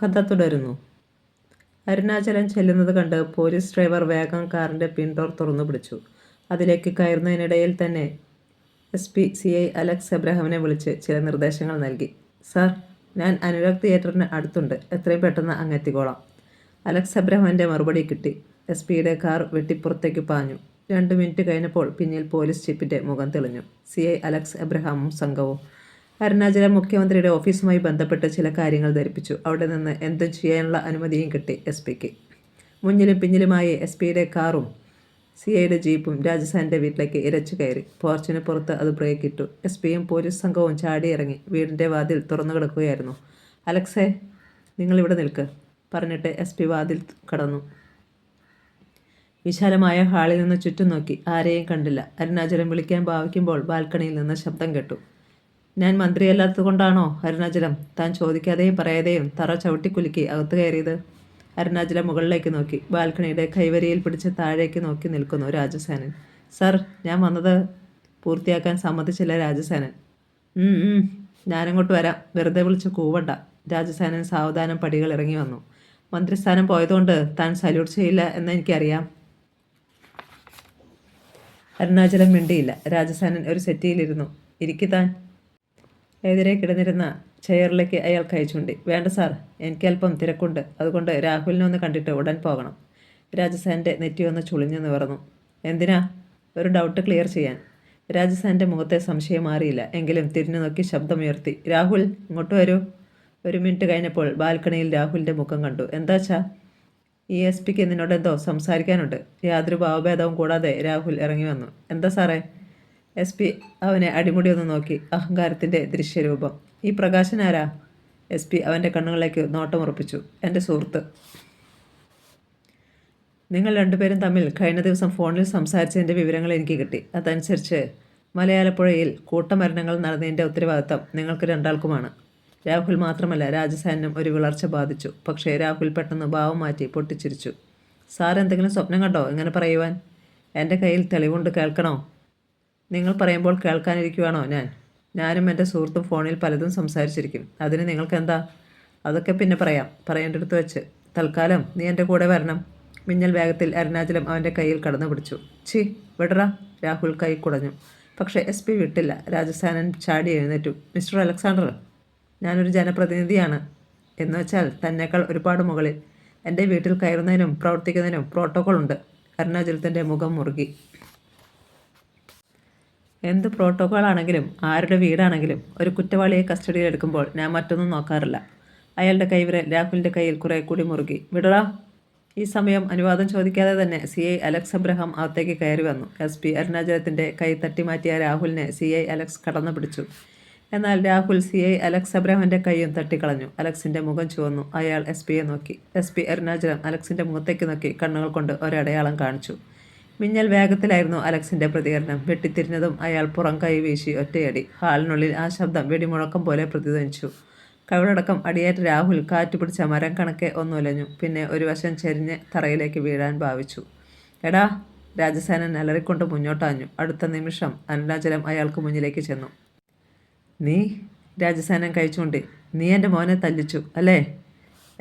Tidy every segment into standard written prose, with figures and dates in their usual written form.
കഥ തുടരുന്നു. അരുണാചലം ചെല്ലുന്നത് കണ്ട് പോലീസ് ഡ്രൈവർ വേഗം കാറിൻ്റെ പിൻഡോർ തുറന്നു പിടിച്ചു. അതിലേക്ക് കയറുന്നതിനിടയിൽ തന്നെ SP CI അലക്സ് എബ്രഹാമിനെ വിളിച്ച് ചില നിർദ്ദേശങ്ങൾ നൽകി. സാർ, ഞാൻ അനുരാഗ് തിയേറ്ററിന് അടുത്തുണ്ട്. എത്രയും പെട്ടെന്ന് അങ്ങെത്തിക്കോളാം. അലക്സ് എബ്രഹാമിൻ്റെ മറുപടി കിട്ടി. SP-യുടെ കാർ വെട്ടിപ്പുറത്തേക്ക് പാഞ്ഞു. 2 മിനിറ്റ് കഴിഞ്ഞപ്പോൾ പിന്നിൽ പോലീസ് ജീപ്പിൻ്റെ മുഖം തെളിഞ്ഞു. CI അലക്സ് എബ്രഹാമും സംഘവും. അരുണാചലം മുഖ്യമന്ത്രിയുടെ ഓഫീസുമായി ബന്ധപ്പെട്ട് ചില കാര്യങ്ങൾ ധരിപ്പിച്ചു. അവിടെ നിന്ന് എന്തും ചെയ്യാനുള്ള അനുമതിയും കിട്ടി SP-ക്ക്. മുന്നിലും പിന്നിലുമായി SP-യുടെ കാറും CIയുടെ ജീപ്പും രാജസാൻ്റെ വീട്ടിലേക്ക് ഇരച്ചു കയറി. പോർച്ചിന് പുറത്ത് അത് ബ്രേക്ക് ഇട്ടു. SP-യും പോലീസ് സംഘവും ചാടിയിറങ്ങി. വീടിൻ്റെ വാതിൽ തുറന്നു കിടക്കുകയായിരുന്നു. അലക്സേ, നിങ്ങളിവിടെ നിൽക്ക് പറഞ്ഞിട്ട് SP വാതിൽ കടന്നു. വിശാലമായ ഹാളിൽ നിന്ന് ചുറ്റും നോക്കി. ആരെയും കണ്ടില്ല. അരുണാചലം വിളിക്കാൻ ഭാവിക്കുമ്പോൾ ബാൽക്കണിയിൽ നിന്ന് ശബ്ദം കേട്ടു. ഞാൻ മന്ത്രിയല്ലാത്തതുകൊണ്ടാണോ അരുണാചലം താൻ ചോദിക്കാതെയും പറയാതെയും തറ ചവിട്ടിക്കുലുക്കി അകത്ത് കയറിയത്? അരുണാചലം മുകളിലേക്ക് നോക്കി. ബാൽക്കണിയുടെ കൈവരിയിൽ പിടിച്ച് താഴേക്ക് നോക്കി നിൽക്കുന്നു രാജസേനൻ. സർ, ഞാൻ വന്നത് പൂർത്തിയാക്കാൻ സമ്മതിച്ചില്ല രാജസേനൻ. ഞാനങ്ങോട്ട് വരാം, വെറുതെ വിളിച്ച് കൂവണ്ട. രാജസേനൻ സാവധാനം പടികൾ ഇറങ്ങി വന്നു. മന്ത്രിസ്ഥാനം പോയതുകൊണ്ട് താൻ സല്യൂട്ട് ചെയ്യില്ല എന്ന് എനിക്കറിയാം. അരുണാചലം മിണ്ടിയില്ല. രാജസേനൻ ഒരു സെറ്റിയിലിരുന്നു. ഇരിക്കുതാൻ. എതിരെ കിടന്നിരുന്ന ചെയറിലേക്ക് അയാൾ കൈ ചൂണ്ടി. വേണ്ട സാർ, എനിക്കല്പം തിരക്കുണ്ട്. അതുകൊണ്ട് രാഹുലിനെ ഒന്ന് കണ്ടിട്ട് ഉടൻ പോകണം. രാജസേൻ്റെ നെറ്റി ഒന്ന് ചുളിഞ്ഞു നിവർന്നു. എന്തിനാ? ഒരു ഡൗട്ട് ക്ലിയർ ചെയ്യാൻ. രാജസേൻ്റെ മുഖത്തെ സംശയം മാറിയില്ല. എങ്കിലും തിരിഞ്ഞു നോക്കി ശബ്ദമുയർത്തി. രാഹുൽ, ഇങ്ങോട്ട് വരൂ. 1 മിനിറ്റ് കഴിഞ്ഞപ്പോൾ ബാൽക്കണിയിൽ രാഹുലിൻ്റെ മുഖം കണ്ടു. എന്താച്ചാ? ഈ SP-ക്ക് നിന്നോട് എന്തോ സംസാരിക്കാനുണ്ട്. യാതൊരു ഭാവഭേദവും കൂടാതെ രാഹുൽ ഇറങ്ങി വന്നു. എന്താ സാറേ? SP അവനെ അടിമുടി ഒന്ന് നോക്കി. അഹങ്കാരത്തിൻ്റെ ദൃശ്യരൂപം. ഈ പ്രകാശൻ ആരാ? SP അവൻ്റെ കണ്ണുകളിലേക്ക് നോട്ടമുറപ്പിച്ചു. എൻ്റെ സുഹൃത്ത്. നിങ്ങൾ രണ്ടുപേരും തമ്മിൽ കഴിഞ്ഞ ദിവസം ഫോണിൽ സംസാരിച്ചതിൻ്റെ വിവരങ്ങൾ എനിക്ക് കിട്ടി. അതനുസരിച്ച് മലയാളപ്പുഴയിൽ കൂട്ടമരണങ്ങൾ നടന്നതിൻ്റെ ഉത്തരവാദിത്തം നിങ്ങൾക്ക് രണ്ടാൾക്കുമാണ്. രാഹുൽ മാത്രമല്ല, രാജസേനും ഒരു വിളർച്ച ബാധിച്ചു. പക്ഷേ രാഹുൽ പെട്ടെന്ന് ഭാവം മാറ്റി പൊട്ടിച്ചിരിച്ചു. സാർ എന്തെങ്കിലും സ്വപ്നം കണ്ടോ ഇങ്ങനെ പറയുവാൻ? എൻ്റെ കയ്യിൽ തെളിവുണ്ട്, കേൾക്കണോ? നിങ്ങൾ പറയുമ്പോൾ കേൾക്കാനിരിക്കുവാണോ ഞാനും എൻ്റെ സുഹൃത്തും ഫോണിൽ പലതും സംസാരിച്ചിരിക്കും. അതിന് നിങ്ങൾക്കെന്താ? അതൊക്കെ പിന്നെ പറയാം, പറയേണ്ടടുത്ത് വെച്ച്. തൽക്കാലം നീ എൻ്റെ കൂടെ വരണം. മിന്നൽ വേഗത്തിൽ അരുണാചലം അവൻ്റെ കയ്യിൽ കടന്നു പിടിച്ചു. വിടറ. രാഹുൽ കൈ കുടഞ്ഞു. പക്ഷേ SP വിട്ടില്ല. രാജസേനൻ ചാടി എഴുന്നേറ്റു. മിസ്റ്റർ അലക്സാണ്ടർ, ഞാനൊരു ജനപ്രതിനിധിയാണ്. എന്ന് വെച്ചാൽ തന്നേക്കാൾ ഒരുപാട് മുകളിൽ. എൻ്റെ വീട്ടിൽ കയറുന്നതിനും പ്രവർത്തിക്കുന്നതിനും പ്രോട്ടോക്കോൾ ഉണ്ട്. അരുണാചലത്തിൻ്റെ മുഖം മുറുകി. എന്ത് പ്രോട്ടോക്കോൾ ആണെങ്കിലും ആരുടെ വീടാണെങ്കിലും ഒരു കുറ്റവാളിയെ കസ്റ്റഡിയിൽ എടുക്കുമ്പോൾ ഞാൻ മറ്റൊന്നും നോക്കാറില്ല. അയാളുടെ കൈവിരൽ രാഹുലിൻ്റെ കയ്യിൽ കുറെ കൂടി മുറുകി. വിടടാ. ഈ സമയം അനുവാദം ചോദിക്കാതെ തന്നെ CI അലക്സ് എബ്രഹാം അകത്തേക്ക് കയറി വന്നു. SP അരുണാചലത്തിൻ്റെ കൈ തട്ടിമാറ്റിയ രാഹുലിനെ CI അലക്സ് കടന്നു പിടിച്ചു. എന്നാൽ രാഹുൽ CI അലക്സ് എബ്രഹാമിൻ്റെ കൈയും തട്ടിക്കളഞ്ഞു. അലക്സിൻ്റെ മുഖം ചുവന്നു. അയാൾ SP-യെ നോക്കി. SP അരുണാചലം അലക്സിൻ്റെ മുഖത്തേക്ക് നോക്കി കണ്ണുകൾ കൊണ്ട് ഒരടയാളം കാണിച്ചു. മിന്നൽ വേഗത്തിലായിരുന്നു അലക്സിൻ്റെ പ്രതികരണം. വെട്ടിത്തിരിഞ്ഞതും അയാൾ പുറം കൈ വീശി ഒറ്റയടി. ഹാളിനുള്ളിൽ ആ ശബ്ദം വെടിമുഴക്കം പോലെ പ്രതിധ്വനിച്ചു. കവിളടക്കം അടിയേറ്റ രാഹുൽ കാറ്റുപിടിച്ച മരം കണക്കെ ഒന്നുലഞ്ഞു. പിന്നെ ഒരു വശം ചെരിഞ്ഞ് തറയിലേക്ക് വീഴാൻ ഭാവിച്ചു. എടാ. രാജസേനൻ അലറിക്കൊണ്ട് മുന്നോട്ടാഞ്ഞു. അടുത്ത നിമിഷം അരുണാചലം അയാൾക്ക് മുന്നിലേക്ക് ചെന്നു. നീ? രാജസേനൻ കഴിച്ചുകൊണ്ട്. നീ എൻ്റെ മോനെ തല്ലിച്ചു അല്ലേ?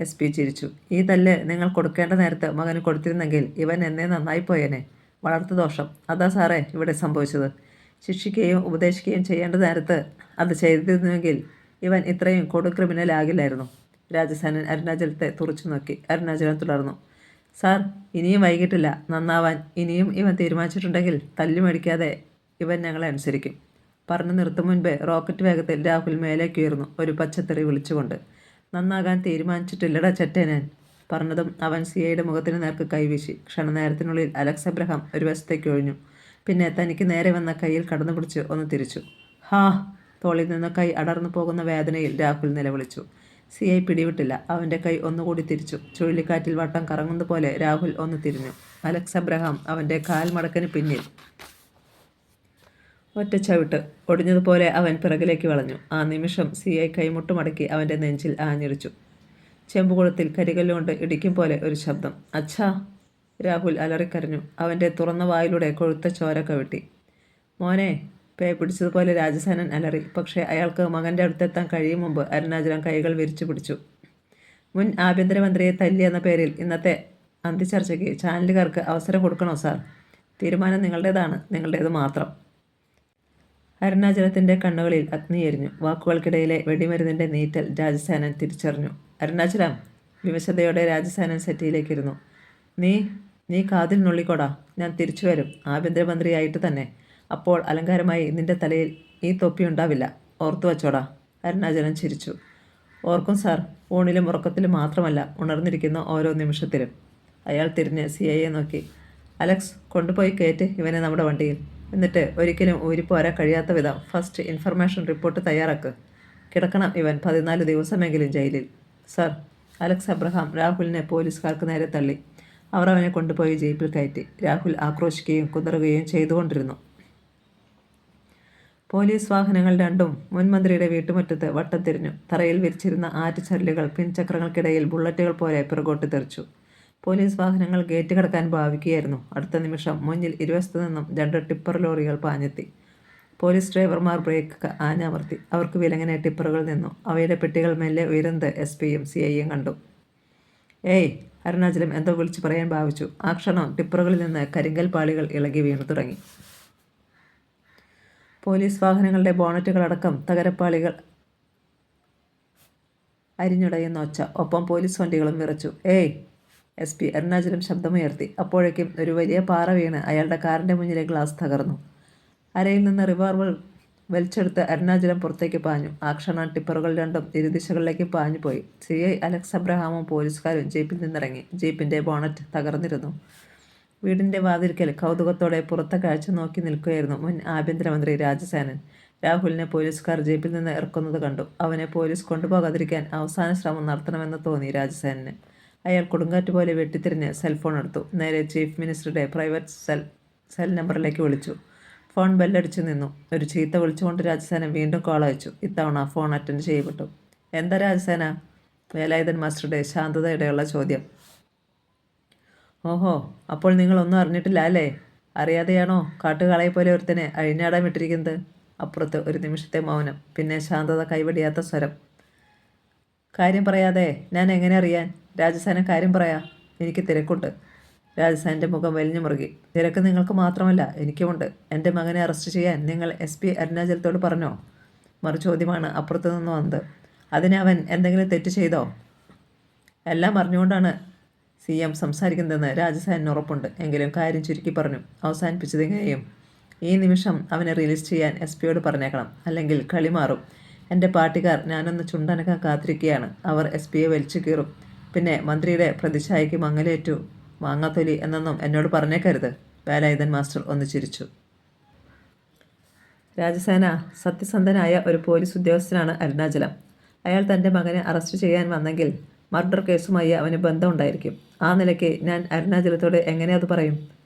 SP ചിരിച്ചു. ഈ തല്ല് നിങ്ങൾ കൊടുക്കേണ്ട നേരത്ത് മകന് കൊടുത്തിരുന്നെങ്കിൽ ഇവൻ എന്നെ നന്നായി പോയേനെ. വളർത്തു ദോഷം. അതാ സാറേ ഇവിടെ സംഭവിച്ചത്. ശിക്ഷിക്കുകയും ഉപദേശിക്കുകയും ചെയ്യേണ്ട നേരത്ത് അത് ചെയ്തിരുന്നുവെങ്കിൽ ഇവൻ ഇത്രയും കൊടു ക്രിമിനലാകില്ലായിരുന്നു. രാജസേനൻ അരുണാചലത്തെ തുറച്ചു നോക്കി. അരുണാചലം തുടർന്നു. സാർ, ഇനിയും വൈകിട്ടില്ല നന്നാവാൻ. ഇനിയും ഇവൻ തീരുമാനിച്ചിട്ടുണ്ടെങ്കിൽ തല്ലുമടിക്കാതെ ഇവൻ ഞങ്ങളെ അനുസരിക്കും. പറഞ്ഞു നിർത്തും മുൻപേ റോക്കറ്റ് വേഗത്തിൽ രാഹുൽ മേലേക്കുയർന്നു, ഒരു പച്ചത്തെറി വിളിച്ചുകൊണ്ട്. നന്നാകാൻ തീരുമാനിച്ചിട്ടില്ലടാ ചെറ്റേനൻ. പറഞ്ഞതും അവൻ CIയുടെ മുഖത്തിന് നേർക്ക് കൈവീശി. ക്ഷണനേരത്തിനുള്ളിൽ അലക്സ് എബ്രഹാം ഒരു വശത്തേക്ക് ഒഴിഞ്ഞു. പിന്നെ തനിക്ക് നേരെ വന്ന കയ്യിൽ കടന്നു പിടിച്ച് ഒന്ന് തിരിച്ചു. ഹാ. തോളിൽ നിന്ന് കൈ അടർന്നു പോകുന്ന വേദനയിൽ രാഹുൽ നിലവിളിച്ചു. CI പിടിവിട്ടില്ല. അവൻ്റെ കൈ ഒന്നുകൂടി തിരിച്ചു. ചുഴലിക്കാറ്റിൽ വട്ടം കറങ്ങുന്ന പോലെ രാഹുൽ ഒന്ന് തിരിഞ്ഞു. അലക്സ് എബ്രഹാം അവൻ്റെ കാൽമടക്കിന് പിന്നിൽ ഒറ്റ ചവിട്ട്. ഒടിഞ്ഞതുപോലെ അവൻ പിറകിലേക്ക് വളഞ്ഞു. ആ നിമിഷം CI കൈമുട്ട് മടക്കി അവൻ്റെ നെഞ്ചിൽ ആഞ്ഞിരിച്ചു. ചെമ്പുകുളത്തിൽ കരികല്ലുകൊണ്ട് ഇടിക്കും പോലെ ഒരു ശബ്ദം. അച്ഛാ. രാഹുൽ അലറിക്കരഞ്ഞു. അവൻ്റെ തുറന്ന വായിലൂടെ കൊഴുത്ത ചോര കവിട്ടി. മോനെ. പേ പിടിച്ചതുപോലെ രാജസേനൻ അലറി. പക്ഷേ അയാൾക്ക് മകൻ്റെ അടുത്തെത്താൻ കഴിയും മുമ്പ് അരുണാചലം കൈകൾ വിരിച്ചു പിടിച്ചു. മുൻ ആഭ്യന്തരമന്ത്രിയെ തല്ലിയെന്ന പേരിൽ ഇന്നത്തെ അന്തിച്ചർച്ചയ്ക്ക് ചാനലുകാർക്ക് അവസരം കൊടുക്കണോ സാർ? തീരുമാനം നിങ്ങളുടേതാണ്, നിങ്ങളുടേത് മാത്രം. അരുണാചലത്തിൻ്റെ കണ്ണുകളിൽ അഗ്നിയെരിഞ്ഞു. വാക്കുകൾക്കിടയിലെ വെടിമരുന്നിൻ്റെ നീറ്റൽ രാജസേനൻ തിരിച്ചറിഞ്ഞു. അരുണാചലം, വിവശതയോടെ രാജസേനൻ സെറ്റിയിലേക്കിരുന്നു. നീ നീ കാതിൽ നുള്ളിക്കോടാ. ഞാൻ തിരിച്ചു വരും, ആഭ്യന്തരമന്ത്രിയായിട്ട് തന്നെ. അപ്പോൾ അലങ്കാരമായി നിന്റെ തലയിൽ ഈ തൊപ്പി ഉണ്ടാവില്ല. ഓർത്തു വച്ചോടാ. അരുണാചലൻ ചിരിച്ചു. ഓർക്കും സാർ, ഊണിലും ഉറക്കത്തിലും മാത്രമല്ല, ഉണർന്നിരിക്കുന്ന ഓരോ നിമിഷത്തിലും. അയാൾ തിരിഞ്ഞ് CIയെ നോക്കി. അലക്സ്, കൊണ്ടുപോയി കയറ്റ് ഇവനെ നമ്മുടെ വണ്ടിയിൽ. എന്നിട്ട് ഒരിക്കലും ഊരിപ്പോരാൻ കഴിയാത്ത വിധം ഫസ്റ്റ് ഇൻഫർമേഷൻ റിപ്പോർട്ട് തയ്യാറാക്ക്. കിടക്കണം ഇവൻ 14 ദിവസമെങ്കിലും ജയിലിൽ. സർ. അലക്സ് അബ്രഹാം രാഹുലിനെ പോലീസുകാർക്ക് നേരെ തള്ളി. അവർ അവനെ കൊണ്ടുപോയി ജീപ്പിൽ കയറ്റി. രാഹുൽ ആക്രോശിക്കുകയും കുതറുകയും ചെയ്തുകൊണ്ടിരുന്നു. പോലീസ് വാഹനങ്ങൾ രണ്ടും മുൻമന്ത്രിയുടെ വീട്ടുമുറ്റത്ത് വട്ടം തിരിഞ്ഞു. തറയിൽ വിരിച്ചിരുന്ന ആറ്റുചരലുകൾ പിൻചക്രങ്ങൾക്കിടയിൽ ബുള്ളറ്റുകൾ പോലെ പിറകോട്ട് തെറിച്ചു. പോലീസ് വാഹനങ്ങൾ ഗേറ്റ് കടക്കാൻ ഭാവിക്കുകയായിരുന്നു. അടുത്ത നിമിഷം മുന്നിൽ ഇരുവശത്തു നിന്നും 2 ടിപ്പർ ലോറികൾ പാഞ്ഞെത്തി. പോലീസ് ഡ്രൈവർമാർ ബ്രേക്ക് ആഞ്ഞമർത്തി. അവർക്ക് വിലങ്ങനെ ടിപ്പറുകൾ നിന്നു. അവയുടെ പെട്ടികൾ മെല്ലെ ഉയരുന്നത് SP-യും CIയും കണ്ടു. ഏയ്! അരുണാചലം എന്തോ വിളിച്ചു പറയാൻ ഭാവിച്ചു. ആ ക്ഷണം ടിപ്പറുകളിൽ നിന്ന് കരിങ്കൽ പാളികൾ ഇളകി വീണു തുടങ്ങി. പോലീസ് വാഹനങ്ങളുടെ ബോണറ്റുകളടക്കം തകരപ്പാളികൾ അരിഞ്ഞുടയുന്ന ഒച്ച. ഒപ്പം പോലീസ് വണ്ടികളും വിറച്ചു. ഏയ്! SP അരുണാചലം ശബ്ദമുയർത്തി. അപ്പോഴേക്കും ഒരു വലിയ പാറ വീണ് അയാളുടെ കാറിൻ്റെ മുന്നിലെ ഗ്ലാസ് തകർന്നു. അരയിൽ നിന്ന് റിവോൾവർ വലിച്ചെടുത്ത് അരുണാചലം പുറത്തേക്ക് പാഞ്ഞു. ആ ക്ഷണം ടിപ്പറുകൾ രണ്ടും ഇരുദിശകളിലേക്ക് പാഞ്ഞുപോയി. CI അലക്സ് അബ്രഹാമും പോലീസുകാരും ജീപ്പിൽ നിന്നിറങ്ങി. ജീപ്പിൻ്റെ ബോണറ്റ് തകർന്നിരുന്നു. വീടിൻ്റെ വാതിൽക്കൽ കൗതുകത്തോടെ പുറത്തെ കാഴ്ച നോക്കി നിൽക്കുകയായിരുന്നു മുൻ ആഭ്യന്തരമന്ത്രി രാജസേനൻ. രാഹുലിനെ പോലീസുകാർ ജീപ്പിൽ നിന്ന് ഇറക്കുന്നത് കണ്ടു. അവനെ പോലീസ് കൊണ്ടുപോകാതിരിക്കാൻ അവസാന ശ്രമം നടത്തണമെന്ന് തോന്നി രാജസേനന്. അയാൾ കൊടുങ്കാറ്റ് പോലെ വെട്ടിത്തിരിഞ്ഞ് സെൽഫോൺ എടുത്തു. നേരെ ചീഫ് മിനിസ്റ്ററുടെ പ്രൈവറ്റ് സെൽ നമ്പറിലേക്ക് വിളിച്ചു. ഫോൺ ബെല്ലടിച്ചു നിന്നു. ഒരു ചീത്ത വിളിച്ചുകൊണ്ട് രാജസേന വീണ്ടും കോൾ അയച്ചു. ഇത്തവണ ഫോൺ അറ്റൻഡ് ചെയ്യപ്പെട്ടു. എന്താ രാജസേന? വേലായുധൻ മാസ്റ്ററുടെ ശാന്തതയോടെയുള്ള ചോദ്യം. ഓഹോ, അപ്പോൾ നിങ്ങളൊന്നും അറിഞ്ഞിട്ടില്ല അല്ലേ? അറിയാതെയാണോ കാട്ടുകാളയെ പോലെ ഒരുത്തനെ അഴിഞ്ഞാടാൻ വിട്ടിരിക്കുന്നത്? അപ്പുറത്ത് ഒരു നിമിഷത്തെ മൗനം. പിന്നെ ശാന്തത കൈവടിയാത്ത സ്വരം. കാര്യം പറയാതെ ഞാൻ എങ്ങനെ അറിയാൻ? രാജസേന, കാര്യം പറയാ, എനിക്ക് തിരക്കുണ്ട്. രാജസേനൻ്റെ മുഖം വലിഞ്ഞു മുറുകി. തിരക്ക് നിങ്ങൾക്ക് മാത്രമല്ല, എനിക്കുമുണ്ട്. എൻ്റെ മകനെ അറസ്റ്റ് ചെയ്യാൻ നിങ്ങൾ SP അരുണാചലത്തോട് പറഞ്ഞോ? മറുചോദ്യമാണ് അപ്പുറത്തു നിന്ന് വന്നത്. അതിന് അവൻ എന്തെങ്കിലും തെറ്റ് ചെയ്തോ? എല്ലാം അറിഞ്ഞുകൊണ്ടാണ് CM സംസാരിക്കുന്നതെന്ന് രാജസേനന് ഉറപ്പുണ്ട്. എങ്കിലും കാര്യം ചുരുക്കി പറഞ്ഞു. അവസാനിപ്പിച്ചതെങ്ങനെയും ഈ നിമിഷം അവനെ റിലീസ് ചെയ്യാൻ SP-യോട് പറഞ്ഞേക്കണം. അല്ലെങ്കിൽ കളി മാറും. എൻ്റെ പാർട്ടിക്കാർ ഞാനൊന്ന് ചുണ്ടനക്കാൻ കാത്തിരിക്കുകയാണ്. അവർ SP-യെ വലിച്ചു കീറും. പിന്നെ മന്ത്രിയുടെ പ്രതിച്ഛായയ്ക്ക് മങ്ങലേറ്റു മാങ്ങാത്തൊലി എന്നൊന്നും എന്നോട് പറഞ്ഞേക്കരുത്. വേലായുധൻ മാസ്റ്റർ ഒന്ന് ചിരിച്ചു. രാജസേന, സത്യസന്ധനായ ഒരു പോലീസ് ഉദ്യോഗസ്ഥനാണ് അരുണാചലം. അയാൾ തൻ്റെ മകനെ അറസ്റ്റ് ചെയ്യാൻ വന്നെങ്കിൽ മർഡർ കേസുമായി അവന് ബന്ധമുണ്ടായിരിക്കും. ആ നിലയ്ക്ക് ഞാൻ അരുണാചലത്തോട് എങ്ങനെ അത് പറയും?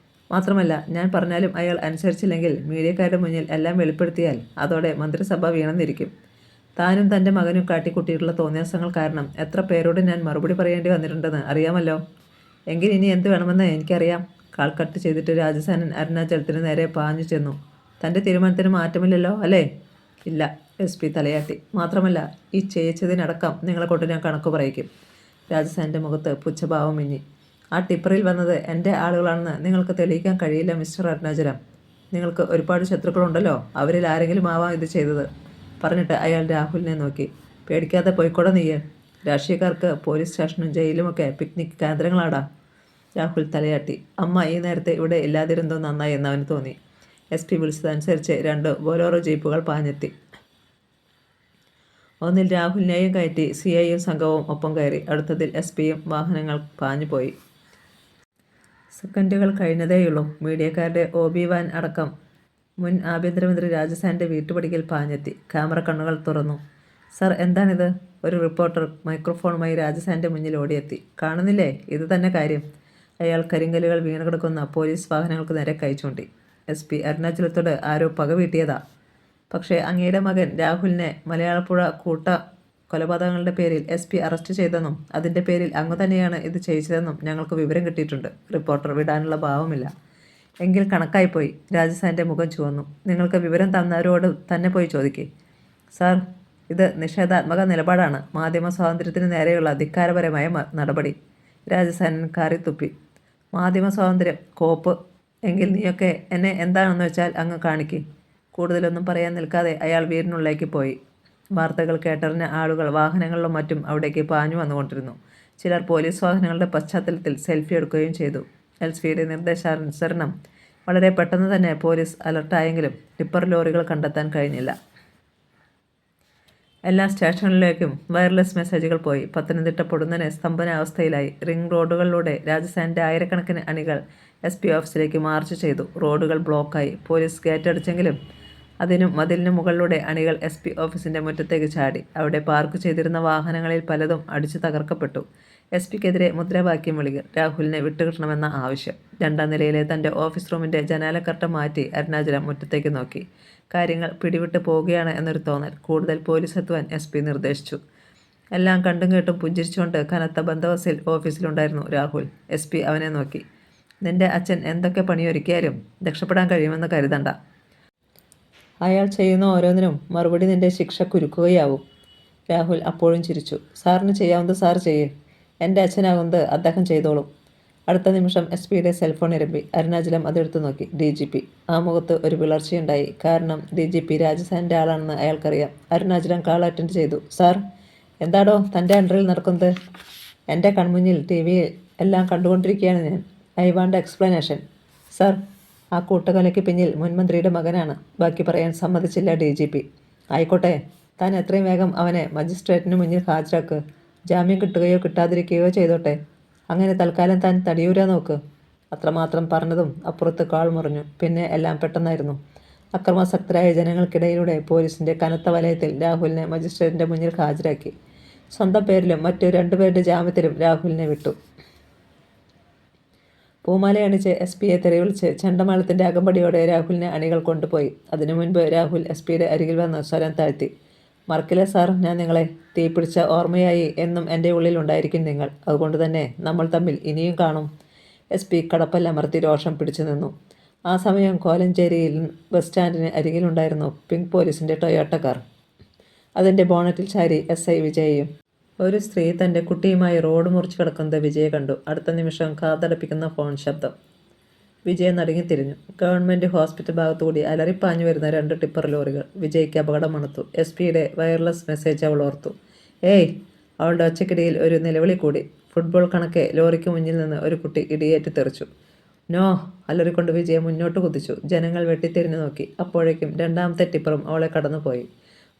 മാത്രമല്ല, ഞാൻ പറഞ്ഞാലും അയാൾ അനുസരിച്ചില്ലെങ്കിൽ മീഡിയക്കാരുടെ മുന്നിൽ എല്ലാം വെളിപ്പെടുത്തിയാൽ അതോടെ മന്ത്രിസഭ വീണെന്നിരിക്കും. താനും തൻ്റെ മകനും കാട്ടിക്കൂട്ടിയിട്ടുള്ള തോന്നിയാസങ്ങൾ കാരണം എത്ര പേരോട് ഞാൻ മറുപടി പറയേണ്ടി വന്നിട്ടുണ്ടെന്ന് അറിയാമല്ലോ. എങ്കിൽ ഇനി എന്ത് വേണമെന്ന് എനിക്കറിയാം. കാൾ കട്ട് ചെയ്തിട്ട് രാജസേനൻ അരുണാചലത്തിന് നേരെ പാഞ്ഞു ചെന്നു. തൻ്റെ തീരുമാനത്തിന് മാറ്റമില്ലല്ലോ അല്ലേ? ഇല്ല. SP തലയാട്ടി. മാത്രമല്ല, ഈ ചെയ്യിച്ചതിനടക്കം നിങ്ങളെ കൊണ്ട് ഞാൻ കണക്ക് പറയിക്കും. രാജസേനൻ്റെ മുഖത്ത് പുച്ഛഭാവം മിന്നി. ആ ടിപ്പറിൽ വന്നത് എൻ്റെ ആളുകളാണെന്ന് നിങ്ങൾക്ക് തെളിയിക്കാൻ കഴിയില്ല മിസ്റ്റർ അരുണാചലം. നിങ്ങൾക്ക് ഒരുപാട് ശത്രുക്കളുണ്ടല്ലോ. അവരിൽ ആരെങ്കിലും ആവാം ഇത് ചെയ്തത്. പറഞ്ഞിട്ട് അയാൾ രാഹുലിനെ നോക്കി. പേടിക്കാതെ പോയിക്കോടെ നീയ്. രാഷ്ട്രീയക്കാർക്ക് പോലീസ് സ്റ്റേഷനും ജയിലുമൊക്കെ പിക്നിക് കേന്ദ്രങ്ങളാടാ. രാഹുൽ തലയാട്ടി. അമ്മ ഈ നേരത്തെ ഇവിടെ ഇല്ലാതിരുന്നോ നന്നായി എന്ന് അവന് തോന്നി. SP വിളിച്ചതനുസരിച്ച് 2 ബൊലോറോ ജീപ്പുകൾ പാഞ്ഞെത്തി. ഒന്നിൽ രാഹുലിനെയും കയറ്റി CIയും സംഘവും ഒപ്പം കയറി. അടുത്തതിൽ SP-യും വാഹനങ്ങൾ പാഞ്ഞുപോയി. സെക്കൻഡുകൾ കഴിഞ്ഞതേയുള്ളൂ. മീഡിയക്കാരുടെ OB വാൻ അടക്കം മുൻ ആഭ്യന്തരമന്ത്രി രാജസേനൻ്റെ വീട്ടുപടിക്കൽ പാഞ്ഞെത്തി. ക്യാമറ കണ്ണുകൾ തുറന്നു. സർ, എന്താണിത്? ഒരു റിപ്പോർട്ടർ മൈക്രോഫോണുമായി രാജസേനൻ്റെ മുന്നിൽ ഓടിയെത്തി. കാണുന്നില്ലേ, ഇത് തന്നെ കാര്യം. അയാൾ കരിങ്കല്ലുകൾ വീണുകിടക്കുന്ന പോലീസ് വാഹനങ്ങൾക്ക് നേരെ കൈ ചൂണ്ടി. SP അരുണാചലത്തോട് ആരോ പക വീട്ടിയതാ. പക്ഷേ അങ്ങയുടെ മകൻ രാഹുലിനെ മലയാളപ്പുഴ കൂട്ട കൊലപാതകങ്ങളുടെ പേരിൽ SP അറസ്റ്റ് ചെയ്തെന്നും അതിൻ്റെ പേരിൽ അങ്ങ് തന്നെയാണ് ഇത് ചെയ്യിച്ചതെന്നും ഞങ്ങൾക്ക് വിവരം കിട്ടിയിട്ടുണ്ട്. റിപ്പോർട്ടർ വിടാനുള്ള ഭാവമില്ല. എങ്കിൽ കണക്കായിപ്പോയി. രാജസേനൻ്റെ മുഖം ചുവന്നു. നിങ്ങൾക്ക് വിവരം തന്നവരോട് തന്നെ പോയി ചോദിക്കേ. സാർ, ഇത് നിഷേധാത്മക നിലപാടാണ്. മാധ്യമ സ്വാതന്ത്ര്യത്തിന് നേരെയുള്ള ധിക്കാരപരമായ നടപടി. രാജസേനൻ കാറിത്തുപ്പി. മാധ്യമ സ്വാതന്ത്ര്യം കോപ്പ്. എങ്കിൽ നീയൊക്കെ എന്നെ എന്താണെന്ന് വെച്ചാൽ അങ്ങ് കാണിക്ക്. കൂടുതലൊന്നും പറയാൻ നിൽക്കാതെ അയാൾ വീടിനുള്ളിലേക്ക് പോയി. വാർത്തകൾ കേട്ടറിഞ്ഞ ആളുകൾ വാഹനങ്ങളിലും മറ്റും അവിടേക്ക് പാഞ്ഞു വന്നുകൊണ്ടിരുന്നു. ചിലർ പോലീസ് വാഹനങ്ങളുടെ പശ്ചാത്തലത്തിൽ സെൽഫി എടുക്കുകയും ചെയ്തു. എൽസ്വിയുടെ നിർദ്ദേശാനുസരണം വളരെ പെട്ടെന്ന് തന്നെ പോലീസ് അലർട്ടായെങ്കിലും ടിപ്പർ ലോറികൾ കണ്ടെത്താൻ കഴിഞ്ഞില്ല. എല്ലാ സ്റ്റേഷനുകളിലേക്കും വയർലെസ് മെസ്സേജുകൾ പോയി. പത്തനംതിട്ട പൊടുന്നനെ സ്തംഭനാവസ്ഥയിലായി. റിംഗ് റോഡുകളിലൂടെ രാജസേനന്റെ ആയിരക്കണക്കിന് അണികൾ SP ഓഫീസിലേക്ക് മാർച്ച് ചെയ്തു. റോഡുകൾ ബ്ലോക്കായി. പോലീസ് ഗേറ്റടച്ചെങ്കിലും മതിലിനു മുകളിലൂടെ അണികൾ SP ഓഫീസിന്റെ മുറ്റത്തേക്ക് ചാടി. അവിടെ പാർക്ക് ചെയ്തിരുന്ന വാഹനങ്ങളിൽ പലതും അടിച്ചു തകർക്കപ്പെട്ടു. SP-ക്കെതിരെ മുദ്രാവാക്യം വിളികൾ. രാഹുലിനെ വിട്ടുകിട്ടണമെന്ന ആവശ്യം. 2ാം നിലയിലെ തന്റെ ഓഫീസ് റൂമിന്റെ ജനാലക്കർട്ടൻ മാറ്റി അരുണാചലം മുറ്റത്തേക്ക് നോക്കി. കാര്യങ്ങൾ പിടിവിട്ട് പോവുകയാണ് എന്നൊരു തോന്നൽ. കൂടുതൽ പോലീസ് എത്തുവാൻ SP നിർദ്ദേശിച്ചു. എല്ലാം കണ്ടും കേട്ടും പുഞ്ചിരിച്ചുകൊണ്ട് കനത്ത ബന്ദോബസ്തിൽ ഓഫീസിലുണ്ടായിരുന്നു രാഹുൽ. SP അവനെ നോക്കി. നിന്റെ അച്ഛൻ എന്തൊക്കെ പണിയൊരുക്കിയാലും രക്ഷപ്പെടാൻ കഴിയുമെന്ന് കരുതണ്ട. അയാൾ ചെയ്യുന്ന ഓരോന്നിനും മറുപടി നിന്റെ ശിക്ഷ കുരുക്കുകയാവും. രാഹുൽ അപ്പോഴും ചിരിച്ചു. സാറിന് ചെയ്യാവുന്നത് സാർ ചെയ്യേ. എൻ്റെ അച്ഛനാകുന്നത് അദ്ദേഹം ചെയ്തോളും. അടുത്ത നിമിഷം SP-യുടെ സെൽഫോൺ ഇരമ്പി. അരുണാചലം അതെടുത്തു നോക്കി. DGP. ആ മുഖത്ത് ഒരു വിളർച്ചയുണ്ടായി. കാരണം DGP രാജസേനൻ്റെ ആളാണെന്ന് അയാൾക്കറിയാം. അരുണാചലം കാൾ അറ്റൻഡ് ചെയ്തു. സാർ, എന്താടോ തൻ്റെ അണ്ടറിൽ നടക്കുന്നത്? എൻ്റെ കൺമുന്നിൽ TV-യിൽ എല്ലാം കണ്ടുകൊണ്ടിരിക്കുകയാണ് ഞാൻ. I want explanation. സാർ, ആ കൂട്ടക്കൊലയ്ക്ക് പിന്നിൽ മുൻമന്ത്രിയുടെ മകനാണ്. ബാക്കി പറയാൻ സമ്മതിച്ചില്ല DGP. ആയിക്കോട്ടെ, താൻ എത്രയും വേഗം അവനെ മജിസ്ട്രേറ്റിന് മുന്നിൽ ഹാജരാക്ക്. ജാമ്യം കിട്ടുകയോ കിട്ടാതിരിക്കുകയോ ചെയ്തോട്ടെ. അങ്ങനെ തൽക്കാലം താൻ തടിയൂരാൻ നോക്ക്. അത്രമാത്രം പറഞ്ഞതും അപ്പുറത്ത് കാൾ മുറിഞ്ഞു. പിന്നെ എല്ലാം പെട്ടെന്നായിരുന്നു. അക്രമാസക്തരായ ജനങ്ങൾക്കിടയിലൂടെ പോലീസിന്റെ കനത്ത വലയത്തിൽ രാഹുലിനെ മജിസ്ട്രേറ്റിന്റെ മുന്നിൽ ഹാജരാക്കി. സ്വന്തം പേരിലും മറ്റു 2 പേരുടെ ജാമ്യത്തിലും രാഹുലിനെ വിട്ടു. പൂമാലയണിച്ച് SP-യെ തെറിവിളിച്ച് ചെണ്ടമേളത്തിന്റെ അകമ്പടിയോടെ രാഹുലിനെ അണികൾ കൊണ്ടുപോയി. അതിനു മുൻപ് രാഹുൽ SP-യുടെ അരികിൽ വന്ന് സ്വരം താഴ്ത്തി. മറക്കില്ല സാർ, ഞാൻ നിങ്ങളെ. തീപിടിച്ച ഓർമ്മയായി എന്നും എൻ്റെ ഉള്ളിൽ ഉണ്ടായിരിക്കും നിങ്ങൾ. അതുകൊണ്ട് തന്നെ നമ്മൾ തമ്മിൽ ഇനിയും കാണും. SP കടപ്പല്ലമർത്തി രോഷം പിടിച്ചു നിന്നു. ആ സമയം കോലഞ്ചേരിയിൽ ബസ് സ്റ്റാൻഡിന് അരികിലുണ്ടായിരുന്നു പിങ്ക് പോലീസിന്റെ ടൊയോട്ട കാർ. അതിൻ്റെ ബോണറ്റിൽ ചാരി SI വിജയയും. ഒരു സ്ത്രീ തൻ്റെ കുട്ടിയുമായി റോഡ് മുറിച്ച് കിടക്കുന്നത് വിജയ കണ്ടു. അടുത്ത നിമിഷം കാതടപ്പിക്കുന്ന ഫോൺ ശബ്ദം. വിജയ നടുങ്ങിത്തിരിഞ്ഞു. ഗവൺമെൻറ് ഹോസ്പിറ്റൽ ഭാഗത്തുകൂടി അലറിപ്പാഞ്ഞു വരുന്ന 2 ടിപ്പർ ലോറികൾ. വിജയ്ക്ക് അപകടം മണത്തു. SP-യുടെ വയർലെസ് മെസ്സേജ് അവൾ ഓർത്തു. ഏയ്! അവളുടെ ഒച്ചക്കിടയിൽ ഒരു നിലവിളി കൂടി. ഫുട്ബോൾ കണക്കെ ലോറിക്ക് മുന്നിൽ നിന്ന് ഒരു കുട്ടി ഇടിയേറ്റ് തെറിച്ചു. നോ! അലറിക്കൊണ്ട് വിജയ മുന്നോട്ട് കുതിച്ചു. ജനങ്ങൾ വെട്ടിത്തിരിഞ്ഞു നോക്കി. അപ്പോഴേക്കും 2ാമത്തെ ടിപ്പറും അവളെ കടന്നുപോയി.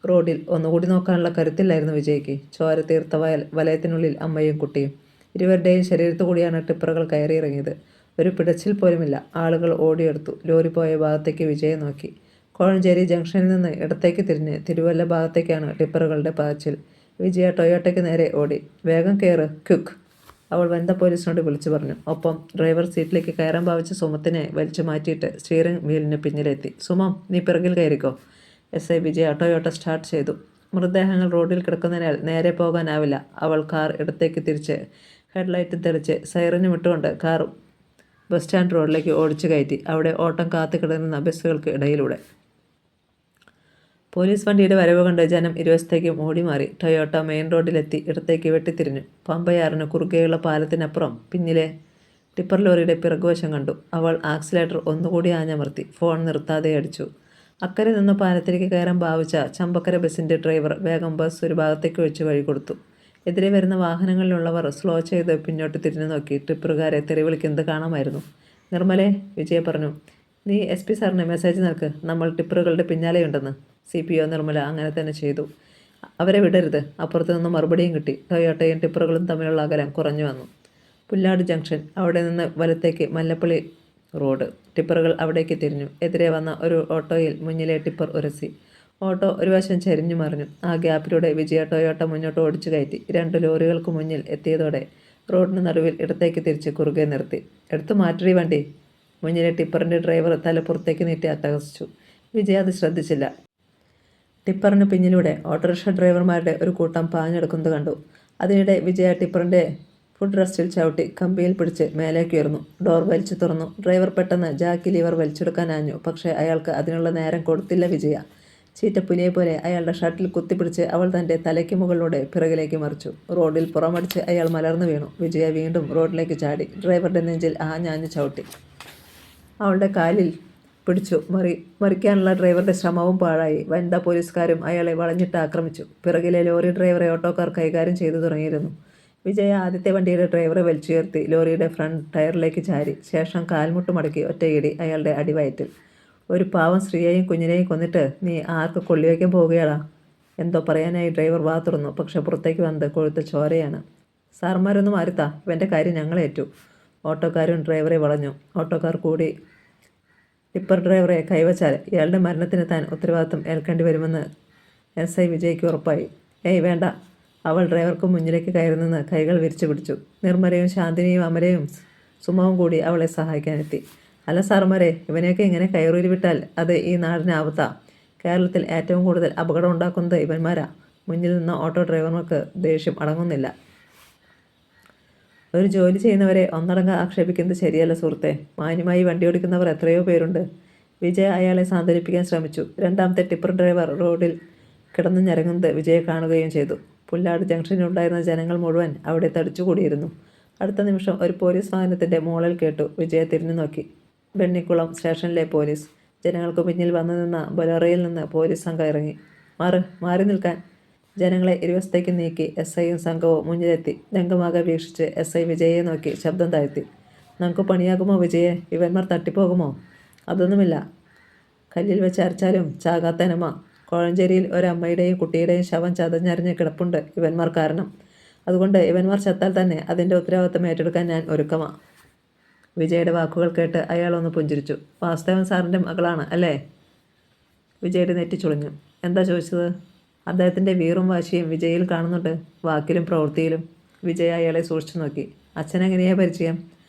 റോഡിൽ ഒന്നുകൂടി നോക്കാനുള്ള കരുത്തില്ലായിരുന്നു വിജയ്ക്ക്. ചോര തീർത്ത വലയത്തിനുള്ളിൽ അമ്മയും കുട്ടിയും. ഇരുവരുടെയും ശരീരത്തു കൂടിയാണ് ടിപ്പറുകൾ കയറിയിറങ്ങിയത്. ഒരു പിടച്ചിൽ പോലുമില്ല. ആളുകൾ ഓടിയെടുത്തു. ലോറി പോയ ഭാഗത്തേക്ക് വിജയെ നോക്കി. കോഴഞ്ചേരി ജംഗ്ഷനിൽ നിന്ന് ഇടത്തേക്ക് തിരിഞ്ഞ് തിരുവല്ല ഭാഗത്തേക്കാണ് ടിപ്പറുകളുടെ പാച്ചിൽ. വിജയ ടൊയോട്ടയ്ക്ക് നേരെ ഓടി. വേഗം കയറ്, ക്വിക്ക്! അവൾ വനിതാ പോലീസിനോട് വിളിച്ചു പറഞ്ഞു. ഒപ്പം ഡ്രൈവർ സീറ്റിലേക്ക് കയറാൻ ഭാവിച്ച സുമത്തിനെ വലിച്ചു മാറ്റിയിട്ട് സ്റ്റിയറിംഗ് വീലിന് പിന്നിലെത്തി. സുമം, നീ പിറകിൽ കയറിക്കോ. SI വിജയ ടൊയോട്ട സ്റ്റാർട്ട് ചെയ്തു. മൃതദേഹങ്ങൾ റോഡിൽ കിടക്കുന്നതിനാൽ നേരെ പോകാനാവില്ല. അവൾ കാർ ഇടത്തേക്ക് തിരിച്ച് ഹെഡ്ലൈറ്റ് തെളിച്ച് സൈറനും ഇട്ടുകൊണ്ട് കാർ ബസ് സ്റ്റാൻഡ് റോഡിലേക്ക് ഓടിച്ചു കയറ്റി. അവിടെ ഓട്ടം കാത്തു കിടന്ന ബസ്സുകൾക്ക് ഇടയിലൂടെ. പോലീസ് വണ്ടിയുടെ വരവ് കണ്ട് ജനം ഇരുവശത്തേക്കും ഓടി മാറി. ടൊയോട്ട മെയിൻ റോഡിലെത്തി ഇടത്തേക്ക് വെട്ടിത്തിരിഞ്ഞു. പമ്പയാറിന് കുറുകെയുള്ള പാലത്തിനപ്പുറം പിന്നിലെ ടിപ്പർ ലോറിയുടെ പിറകുവശം കണ്ടു. അവൾ ആക്സിലേറ്റർ ഒന്നുകൂടി ആഞ്ഞമർത്തി. ഫോൺ നിർത്താതെ അടിച്ചു. അക്കരെ നിന്ന് പാലത്തിലേക്ക് കയറാൻ ഭാവിച്ച ചമ്പക്കര ബസിന്റെ ഡ്രൈവർ വേഗം ബസ് ഒരു ഭാഗത്തേക്ക് വെച്ച് വഴി കൊടുത്തു. എതിരെ വരുന്ന വാഹനങ്ങളിലുള്ളവർ സ്ലോ ചെയ്ത് പിന്നോട്ട് തിരിഞ്ഞു നോക്കി ടിപ്പറുകാരെ തെറിവിളിക്കുന്നത് കാണാമായിരുന്നു. നിർമ്മലേ, വിജയ പറഞ്ഞു. നീ SP സാറിന് മെസ്സേജ് നൽക്ക്. നമ്മൾ ടിപ്പറുകളുടെ പിന്നാലെയുണ്ടെന്ന്. CPO നിർമ്മല അങ്ങനെ തന്നെ ചെയ്തു. അവരെ വിടരുത്. അപ്പുറത്തു നിന്ന് മറുപടിയും കിട്ടി. ടൊയോട്ടയും ടിപ്പറുകളും തമ്മിലുള്ള അകലം കുറഞ്ഞു വന്നു. പുല്ലാട് ജംഗ്ഷൻ. അവിടെ നിന്ന് വലത്തേക്ക് മല്ലപ്പള്ളി റോഡ്. ടിപ്പറുകൾ അവിടേക്ക് തിരിഞ്ഞു. എതിരെ വന്ന ഒരു ഓട്ടോയിൽ മുന്നിലെ ടിപ്പർ ഉരസി. ഓട്ടോ ഒരു വശം ചരിഞ്ഞു മറിഞ്ഞു. ആ ഗ്യാപ്പിലൂടെ വിജയ ടൊയോട്ട മുന്നോട്ട് ഓടിച്ചു കയറ്റി. 2 ലോറികൾക്ക് മുന്നിൽ എത്തിയതോടെ റോഡിന് നടുവിൽ ഇടത്തേക്ക് തിരിച്ച് കുറുകെ നിർത്തി. എടുത്തു മാറ്റടി വണ്ടി. മുന്നിലെ ടിപ്പറിന്റെ ഡ്രൈവർ തലപ്പുറത്തേക്ക് നീട്ടി അട്ടഹസിച്ചു. വിജയ അത് ശ്രദ്ധിച്ചില്ല. ടിപ്പറിന് പിന്നിലൂടെ ഓട്ടോറിക്ഷ ഡ്രൈവർമാരുടെ ഒരു കൂട്ടം പാഞ്ഞെടുക്കുന്നത് കണ്ടു. അതിനിടെ വിജയ ടിപ്പറിന്റെ ഫുഡ് റെസ്റ്റിൽ ചവിട്ടി കമ്പിയിൽ പിടിച്ച് മേലേക്ക് ഉയർന്നു. ഡോർ വലിച്ചു തുറന്നു. ഡ്രൈവർ പെട്ടെന്ന് ജാക്കി ലീവർ വലിച്ചെടുക്കാൻ ആഞ്ഞു. പക്ഷേ അയാൾക്ക് അതിനുള്ള നേരം കൊടുത്തില്ല വിജയ. ചീറ്റപ്പുലിയെ പോലെ അയാളുടെ ഷർട്ടിൽ കുത്തിപ്പിടിച്ച് അവൾ തൻ്റെ തലയ്ക്ക് മുകളിലൂടെ പിറകിലേക്ക് മറിച്ചു. റോഡിൽ പുറമടിച്ച് അയാൾ മലർന്നു വീണു. വിജയ വീണ്ടും റോഡിലേക്ക് ചാടി. ഡ്രൈവറുടെ നെഞ്ചിൽ ആഞ്ഞാഞ്ഞു ചവിട്ടി. അവളുടെ കാലിൽ പിടിച്ചു മറിക്കാനുള്ള ഡ്രൈവറുടെ ശ്രമവും പാഴായി. വനിതാ പോലീസുകാരും അയാളെ വളഞ്ഞിട്ട് ആക്രമിച്ചു. പിറകിലെ ലോറി ഡ്രൈവറെ ഓട്ടോക്കാർ കൈകാര്യം ചെയ്തു തുടങ്ങിയിരുന്നു. വിജയ ആദ്യത്തെ വണ്ടിയുടെ ഡ്രൈവറെ വലിച്ചുയർത്തി ലോറിയുടെ ഫ്രണ്ട് ടയറിലേക്ക് ചാരി. ശേഷം കാൽമുട്ട് മടക്കി ഒറ്റയിടി അയാളുടെ അടിവയറ്റിൽ. ഒരു പാവം സ്ത്രീയെയും കുഞ്ഞിനെയും കൊന്നിട്ട് നീ ആർക്ക് കൊള്ളിവയ്ക്കാൻ പോവുകയാടാ? എന്തോ പറയാനായി ഡ്രൈവർ വാ തുറന്നു. പക്ഷെ പുറത്തേക്ക് വന്നത് കൊഴുത്ത ചോരയാണ്. സാർമാരൊന്നും മാറിത്താ, ഇവൻ്റെ കാര്യം ഞങ്ങളേറ്റു. ഓട്ടോക്കാരും ഡ്രൈവറെ വളഞ്ഞു. ഓട്ടോക്കാർ കൂടി ടിപ്പർ ഡ്രൈവറെ കൈവച്ചാൽ ഇയാളുടെ മരണത്തിന് താൻ ഉത്തരവാദിത്വം ഏൽക്കേണ്ടി വരുമെന്ന് SI വിജയ്ക്ക് ഉറപ്പായി. ഏയ് വേണ്ട. അവൾ ഡ്രൈവർക്ക് മുന്നിലേക്ക് കയറി നിന്ന് കൈകൾ വിരിച്ചു പിടിച്ചു. നിർമ്മലയും ശാന്തിനിയും അമലയും സുമവും കൂടി അവളെ സഹായിക്കാനെത്തി. അല്ല സാറുമാരെ, ഇവനെയൊക്കെ ഇങ്ങനെ കയറൂരി വിട്ടാൽ അത് ഈ നാടിന് ആപത്താ. കേരളത്തിൽ ഏറ്റവും കൂടുതൽ അപകടം ഉണ്ടാക്കുന്നത് ഇവന്മാരാ. മുന്നിൽ നിന്ന ഓട്ടോ ഡ്രൈവർമാർക്ക് ദേഷ്യം അടങ്ങുന്നില്ല. ഒരു ജോലി ചെയ്യുന്നവരെ ഒന്നടങ്കം ആക്ഷേപിക്കുന്നത് ശരിയല്ല സുഹൃത്തെ. മാന്യമായി വണ്ടി ഓടിക്കുന്നവർ എത്രയോ പേരുണ്ട്. വിജയ അയാളെ സാന്ത്വനിപ്പിക്കാൻ ശ്രമിച്ചു. രണ്ടാമത്തെ ടിപ്പർ ഡ്രൈവർ റോഡിൽ കിടന്നു ഞരങ്ങുന്നത് വിജയെ കാണുകയും ചെയ്തു. പുല്ലാട് ജംഗ്ഷനിലുണ്ടായിരുന്ന ജനങ്ങൾ മുഴുവൻ അവിടെ തടിച്ചുകൂടിയിരുന്നു. അടുത്ത നിമിഷം ഒരു പോലീസ് വാഹനത്തിൻ്റെ മോളിൽ കേട്ടു. വിജയ തിരിഞ്ഞു നോക്കി. വെണ്ണിക്കുളം സ്റ്റേഷനിലെ പോലീസ്. ജനങ്ങൾക്ക് പിന്നിൽ വന്നു നിന്ന ബൊലേറോയിൽ നിന്ന് പോലീസ് സംഘം ഇറങ്ങി. മാറി നിൽക്കാൻ. ജനങ്ങളെ ഇരുവശത്തേക്ക് നീക്കി SIയും സംഘവും മുന്നിലെത്തി. രംഗമാകെ വീക്ഷിച്ച് SI വിജയെ നോക്കി ശബ്ദം താഴ്ത്തി. നമുക്ക് പണിയാകുമോ വിജയെ? ഇവന്മാർ തട്ടിപ്പോകുമോ? അതൊന്നുമില്ല. കല്ലിൽ വെച്ച് അരച്ചാലും ചാകാത്തനമ്മ. കോഴഞ്ചേരിയിൽ ഒരമ്മയുടെയും കുട്ടിയുടെയും ശവം ചതഞ്ഞരിഞ്ഞ് കിടപ്പുണ്ട് ഇവന്മാർ കാരണം. അതുകൊണ്ട് ഇവന്മാർ ചത്താൽ തന്നെ അതിൻ്റെ ഉത്തരവാദിത്തം ഏറ്റെടുക്കാൻ ഞാൻ ഒരുക്കമാ. വിജയുടെ വാക്കുകൾ കേട്ട് അയാളൊന്ന് പുഞ്ചിരിച്ചു. വാസ്തവൻ സാറിൻ്റെ മകളാണ് അല്ലേ? വിജയുടെ നെറ്റി ചുളിഞ്ഞു. എന്താ ചോദിച്ചത്? അദ്ദേഹത്തിൻ്റെ വീറും വാശിയും വിജയിൽ കാണുന്നുണ്ട്, വാക്കിലും പ്രവൃത്തിയിലും. വിജയ അയാളെ സൂക്ഷിച്ചു നോക്കി. അച്ഛനെങ്ങനെയാ പരിചയം?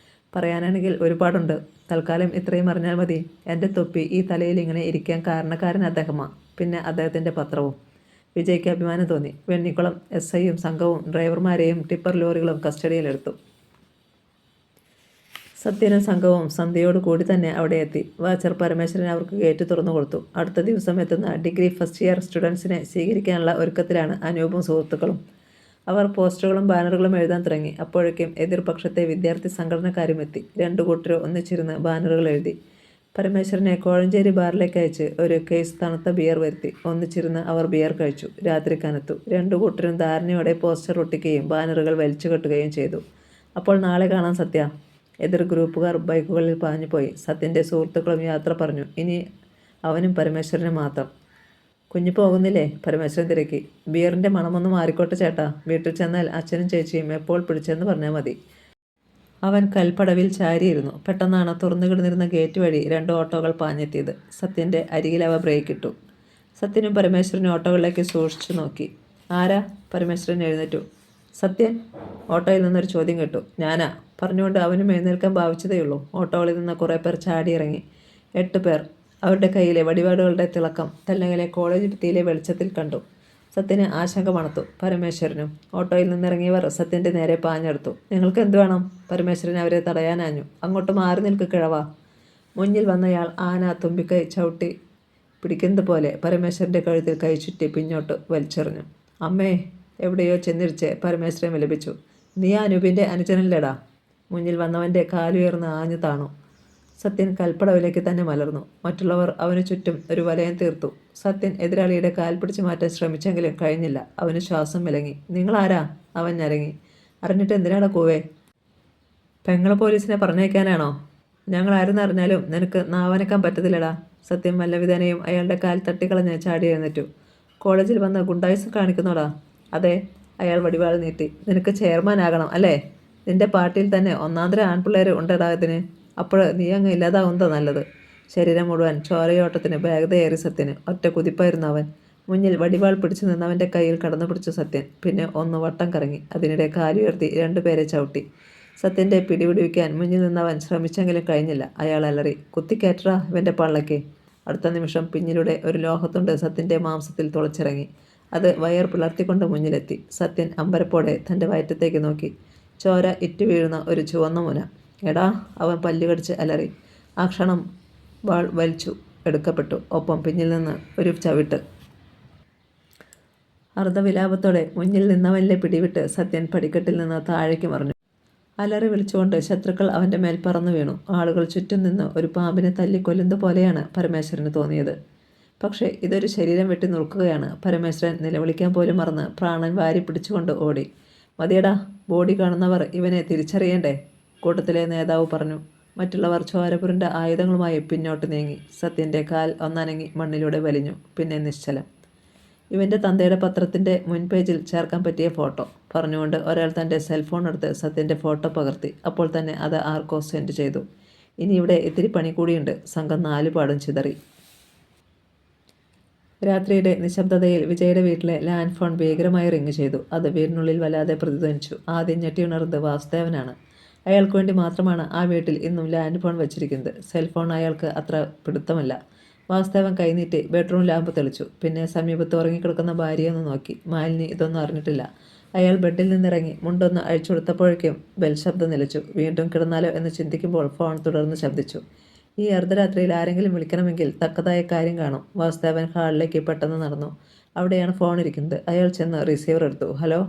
പറയാനാണെങ്കിൽ ഒരുപാടുണ്ട്. തൽക്കാലം ഇത്രയും അറിഞ്ഞാൽ മതി. എൻ്റെ തൊപ്പി ഈ തലയിൽ ഇങ്ങനെ ഇരിക്കാൻ കാരണക്കാരൻ അദ്ദേഹമാണ്. പിന്നെ അദ്ദേഹത്തിൻ്റെ പത്രവും. വിജയ്ക്ക് അഭിമാനം തോന്നി. വെണ്ണിക്കുളം SIയും സംഘവും ഡ്രൈവർമാരെയും ടിപ്പർ ലോറികളും കസ്റ്റഡിയിലെടുത്തു. സത്യനും സംഘവും സന്ധ്യയോട് കൂടി തന്നെ അവിടെ എത്തി. വാച്ചർ പരമേശ്വരൻ അവർക്ക് ഗേറ്റ് തുറന്നു കൊടുത്തു. അടുത്ത ദിവസം എത്തുന്ന ഡിഗ്രി ഫസ്റ്റ് ഇയർ സ്റ്റുഡൻസിനെ സ്വീകരിക്കാനുള്ള ഒരുക്കത്തിലാണ് അനൂപും സുഹൃത്തുക്കളും. അവർ പോസ്റ്ററുകളും ബാനറുകളും എഴുതാൻ തുടങ്ങി. അപ്പോഴേക്കും എതിർപക്ഷത്തെ വിദ്യാർത്ഥി സംഘടനക്കാരും എത്തി. രണ്ടു കൂട്ടരും ഒന്നിച്ചിരുന്ന് ബാനറുകൾ എഴുതി. പരമേശ്വരനെ കോഴഞ്ചേരി ബാറിലേക്ക് അയച്ച് ഒരു കേസ് തണുത്ത ബിയർ വരുത്തി. ഒന്നിച്ചിരുന്ന് അവർ ബിയർ കഴിച്ചു. രാത്രി കനത്തു. രണ്ടു കൂട്ടരും ധാരണയോടെ പോസ്റ്റർ ഒട്ടിക്കുകയും ബാനറുകൾ വലിച്ചു കെട്ടുകയും ചെയ്തു. അപ്പോൾ നാളെ കാണാൻ സത്യ. എതിർ ഗ്രൂപ്പുകാർ ബൈക്കുകളിൽ പാഞ്ഞുപോയി. സത്യൻ്റെ സുഹൃത്തുക്കളും യാത്ര പറഞ്ഞു. ഇനി അവനും പരമേശ്വരനും മാത്രം. കുഞ്ഞു പോകുന്നില്ലേ? പരമേശ്വരൻ തിരക്കി. ബിയറിൻ്റെ മണമൊന്നും മാറിക്കോട്ടെ ചേട്ടാ. വീട്ടിൽ ചെന്നാൽ അച്ഛനും ചേച്ചിയും എപ്പോൾ പിടിച്ചെന്ന് പറഞ്ഞാൽ മതി. അവൻ കൽപ്പടവിൽ ചാരിയിരുന്നു. പെട്ടെന്നാണ് തുറന്നു കിടന്നിരുന്ന ഗേറ്റ് വഴി 2 ഓട്ടോകൾ പാഞ്ഞെത്തിയത്. സത്യൻ്റെ അരികിൽ അവ ബ്രേക്ക് ഇട്ടു. സത്യനും പരമേശ്വരനും ഓട്ടോകളിലേക്ക് സൂക്ഷിച്ചു നോക്കി. ആരാ? പരമേശ്വരൻ എഴുന്നേറ്റു. സത്യൻ? ഓട്ടോയിൽ നിന്നൊരു ചോദ്യം കേട്ടു. ഞാനാ പറഞ്ഞുകൊണ്ട് അവനും എഴുന്നേൽക്കാൻ ഭാവിച്ചതേയുള്ളൂ. ഓട്ടോകളിൽ നിന്ന് കുറേ പേർ ചാടിയിറങ്ങി. 8 പേർ. അവരുടെ കയ്യിലെ വടിവാടുകളുടെ തിളക്കം തെല്ലകലെ കോളേജ് ഭിത്തിയിലെ വെളിച്ചത്തിൽ കണ്ടു. സത്യന് ആശങ്ക മണത്തു. പരമേശ്വരനും. ഓട്ടോയിൽ നിന്നിറങ്ങിയവർ സത്യൻ്റെ നേരെ പാഞ്ഞെടുത്തു. നിങ്ങൾക്ക് എന്ത് വേണം? പരമേശ്വരൻ അവരെ തടയാനാഞ്ഞു. അങ്ങോട്ട് മാറി നിൽക്ക് കിഴവാ. മുന്നിൽ വന്നയാൾ ആന തുമ്പിക്കൈ ചവിട്ടി പിടിക്കുന്നത് പോലെ പരമേശ്വരൻ്റെ കഴുത്തിൽ കൈ ചുറ്റി പിന്നോട്ട് വലിച്ചെറിഞ്ഞു. അമ്മേ! എവിടെയോ ചെന്നിരിച്ച് പരമേശ്വരൻ വിലപിച്ചു. നീ അനൂപിൻ്റെ അനുജനല്ലേടാ? മുന്നിൽ വന്നവൻ്റെ കാലുയർന്ന് ആഞ്ഞു താണു. സത്യൻ കൽപ്പടവിലേക്ക് തന്നെ മലർന്നു. മറ്റുള്ളവർ അവന് ചുറ്റും ഒരു വലയം തീർത്തു. സത്യൻ എതിരാളിയുടെ കാൽ പിടിച്ച് മാറ്റാൻ ശ്രമിച്ചെങ്കിലും കഴിഞ്ഞില്ല. അവന് ശ്വാസം വിലങ്ങി. നിങ്ങളാരാ? അവൻ ഞരങ്ങി. അറിഞ്ഞിട്ട് എന്തിനാടാ കൂവേ? പെങ്ങളെ പോലീസിനെ പറഞ്ഞേക്കാനാണോ? ഞങ്ങളാരെന്ന് അറിഞ്ഞാലും നിനക്ക് നാവനക്കാൻ പറ്റത്തില്ലടാ. സത്യം വല്ലവിധേനയും അയാളുടെ കാൽ തട്ടിക്കളഞ്ഞ് ചാടി എഴുന്നേറ്റു. കോളേജിൽ വന്ന് ഗുണ്ടായിസം കാണിക്കുന്നോടാ? അതെ. അയാൾ വടിവാൾ നീട്ടി. നിനക്ക് ചെയർമാൻ ആകണം അല്ലേ? നിന്റെ പാർട്ടിയിൽ തന്നെ ഒന്നാന്തര ആൺപിള്ളേർ ഉണ്ടടാ ഇതിന്. അപ്പോൾ നീ അങ്ങ് ഇല്ലാതാവുന്നതാ നല്ലത്. ശരീരം മുഴുവൻ ചോരയോട്ടത്തിന് വേഗതയേറി സത്യന്. ഒറ്റ കുതിപ്പായിരുന്നു അവൻ. മുന്നിൽ വടിവാൾ പിടിച്ചു നിന്നവൻ്റെ കയ്യിൽ കടന്നു പിടിച്ചു സത്യൻ. പിന്നെ ഒന്ന് വട്ടം കറങ്ങി. അതിനിടെ കാലുയർത്തി 2 പേരെ ചവിട്ടി. സത്യൻ്റെ പിടിപിടിക്കാൻ മുന്നിൽ നിന്നവൻ ശ്രമിച്ചെങ്കിലും കഴിഞ്ഞില്ല. അയാൾ അലറി. കുത്തിക്കയറ്ററാ ഇവൻ്റെ പള്ളയ്ക്ക്. അടുത്ത നിമിഷം പിന്നിലൂടെ ഒരു ലോഹത്തുണ്ട് സത്യൻ്റെ മാംസത്തിൽ തുളച്ചിറങ്ങി. അത് വയർ പിളർത്തിക്കൊണ്ട് മുന്നിലെത്തി. സത്യൻ അമ്പരപ്പോടെ തൻ്റെ വയറ്റത്തേക്ക് നോക്കി. ചോര ഇറ്റു വീഴുന്ന ഒരു ചുവന്ന മുന. എടാ! അവൻ പല്ലുകടിച്ച് അലറി. ആ ക്ഷണം വാൾ വലിച്ചു എടുക്കപ്പെട്ടു. ഒപ്പം പിന്നിൽ നിന്ന് ഒരു ചവിട്ട്. അർദ്ധവിലാപത്തോടെ മുന്നിൽ നിന്നവനിലെ പിടിവിട്ട് സത്യൻ പടിക്കെട്ടിൽ നിന്ന് താഴേക്ക് മറിഞ്ഞു. അലറി വിളിച്ചുകൊണ്ട് ശത്രുക്കൾ അവൻ്റെ മേൽ പറന്നു വീണു. ആളുകൾ ചുറ്റും നിന്ന് ഒരു പാമ്പിനെ തല്ലിക്കൊല്ലുന്നത് പോലെയാണ് പരമേശ്വരന് തോന്നിയത്. പക്ഷേ ഇതൊരു ശരീരം വെട്ടി നുറുക്കുകയാണ്. പരമേശ്വരൻ നിലവിളിക്കാൻ പോലും മറന്ന് പ്രാണൻ വാരി പിടിച്ചുകൊണ്ട് ഓടി. മതിയടാ, ബോഡി കാണുന്നവർ ഇവനെ തിരിച്ചറിയണ്ടേ, കൂട്ടത്തിലെ നേതാവ് പറഞ്ഞു. മറ്റുള്ളവർ ചോരപുരണ്ട ആയുധങ്ങളുമായി പിന്നോട്ട് നീങ്ങി. സത്യൻ്റെ കാൽ ഒന്നനങ്ങി മണ്ണിലൂടെ വലിഞ്ഞു. പിന്നെ നിശ്ചലം. ഇവൻ്റെ തന്തയുടെ പത്രത്തിൻ്റെ മുൻപേജിൽ ചേർക്കാൻ പറ്റിയ ഫോട്ടോ പറഞ്ഞുകൊണ്ട് ഒരാൾ തൻ്റെ സെൽഫോൺ എടുത്ത് സത്യൻ്റെ ഫോട്ടോ പകർത്തി. അപ്പോൾ തന്നെ അത് ആർക്കോ സെൻഡ് ചെയ്തു. ഇനി ഇവിടെ ഇത്തിരി പണി കൂടിയുണ്ട്. സംഘം 4 പാടും ചിതറി. രാത്രിയുടെ നിശബ്ദതയിൽ വിജയുടെ വീട്ടിലെ ലാൻഡ് ഫോൺ ഭീകരമായി റിങ് ചെയ്തു. അത് വീടിനുള്ളിൽ വല്ലാതെ പ്രതിധ്വനിച്ചു. ആദ്യം ഞെട്ടിയുണർന്നത് വാസുദേവനാണ്. അയാൾക്ക് വേണ്ടി മാത്രമാണ് ആ വീട്ടിൽ ഇന്നും ലാൻഡ് ഫോൺ വെച്ചിരിക്കുന്നത്. സെൽഫോൺ അയാൾക്ക് അത്ര പിടുത്തമല്ല. വാസുദേവൻ കൈനീട്ടി ബെഡ്റൂം ലാമ്പ് തെളിച്ചു. പിന്നെ സമീപത്ത് ഉറങ്ങിക്കിടക്കുന്ന ഭാര്യയൊന്ന് നോക്കി. മാലിനി ഇതൊന്നും അറിഞ്ഞിട്ടില്ല. അയാൾ ബെഡിൽ നിന്നിറങ്ങി മുണ്ടൊന്ന് അഴിച്ചു കൊടുത്തപ്പോഴേക്കും ബെൽ ശബ്ദം നിലച്ചു. വീണ്ടും കിടന്നാലോ എന്ന് ചിന്തിക്കുമ്പോൾ ഫോൺ തുടർന്ന് ശബ്ദിച്ചു. ഈ അർദ്ധരാത്രിയിൽ ആരെങ്കിലും വിളിക്കണമെങ്കിൽ തക്കതായ കാര്യം കാണും. വാസുദേവൻ ഹാളിലേക്ക് പെട്ടെന്ന് നടന്നു. അവിടെയാണ് ഫോൺ ഇരിക്കുന്നത്. അയാൾ ചെന്ന് റിസീവർ എടുത്തു. ഹലോ,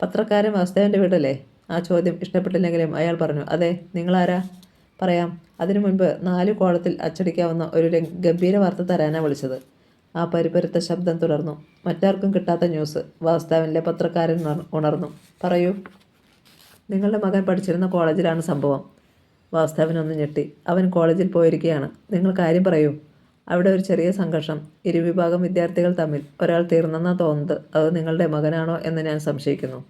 പത്രക്കാരൻ വാസുദേവൻ്റെ വീടല്ലേ? ആ ചോദ്യം ഇഷ്ടപ്പെട്ടില്ലെങ്കിലും അയാൾ പറഞ്ഞു. അതെ, നിങ്ങളാരാ? പറയാം. അതിനു മുൻപ് 4 കോളത്തിൽ അച്ചടിക്കാവുന്ന ഒരു ഗംഭീര വാർത്ത തരാനാണ് വിളിച്ചത്. ആ പരിപരുത്ത ശബ്ദം തുടർന്നു. മറ്റാർക്കും കിട്ടാത്ത ന്യൂസ്. വാസുദേവനിലെ പത്രക്കാരൻ ഉണർന്നു. പറയൂ. നിങ്ങളുടെ മകൻ പഠിച്ചിരുന്ന കോളേജിലാണ് സംഭവം. വാസുദേവനൊന്ന് ഞെട്ടി. അവൻ കോളേജിൽ പോയിരിക്കുകയാണ്. നിങ്ങൾ കാര്യം പറയൂ. അവിടെ ഒരു ചെറിയ സംഘർഷം. ഇരുവിഭാഗം വിദ്യാർത്ഥികൾ തമ്മിൽ. ഒരാൾ തീർന്നെന്നാണ് തോന്നുന്നത്. അത് നിങ്ങളുടെ മകനാണോ എന്ന് ഞാൻ സംശയിക്കുന്നു.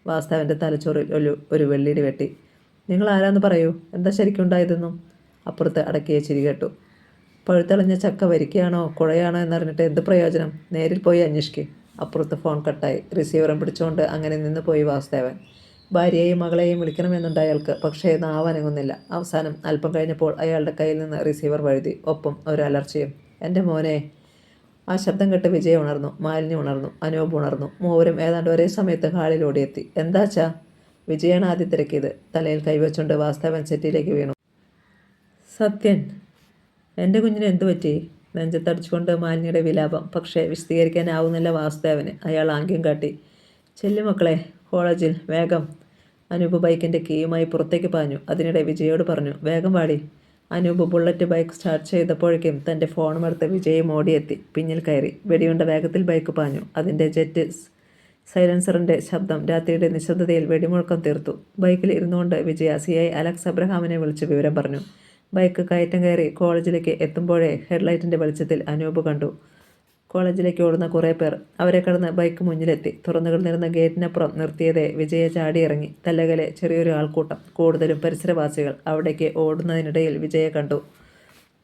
വാസുദേവൻ്റെ തലച്ചോറിൽ ഒരു വെള്ളിടി വെട്ടി. നിങ്ങൾ ആരാന്ന് പറയൂ. എന്താ ശരിക്കും ഉണ്ടായതെന്നും. അപ്പുറത്ത് അടക്കിയ ചിരി കേട്ടു. പഴുത്തളഞ്ഞ ചക്ക വരിക്കുകയാണോ കുഴയാണോ എന്നറിഞ്ഞിട്ട് എന്ത് പ്രയോജനം? നേരിൽ പോയി അന്വേഷിക്കുക. അപ്പുറത്ത് ഫോൺ കട്ടായി. റിസീവറും പിടിച്ചുകൊണ്ട് അങ്ങനെ നിന്ന് പോയി വാസുദേവൻ. ഭാര്യയെയും മകളെയും വിളിക്കണമെന്നുണ്ട് അയാൾക്ക്. പക്ഷേ നാവനങ്ങുന്നില്ല. അവസാനം അല്പം കഴിഞ്ഞപ്പോൾ അയാളുടെ കയ്യിൽ നിന്ന് റിസീവർ വഴുതി. ഒപ്പം ഒരു അലർച്ചയും. എൻ്റെ മോനെ. ആ ശബ്ദം കേട്ട് വിജയ് ഉണർന്നു. മാലിന്യം ഉണർന്നു. അനൂപ് ഉണർന്നു. മൂവരും ഏതാണ്ട് ഒരേ സമയത്ത് ഹാളിൽ ഓടിയെത്തി. എന്താച്ചാ? വിജയാണ് ആദ്യം തിരക്കിയത്. തലയിൽ കൈവച്ചുകൊണ്ട് വാസുദേവൻ സെറ്റിലേക്ക് വീണു. സത്യൻ, എൻ്റെ കുഞ്ഞിന് എന്തു പറ്റി? നെഞ്ചത്തടിച്ചുകൊണ്ട് മാലിന്യയുടെ വിലാപം. പക്ഷേ വിശദീകരിക്കാനാവുന്നില്ല വാസുദേവന്. അയാൾ ആംഗ്യം കാട്ടി. ചെല്ലുമക്കളെ, കോളേജിൽ വേഗം. അനൂപ് ബൈക്കിൻ്റെ കീയുമായി പുറത്തേക്ക് പാഞ്ഞു. അതിനിടെ വിജയോട് പറഞ്ഞു, വേഗം പാടി. അനൂപ് ബുള്ളറ്റ് ബൈക്ക് സ്റ്റാർട്ട് ചെയ്തപ്പോഴേക്കും തൻ്റെ ഫോണും എടുത്ത് വിജയും ഓടിയെത്തി. പിന്നിൽ കയറി. വെടിയുണ്ട വേഗത്തിൽ ബൈക്ക് പാഞ്ഞു. അതിൻ്റെ ജെറ്റ് സൈലൻസറിൻ്റെ ശബ്ദം രാത്രിയുടെ നിശബ്ദതയിൽ വെടിമുഴക്കം തീർത്തു. ബൈക്കിൽ ഇരുന്നുകൊണ്ട് വിജയ CI അലക്സ് അബ്രഹാമിനെ വിളിച്ച് വിവരം പറഞ്ഞു. ബൈക്ക് കയറ്റം കയറി കോളേജിലേക്ക് എത്തുമ്പോഴേ ഹെഡ്ലൈറ്റിൻ്റെ വെളിച്ചത്തിൽ അനൂപ് കണ്ടു കോളേജിലേക്ക് ഓടുന്ന കുറേ പേർ. അവരെ കടന്ന് ബൈക്ക് മുന്നിലെത്തി. തുറന്നു കിടന്നിരുന്ന ഗേറ്റിനപ്പുറം നിർത്തിയതേ വിജയെ ചാടിയിറങ്ങി. തല്ലകലെ ചെറിയൊരു ആൾക്കൂട്ടം, കൂടുതലും പരിസരവാസികൾ. അവിടേക്ക് ഓടുന്നതിനിടയിൽ വിജയെ കണ്ടു.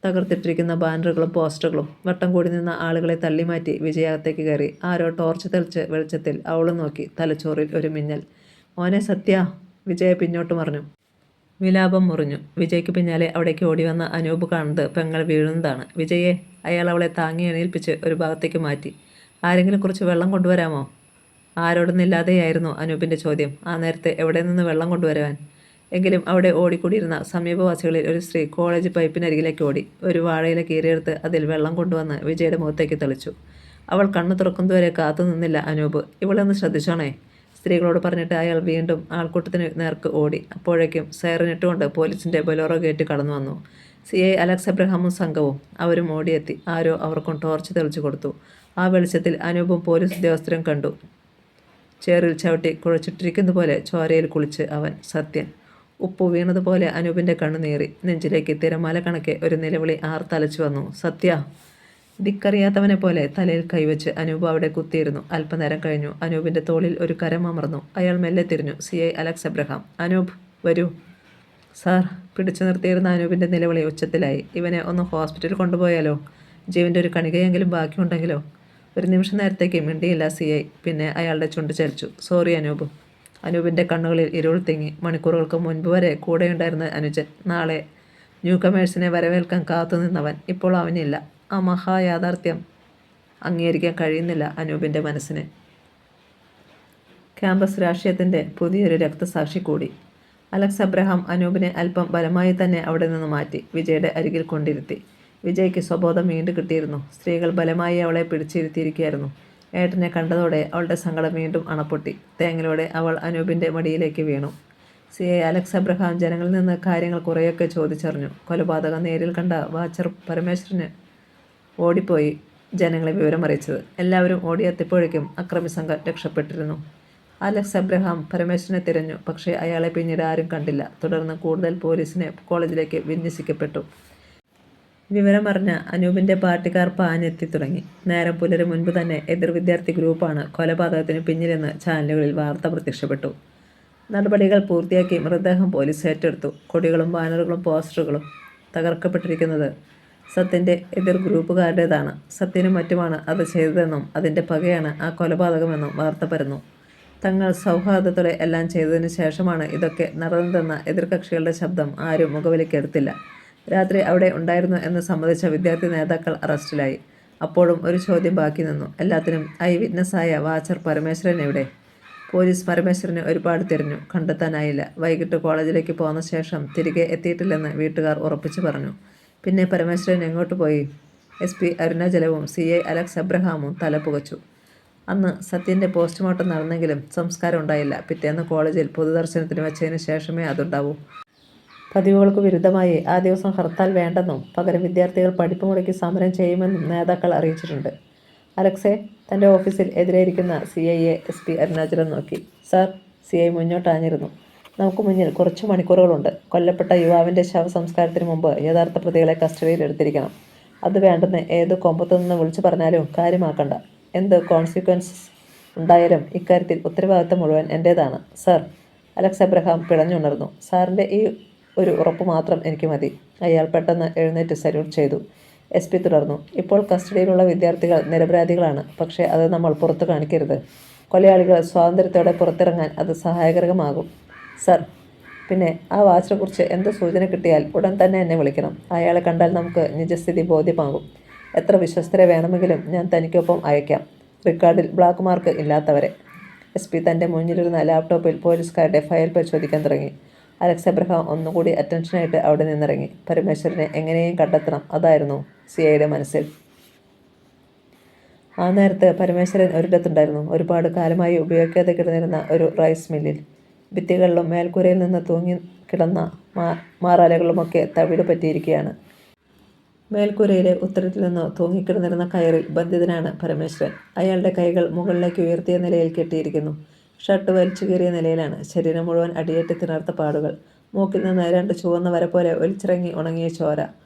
തകർത്തിട്ടിരിക്കുന്ന ബാനറുകളും പോസ്റ്ററുകളും. വട്ടം കൂടി നിന്ന ആളുകളെ തള്ളിമാറ്റി വിജയ അകത്തേക്ക് കയറി. ആരോ ടോർച്ച് തെളിച്ച് വെളിച്ചത്തിൽ അവളും നോക്കി. തലച്ചോറിൽ ഒരു മിന്നൽ. മോനെ സത്യ. വിജയ പിന്നോട്ട് മറിഞ്ഞു. വിലാപം മുറിഞ്ഞു. വിജയ്ക്ക് പിന്നാലെ അവിടേക്ക് ഓടി വന്ന അനൂപ് കാണുന്നത് പെങ്ങൾ വീഴുന്നതാണ്. വിജയെ. അയാൾ അവളെ താങ്ങി എണീൽപ്പിച്ച് ഒരു ഭാഗത്തേക്ക് മാറ്റി. ആരെങ്കിലും കുറച്ച് വെള്ളം കൊണ്ടുവരാമോ? ആരോടൊന്നില്ലാതെയായിരുന്നു അനൂപിൻ്റെ ചോദ്യം. ആ നേരത്തെ എവിടെ നിന്ന് വെള്ളം കൊണ്ടുവരാൻ? എങ്കിലും അവിടെ ഓടിക്കൂടിയിരുന്ന സമീപവാസികളിൽ ഒരു സ്ത്രീ കോളേജ് പൈപ്പിനരികിലേക്ക് ഓടി. ഒരു വാഴയില കീറിയെടുത്ത് അതിൽ വെള്ളം കൊണ്ടുവന്ന് വിജയുടെ മുഖത്തേക്ക് തെളിച്ചു. അവൾ കണ്ണു തുറക്കുന്നതുവരെ കാത്തു നിന്നില്ല അനൂപ്. ഇവളൊന്ന് ശ്രദ്ധിച്ചോണേ, സ്ത്രീകളോട് പറഞ്ഞിട്ട് അയാൾ വീണ്ടും ആൾക്കൂട്ടത്തിന് നേർക്ക് ഓടി. അപ്പോഴേക്കും സൈറനിട്ടുകൊണ്ട് പോലീസിൻ്റെ ബൊലോറോ ഗേറ്റ് കടന്നു വന്നു. CI അലക്സ് അബ്രഹാമും സംഘവും. അവരും ഓടിയെത്തി. ആരോ അവർക്കും ടോർച്ച് തെളിച്ചു കൊടുത്തു. ആ വെളിച്ചത്തിൽ അനൂപും പോലീസ് ഉദ്യോഗസ്ഥരും കണ്ടു. ചേറിൽ ചവിട്ടി കുഴച്ചിട്ടിരിക്കുന്ന പോലെ ചോരയിൽ കുളിച്ച് അവൻ. സത്യൻ. ഉപ്പു വീണതുപോലെ അനൂപിൻ്റെ കണ്ണുനീറി. നെഞ്ചിലേക്ക് തിരമാല കണക്കെ ഒരു നിലവിളി ആർത്തലച്ചു വന്നു. സത്യ. ദിക്കറിയാത്തവനെ പോലെ തലയിൽ കൈവച്ച് അനൂപ് അവിടെ കുത്തിയിരുന്നു. അല്പനേരം കഴിഞ്ഞു. അനൂപിൻ്റെ തോളിൽ ഒരു കരം അമർന്നു. അയാൾ മെല്ലെ തിരിഞ്ഞു. CI Alex Abraham. അനൂപ് വരൂ. സാർ. പിടിച്ചു നിർത്തിയിരുന്ന അനൂപിൻ്റെ നിലവിളി ഉച്ചത്തിലായി. ഇവനെ ഒന്ന് ഹോസ്പിറ്റലിൽ കൊണ്ടുപോയാലോ? ജീവൻ്റെ ഒരു കണികയെങ്കിലും ബാക്കിയുണ്ടെങ്കിലോ? ഒരു നിമിഷം നേരത്തേക്ക് മിണ്ടിയില്ല CI. പിന്നെ അയാളുടെ ചുണ്ട് ചലിച്ചു. സോറി അനൂപ്. അനൂപിൻ്റെ കണ്ണുകളിൽ ഇരുൾ തിങ്ങി. മണിക്കൂറുകൾക്ക് മുൻപ് വരെ കൂടെയുണ്ടായിരുന്ന അനുജൻ, നാളെ ന്യൂ കമേഴ്സിനെ വരവേൽക്കാൻ കാത്തുനിന്നവൻ, ഇപ്പോൾ അവനില്ല. ആ മഹായാഥാർത്ഥ്യം അംഗീകരിക്കാൻ കഴിയുന്നില്ല അനൂപിൻ്റെ മനസ്സിന്. ക്യാമ്പസ് രാഷ്ട്രീയത്തിൻ്റെ പുതിയൊരു രക്തസാക്ഷി കൂടി. അലക്സ് അബ്രഹാം അനൂപിനെ അല്പം ബലമായി തന്നെ അവിടെ നിന്ന് മാറ്റി വിജയുടെ അരികിൽ കൊണ്ടിരുത്തി. വിജയ്ക്ക് സ്വബോധം വീണ്ടും കിട്ടിയിരുന്നു. സ്ത്രീകൾ ബലമായി അവളെ പിടിച്ചിരുത്തിയിരിക്കുകയായിരുന്നു. ഏട്ടനെ കണ്ടതോടെ അവളുടെ സങ്കടം വീണ്ടും അണപ്പൊട്ടി. തേങ്ങലോടെ അവൾ അനൂപിൻ്റെ മടിയിലേക്ക് വീണു. CI അലക്സ് അബ്രഹാം ജനങ്ങളിൽ നിന്ന് കാര്യങ്ങൾ കുറേയൊക്കെ ചോദിച്ചറിഞ്ഞു. കൊലപാതകം നേരിൽ കണ്ട വാച്ചർ പരമേശ്വരന് ഓടിപ്പോയി ജനങ്ങളെ വിവരമറിയിച്ചത്. എല്ലാവരും ഓടിയെത്തിയപ്പോഴേക്കും അക്രമി സംഘം രക്ഷപ്പെട്ടിരുന്നു. അലക്സ് അബ്രഹാം പരമേശ്വരനെ തിരഞ്ഞു. പക്ഷേ അയാളെ പിന്നീട് ആരും കണ്ടില്ല. തുടർന്ന് കൂടുതൽ പോലീസിനെ കോളേജിലേക്ക് വിന്യസിക്കപ്പെട്ടു. വിവരമറിഞ്ഞ അനൂപിൻ്റെ പാർട്ടിക്കാർ പാഞ്ഞെത്തി തുടങ്ങി. നേരം പുലരും മുൻപ് തന്നെ എതിർ വിദ്യാർത്ഥി ഗ്രൂപ്പാണ് കൊലപാതകത്തിന് പിന്നിലെന്ന് ചാനലുകളിൽ വാർത്ത പ്രത്യക്ഷപ്പെട്ടു. നടപടികൾ പൂർത്തിയാക്കി മൃതദേഹം പോലീസ് ഏറ്റെടുത്തു. കൊടികളും ബാനറുകളും പോസ്റ്ററുകളും തകർക്കപ്പെട്ടിരിക്കുന്നത് സത്യൻ്റെ എതിർ ഗ്രൂപ്പുകാരുടേതാണ്. സത്യനും മറ്റുമാണ് അത് ചെയ്തതെന്നും അതിൻ്റെ പകയാണ് ആ കൊലപാതകമെന്നും വാർത്ത പരന്നു. തങ്ങൾ സൗഹാർദ്ദത്തോടെ എല്ലാം ചെയ്തതിനു ശേഷമാണ് ഇതൊക്കെ നടന്നതെന്ന എതിർകക്ഷികളുടെ ശബ്ദം ആരും മുഖവിലക്കെടുത്തില്ല. രാത്രി അവിടെ ഉണ്ടായിരുന്നു എന്ന് സമ്മതിച്ച വിദ്യാർത്ഥി നേതാക്കൾ അറസ്റ്റിലായി. അപ്പോഴും ഒരു ചോദ്യം ബാക്കി നിന്നു. എല്ലാത്തിനും ഐ വിറ്റ്നസ്സായ വാച്ചർ പരമേശ്വരൻ എവിടെ? പോലീസ് പരമേശ്വരനെ ഒരുപാട് തിരഞ്ഞു. കണ്ടെത്താനായില്ല. വൈകിട്ട് കോളേജിലേക്ക് പോന്ന ശേഷം തിരികെ എത്തിയിട്ടില്ലെന്ന് വീട്ടുകാർ ഉറപ്പിച്ചു പറഞ്ഞു. പിന്നെ പരമേശ്വരൻ എങ്ങോട്ട് പോയി? SP അരുണാചലവും CI അലക്സ് അബ്രഹാമും തല പുകച്ചു. അന്ന് സത്യൻ്റെ പോസ്റ്റ്മോർട്ടം നടന്നെങ്കിലും സംസ്കാരം ഉണ്ടായില്ല. പിറ്റേന്ന് കോളേജിൽ പൊതുദർശനത്തിന് വെച്ചതിന് ശേഷമേ അതുണ്ടാവൂ. പതിവുകൾക്ക് വിരുദ്ധമായി ആ ദിവസം ഹർത്താൽ വേണ്ടെന്നും പകരം വിദ്യാർത്ഥികൾ പഠിപ്പ് മുടക്കി സമരം ചെയ്യുമെന്നും നേതാക്കൾ അറിയിച്ചിട്ടുണ്ട്. അലക്സെ, തൻ്റെ ഓഫീസിൽ എതിരെയിരിക്കുന്ന CIയെ SP അരുണാചലം നോക്കി. Sir, CI മുന്നോട്ടാഞ്ഞിരുന്നു. നമുക്ക് മുന്നിൽ കുറച്ച് മണിക്കൂറുകളുണ്ട്. കൊല്ലപ്പെട്ട യുവാവിൻ്റെ ശവസംസ്കാരത്തിന് മുമ്പ് യഥാർത്ഥ പ്രതികളെ കസ്റ്റഡിയിൽ എടുത്തിരിക്കണം. അത് വേണ്ടെന്ന് ഏത് കൊമ്പത്തു നിന്ന് വിളിച്ചു പറഞ്ഞാലും കാര്യമാക്കണ്ട. എന്ത് കോൺസിക്വൻസസ് ഉണ്ടായാലും ഇക്കാര്യത്തിൽ ഉത്തരവാദിത്തം മുഴുവൻ എൻ്റേതാണ് സാർ. അലക്സ് അബ്രഹാം പിടഞ്ഞുണർന്നു. സാറിൻ്റെ ഈ ഒരു ഉറപ്പ് മാത്രം എനിക്ക് മതി. അയാൾ പെട്ടെന്ന് എഴുന്നേറ്റ് സല്യൂട്ട് ചെയ്തു. SP തുടർന്നു. ഇപ്പോൾ കസ്റ്റഡിയിലുള്ള വിദ്യാർത്ഥികൾ നിരപരാധികളാണ്. പക്ഷേ അത് നമ്മൾ പുറത്തു കാണിക്കരുത്. കൊലയാളികൾ സ്വാതന്ത്ര്യത്തോടെ പുറത്തിറങ്ങാൻ അത് സഹായകരമാകും സാർ. പിന്നെ ആ വാച്ചിനെക്കുറിച്ച് എന്ത് സൂചന കിട്ടിയാൽ ഉടൻ തന്നെ എന്നെ വിളിക്കണം. അയാളെ കണ്ടാൽ നമുക്ക് നിജസ്ഥിതി ബോധ്യമാകും. എത്ര വിശ്വസ്തരെ വേണമെങ്കിലും ഞാൻ തനിക്കൊപ്പം അയക്കാം. റിക്കാർഡിൽ ബ്ലാക്ക് മാർക്ക് ഇല്ലാത്തവരെ. SP തൻ്റെ മുന്നിലിരുന്ന ലാപ്ടോപ്പിൽ പോലീസുകാരുടെ ഫയൽ പരിശോധിക്കാൻ തുടങ്ങി. അലക്സ് അബ്രഹാം ഒന്നുകൂടി അറ്റൻഷനായിട്ട് അവിടെ നിന്നിറങ്ങി. പരമേശ്വരനെ എങ്ങനെയും കണ്ടെത്തണം, അതായിരുന്നു CIയുടെ മനസ്സിൽ. ആ നേരത്ത് പരമേശ്വരൻ ഒരിടത്തുണ്ടായിരുന്നു. ഒരുപാട് കാലമായി ഉപയോഗിക്കാതെ കിടന്നിരുന്ന ഒരു റൈസ് മില്ലിൽ. ഭിത്തികളിലും മേൽക്കൂരയിൽ നിന്ന് തൂങ്ങി കിടന്ന മാറാലകളുമൊക്കെ തവിട് പറ്റിയിരിക്കുകയാണ്. മേൽക്കൂരയിലെ ഉത്തരത്തിൽ നിന്ന് തൂങ്ങിക്കിടന്നിരുന്ന കയറിൽ ബന്ധിതനാണ് പരമേശ്വരൻ. അയാളുടെ കൈകൾ മുകളിലേക്ക് ഉയർത്തിയ നിലയിൽ കെട്ടിയിരിക്കുന്നു. ഷർട്ട് വലിച്ചു കീറിയ നിലയിലാണ്. ശരീരം മുഴുവൻ അടിയേറ്റ് തിണർത്ത പാടുകൾ. മൂക്കിൽ നിന്ന് 2 ചുവന്ന വര പോലെ ഒലിച്ചിറങ്ങി ഉണങ്ങിയ ചോര.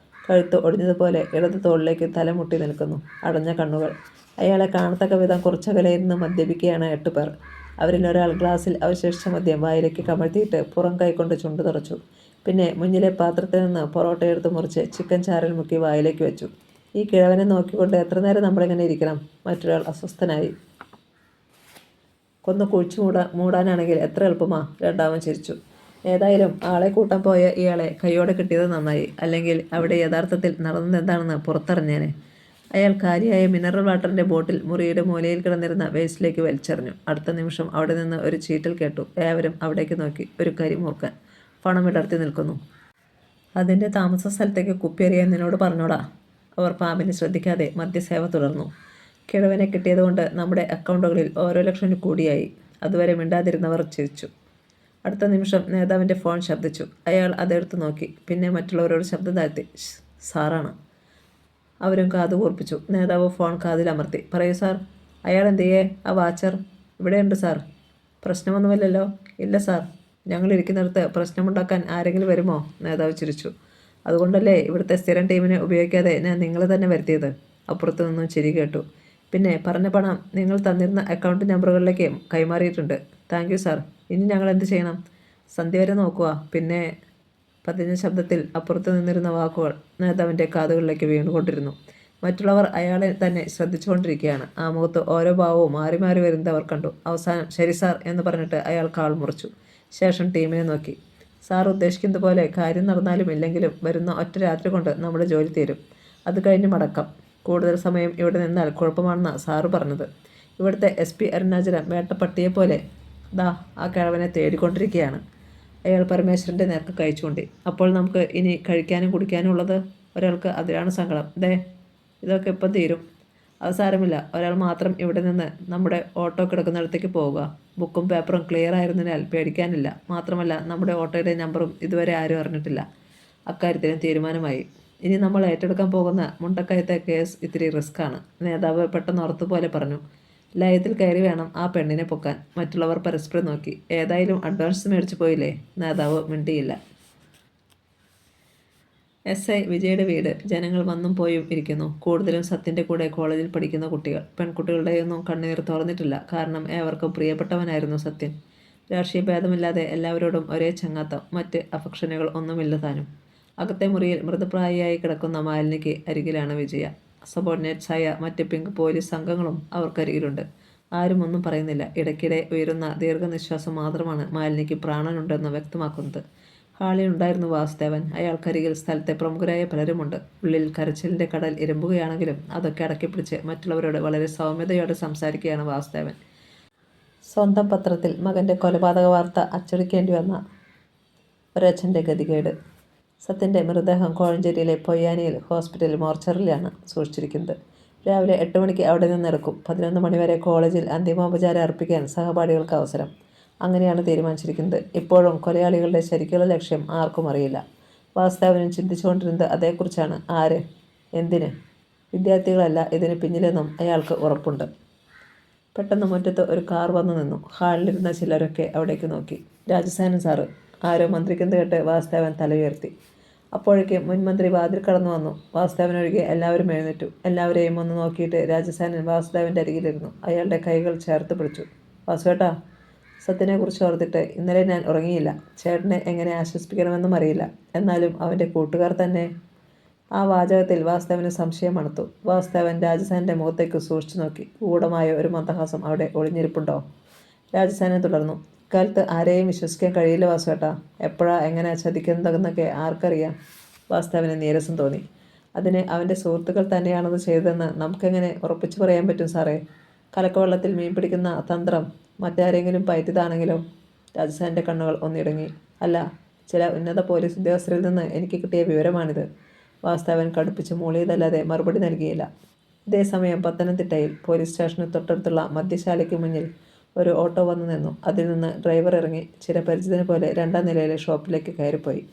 കഴുത്ത് ഒടിഞ്ഞതുപോലെ ഇടത് തോളിലേക്ക് തലമുട്ടി നിൽക്കുന്നു. അടഞ്ഞ കണ്ണുകൾ. അയാളെ കാണത്തക്ക വിധം കുറച്ചകലെയിരുന്ന് മദ്യപിക്കുകയാണ് 8 പേർ. അവരിൽ ഒരാൾ ഗ്ലാസ്സിൽ അവശേഷിച്ച മദ്യം വായിലേക്ക് കമഴ്ത്തിയിട്ട് പുറം കൈകൊണ്ട് ചുണ്ടു തുറച്ചു. പിന്നെ മുന്നിലെ പാത്രത്തിൽ നിന്ന് പൊറോട്ട എടുത്ത് മുറിച്ച് ചിക്കൻ ചാറിൽ മുക്കി വായിലേക്ക് വെച്ചു. ഈ കിഴവനെ നോക്കിക്കൊണ്ട് എത്ര നേരം നമ്മളിങ്ങനെ ഇരിക്കണം? മറ്റൊരാൾ അസ്വസ്ഥനായി. കൊന്നു കുഴിച്ചു മൂടാനാണെങ്കിൽ എത്ര എളുപ്പമാ? രണ്ടാമൻ ചിരിച്ചു. ഏതായാലും ആളെ കൂട്ടാൻ പോയ ഇയാളെ കൈയോടെ കിട്ടിയത് നന്നായി. അല്ലെങ്കിൽ അവിടെ യഥാർത്ഥത്തിൽ നടന്നതെന്താണെന്ന് പുറത്തറിഞ്ഞേനെ. അയാൾ കാലിയായ മിനറൽ വാട്ടറിൻ്റെ ബോട്ടിൽ മുറിയുടെ മൂലയിൽ കിടന്നിരുന്ന വേസ്റ്റിലേക്ക് വലിച്ചെറിഞ്ഞു. അടുത്ത നിമിഷം അവിടെ നിന്ന് ഒരു ചീറ്റൽ കേട്ടു. ഏവരും അവിടേക്ക് നോക്കി. ഒരു കരിമൂർക്കൻ പണമിടർത്തി നിൽക്കുന്നു. അതിൻ്റെ താമസ സ്ഥലത്തേക്ക് കുപ്പിയെറിയാൻ നിന്നോട് പറഞ്ഞോടാ. അവർ പാമ്പിനെ ശ്രദ്ധിക്കാതെ മദ്യസേവ തുടർന്നു. കിഴവനെ കിട്ടിയതുകൊണ്ട് നമ്മുടെ അക്കൗണ്ടുകളിൽ ഓരോ ലക്ഷം കൂടിയായി. അതുവരെ മിണ്ടാതിരുന്നവർ ചിരിച്ചു. അടുത്ത നിമിഷം നേതാവിൻ്റെ ഫോൺ ശബ്ദിച്ചു. അയാൾ അതെടുത്ത് നോക്കി. പിന്നെ മറ്റുള്ളവരോട് ശബ്ദം താഴ്ത്തി. സാറാണ്. അവരും കാതു കൂർപ്പിച്ചു. നേതാവ് ഫോൺ കാതിലമർത്തി. പറയൂ സാർ. അയാൾ എന്തിയേ? ആ വാച്ചർ ഇവിടെയുണ്ട് സാർ. പ്രശ്നമൊന്നുമില്ലല്ലോ? ഇല്ല സാർ. ഞങ്ങളിരിക്കുന്നിടത്ത് പ്രശ്നമുണ്ടാക്കാൻ ആരെങ്കിലും വരുമോ? നേതാവ് ചിരിച്ചു. അതുകൊണ്ടല്ലേ ഇവിടുത്തെ സ്ഥിരം ടീമിനെ ഉപയോഗിക്കാതെ ഞാൻ നിങ്ങൾ തന്നെ വരുത്തിയത്. അപ്പുറത്തു നിന്നും ചിരി കേട്ടു. പിന്നെ പറഞ്ഞ പണം നിങ്ങൾ തന്നിരുന്ന അക്കൗണ്ട് നമ്പറുകളിലേക്ക് കൈമാറിയിട്ടുണ്ട്. Thank you sir. ഇനി ഞങ്ങൾ എന്ത് ചെയ്യണം? സന്ധ്യ വരെ നോക്കുക. പിന്നെ പതിഞ്ഞ ശബ്ദത്തിൽ അപ്പുറത്ത് നിന്നിരുന്ന വാക്കുകൾ നേതാവിൻ്റെ കാതുകളിലേക്ക് വീണുകൊണ്ടിരുന്നു. മറ്റുള്ളവർ അയാളെ തന്നെ ശ്രദ്ധിച്ചുകൊണ്ടിരിക്കുകയാണ്. ആ മുഖത്ത് ഓരോ ഭാവവും മാറി മാറി വരുന്നത് അവർ കണ്ടു. അവസാനം ശരി സാർ എന്ന് പറഞ്ഞിട്ട് അയാൾ കാൾ മുറിച്ചു. ശേഷം ടീമിനെ നോക്കി. സാർ ഉദ്ദേശിക്കുന്നത് പോലെ കാര്യം നടന്നാലും ഇല്ലെങ്കിലും വരുന്ന ഒറ്റ രാത്രി കൊണ്ട് നമ്മുടെ ജോലി തീരും. അത് കഴിഞ്ഞ് മടക്കാം. കൂടുതൽ സമയം ഇവിടെ നിന്നാൽ കുഴപ്പമാണെന്നാണ് സാറ് പറഞ്ഞത്. ഇവിടുത്തെ SP അരുണാചലം വേട്ടപ്പട്ടിയെപ്പോലെ ദാ ആ കിഴവനെ തേടിക്കൊണ്ടിരിക്കുകയാണ്. അയാൾ പരമേശ്വരൻ്റെ നേർക്ക് കൈ ചൂണ്ടി. അപ്പോൾ നമുക്ക് ഇനി കഴിക്കാനും കുടിക്കാനും ഉള്ളത്? ഒരാൾക്ക് അതിലാണ് സങ്കടം. ഇതൊക്കെ ഇപ്പം തീരും. അത് സാരമില്ല, ഒരാൾ മാത്രം ഇവിടെ നിന്ന് നമ്മുടെ ഓട്ടോ കിടക്കുന്നിടത്തേക്ക് പോവുക. ബുക്കും പേപ്പറും ക്ലിയർ ആയിരുന്നതിനാൽ പേടിക്കാനില്ല. മാത്രമല്ല നമ്മുടെ ഓട്ടോയുടെ നമ്പറും ഇതുവരെ ആരും അറിഞ്ഞിട്ടില്ല. അക്കാര്യത്തിനും തീരുമാനമായി. ഇനി നമ്മൾ ഏറ്റെടുക്കാൻ പോകുന്ന മുണ്ടക്കയത്തെ കേസ് ഇത്തിരി റിസ്ക്കാണ്. നേതാവ് പെട്ടെന്ന് ഓർത്തുപോലെ പറഞ്ഞു. ലയത്തിൽ കയറി വേണം ആ പെണ്ണിനെ പൊക്കാൻ. മറ്റുള്ളവർ പരസ്പരം നോക്കി. ഏതായാലും അഡ്വാൻസ് മേടിച്ചു പോയില്ലേ? നേതാവ് മിണ്ടിയില്ല. SI വിജയുടെ വീട് ജനങ്ങൾ വന്നും പോയും ഇരിക്കുന്നു. കൂടുതലും സത്യൻ്റെ കൂടെ കോളേജിൽ പഠിക്കുന്ന കുട്ടികൾ. പെൺകുട്ടികളുടെയൊന്നും കണ്ണീർ തുറന്നിട്ടില്ല. കാരണം ഏവർക്കും പ്രിയപ്പെട്ടവനായിരുന്നു സത്യൻ. രാഷ്ട്രീയ ഭേദമില്ലാതെ എല്ലാവരോടും ഒരേ ചങ്ങാത്തം. മറ്റ് അഫക്ഷനുകൾ ഒന്നുമില്ല താനും. അകത്തെ മുറിയിൽ മൃതപ്രായിയായി കിടക്കുന്ന മാലിനിക്ക് അരികിലാണ് വിജയ. സബോർഡിനേറ്റ്സായ മറ്റ് പിങ്ക് പോലീസ് സംഘങ്ങളും അവർക്കരികിലുണ്ട്. ആരും ഒന്നും പറയുന്നില്ല. ഇടയ്ക്കിടെ ഉയരുന്ന ദീർഘനിശ്വാസം മാത്രമാണ് മാലിനിക്ക് പ്രാണനുണ്ടെന്ന് വ്യക്തമാക്കുന്നത്. ഹാളിലുണ്ടായിരുന്നു വാസുദേവൻ. അയാൾക്കരികിൽ സ്ഥലത്തെ പ്രമുഖരായ പലരുമുണ്ട്. ഉള്ളിൽ കരച്ചിലിൻ്റെ കടൽ ഇരമ്പുകയാണെങ്കിലും അതൊക്കെ അടക്കിപ്പിടിച്ച് മറ്റുള്ളവരോട് വളരെ സൗമ്യതയോടെ സംസാരിക്കുകയാണ് വാസുദേവൻ. സ്വന്തം പത്രത്തിൽ മകൻ്റെ കൊലപാതക വാർത്ത അച്ചടിക്കേണ്ടി വന്ന ഒരച്ഛൻ്റെ ഗതികേട്. സത്യൻ്റെ മൃതദേഹം കോഴഞ്ചേരിയിലെ പൊയ്യാനിയിൽ ഹോസ്പിറ്റൽ മോർച്ചറിയിലാണ് സൂക്ഷിച്ചിരിക്കുന്നത്. രാവിലെ 8 മണിക്ക് അവിടെ നിന്നെടുക്കും. 11 മണിവരെ കോളേജിൽ അന്തിമോപചാരം അർപ്പിക്കാൻ സഹപാഠികൾക്ക് അവസരം. അങ്ങനെയാണ് തീരുമാനിച്ചിരിക്കുന്നത്. ഇപ്പോഴും കൊലയാളികളുടെ ശരിക്കുള്ള ലക്ഷ്യം ആർക്കും അറിയില്ല. വാസുദേവനും ചിന്തിച്ചുകൊണ്ടിരുന്നത് അതേക്കുറിച്ചാണ്. ആര്, എന്തിന്? വിദ്യാർത്ഥികളല്ല ഇതിന് പിന്നിലെന്നും അയാൾക്ക് ഉറപ്പുണ്ട്. പെട്ടെന്ന് മുറ്റത്ത് ഒരു കാർ വന്നു നിന്നു. ഹാളിലിരുന്ന ചിലരൊക്കെ അവിടേക്ക് നോക്കി. രാജസേനൻ സാറ്. ആരോ മന്ത്രിക്കുന്നത് കേട്ട് വാസുദേവൻ തല ഉയർത്തി. അപ്പോഴേക്കും മുൻമന്ത്രി വാതിൽ കടന്നു വന്നു. വാസുദേവനൊഴികെ എല്ലാവരും എഴുന്നേറ്റു. എല്ലാവരെയും ഒന്ന് നോക്കിയിട്ട് രാജസേനൻ വാസുദേവൻ്റെ അരികിലിരുന്നു. അയാളുടെ കൈകൾ ചേർത്ത് പിടിച്ചു. വാസുവേട്ടാ, സത്യനെക്കുറിച്ച് ഓർത്തിട്ട് ഇന്നലെ ഞാൻ ഉറങ്ങിയില്ല. ചേട്ടനെ എങ്ങനെ ആശ്വസിപ്പിക്കണമെന്നും അറിയില്ല. എന്നാലും അവൻ്റെ കൂട്ടുകാർ തന്നെ. ആ വാചകത്തിൽ വാസുദേവന് സംശയം മണത്തു. വാസുദേവൻ രാജസേനൻ്റെ മുഖത്തേക്ക് സൂക്ഷിച്ചു നോക്കി. ഗൂഢമായ ഒരു മന്ദഹാസം അവിടെ ഒളിഞ്ഞിരിപ്പുണ്ടോ? രാജസേനൻ തുടർന്നു. ഇക്കാലത്ത് ആരെയും വിശ്വസിക്കാൻ കഴിയില്ല വാസുവേട്ടാ. എപ്പോഴാ എങ്ങനെ ചതിക്കുന്നതെന്നൊക്കെ ആർക്കറിയാം? വാസുദേവന് നീരസം തോന്നി. അതിന് അവൻ്റെ സുഹൃത്തുക്കൾ തന്നെയാണത് ചെയ്തതെന്ന് നമുക്കെങ്ങനെ ഉറപ്പിച്ചു പറയാൻ പറ്റും സാറേ? കലക്കവെള്ളത്തിൽ മീൻ പിടിക്കുന്ന തന്ത്രം മറ്റാരെങ്കിലും പയറ്റിയതാണെങ്കിലോ? രാജസേനൻ്റെ കണ്ണുകൾ ഒന്നിടങ്ങി. അല്ല, ചില ഉന്നത പോലീസ് ഉദ്യോഗസ്ഥരിൽ നിന്ന് എനിക്ക് കിട്ടിയ വിവരമാണിത്. വാസുദേവൻ കടുപ്പിച്ച് മൂളിയതല്ലാതെ മറുപടി നൽകിയില്ല. ഇതേസമയം പത്തനംതിട്ടയിൽ പോലീസ് സ്റ്റേഷന് തൊട്ടടുത്തുള്ള മദ്യശാലയ്ക്ക് മുന്നിൽ ഒരു ഓട്ടോ വന്നു നിന്നു. അതിൽ നിന്ന് ഡ്രൈവർ ഇറങ്ങി ചിരപരിചിതനെ പോലെ 2ാം നിലയിലെ ഷോപ്പിലേക്ക് കയറിപ്പോയി.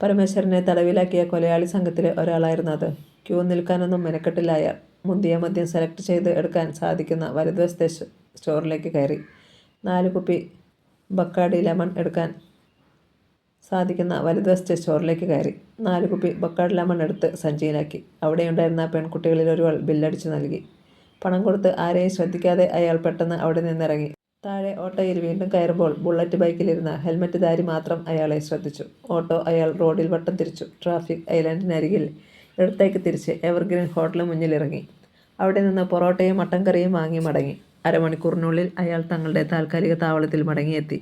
പരമേശ്വരനെ തടവിലാക്കിയ കൊലയാളി സംഘത്തിലെ ഒരാളായിരുന്നു അത്. ക്യൂ നിൽക്കാനൊന്നും മെനക്കെട്ടില്ല അയാൾ. മുന്തിയ മദ്യം സെലക്ട് ചെയ്ത് എടുക്കാൻ സാധിക്കുന്ന വലതുവശത്തെ സ്റ്റോറിലേക്ക് കയറി. 4 കുപ്പി ബക്കാഡി ലെമൺ എടുക്കാൻ സാധിക്കുന്ന വലതുവശത്തെ സ്റ്റോറിലേക്ക് കയറി. 4 കുപ്പി ബക്കാഡി ലെമൺ എടുത്ത് സഞ്ചിയിലാക്കി. അവിടെയുണ്ടായിരുന്ന പെൺകുട്ടികളിൽ ഒരുവൾ ബില്ലടിച്ചു നൽകി. പണം കൊടുത്ത് ആരെയും ശ്രദ്ധിക്കാതെ അയാൾ പെട്ടെന്ന് അവിടെ നിന്നിറങ്ങി. താഴെ ഓട്ടോയിൽ വീണ്ടും കയറുമ്പോൾ ബുള്ളറ്റ് ബൈക്കിലിരുന്ന ഹെൽമറ്റുധാരി മാത്രം അയാളെ ശ്രദ്ധിച്ചു. ഓട്ടോ അയാൾ റോഡിൽ വട്ടം തിരിച്ചു. ട്രാഫിക് ഐലൻഡിനരികിൽ ഇടത്തേക്ക് തിരിച്ച് എവർഗ്രീൻ ഹോട്ടലിന് മുന്നിലിറങ്ങി. അവിടെ നിന്ന് പൊറോട്ടയും മട്ടൻ കറിയും വാങ്ങി മടങ്ങി. അരമണിക്കൂറിനുള്ളിൽ അയാൾ തങ്ങളുടെ താൽക്കാലിക താവളത്തിൽ മടങ്ങിയെത്തി.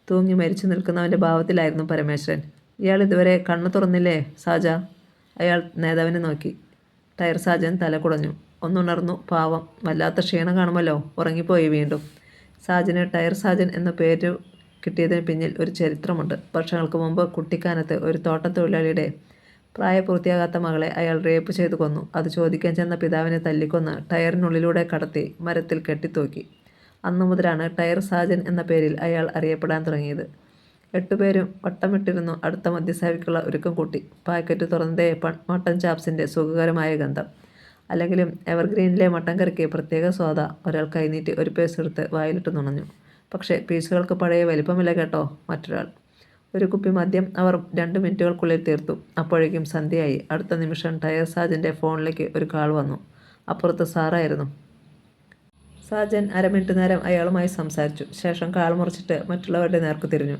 തൂങ്ങി മരിച്ചു നിൽക്കുന്നവൻ്റെ ഭാവത്തിലായിരുന്നു പരമേശ്വരൻ. ഇയാൾ ഇതുവരെ കണ്ണു തുറന്നില്ലേ സാജ? അയാൾ നേതാവിനെ നോക്കി. ടയർ സാജൻ തല കുടഞ്ഞു. ഒന്നുണർന്നു. പാവം, വല്ലാത്ത ക്ഷീണം കാണുമല്ലോ. ഉറങ്ങിപ്പോയി വീണ്ടും. സാജന് ടയർ സാജൻ എന്ന പേര് കിട്ടിയതിന് പിന്നിൽ ഒരു ചരിത്രമുണ്ട്. വർഷങ്ങൾക്ക് മുമ്പ് കുട്ടിക്കാനത്ത് ഒരു തോട്ടത്തൊഴിലാളിയുടെ പ്രായപൂർത്തിയാകാത്ത മകളെ അയാൾ റേപ്പ് ചെയ്തു കൊന്നു. അത് ചോദിക്കാൻ ചെന്ന പിതാവിനെ തല്ലിക്കൊന്ന് ടയറിനുള്ളിലൂടെ കടത്തി മരത്തിൽ കെട്ടിത്തൂക്കി. അന്നു മുതലാണ് ടയർ സാജൻ എന്ന പേരിൽ അയാൾ അറിയപ്പെടാൻ തുടങ്ങിയത്. 8 പേരും വട്ടമിട്ടിരുന്നു അടുത്ത മദ്യസേവയ്ക്കുള്ള ഒരുക്കം കൂട്ടി. പാക്കറ്റ് തുറന്നതേ മട്ടൻ ചാപ്സിൻ്റെ സുഖകരമായ ഗന്ധം. അല്ലെങ്കിലും എവർഗ്രീനിലെ മട്ടൻ കറിക്ക് പ്രത്യേക സ്വാദ. ഒരാൾ കൈനീട്ടി ഒരു പീസ് എടുത്ത് വായിലിട്ട് നുണഞ്ഞു. പക്ഷേ പീസുകൾക്ക് പഴയ വലിപ്പമില്ല കേട്ടോ. മറ്റൊരാൾ. ഒരു കുപ്പി മദ്യം അവർ 2 മിനിറ്റുകൾക്കുള്ളിൽ തീർത്തു. അപ്പോഴേക്കും സന്ധ്യയായി. അടുത്ത നിമിഷം ടയർ സാജൻ്റെ ഫോണിലേക്ക് ഒരു കാൾ വന്നു. അപ്പുറത്ത് സാറായിരുന്നു. സാജൻ അരമിനിറ്റ് നേരം അയാളുമായി സംസാരിച്ചു. ശേഷം കാൾ മുറിച്ചിട്ട് മറ്റുള്ളവരുടെ നേർക്ക് തിരിഞ്ഞു.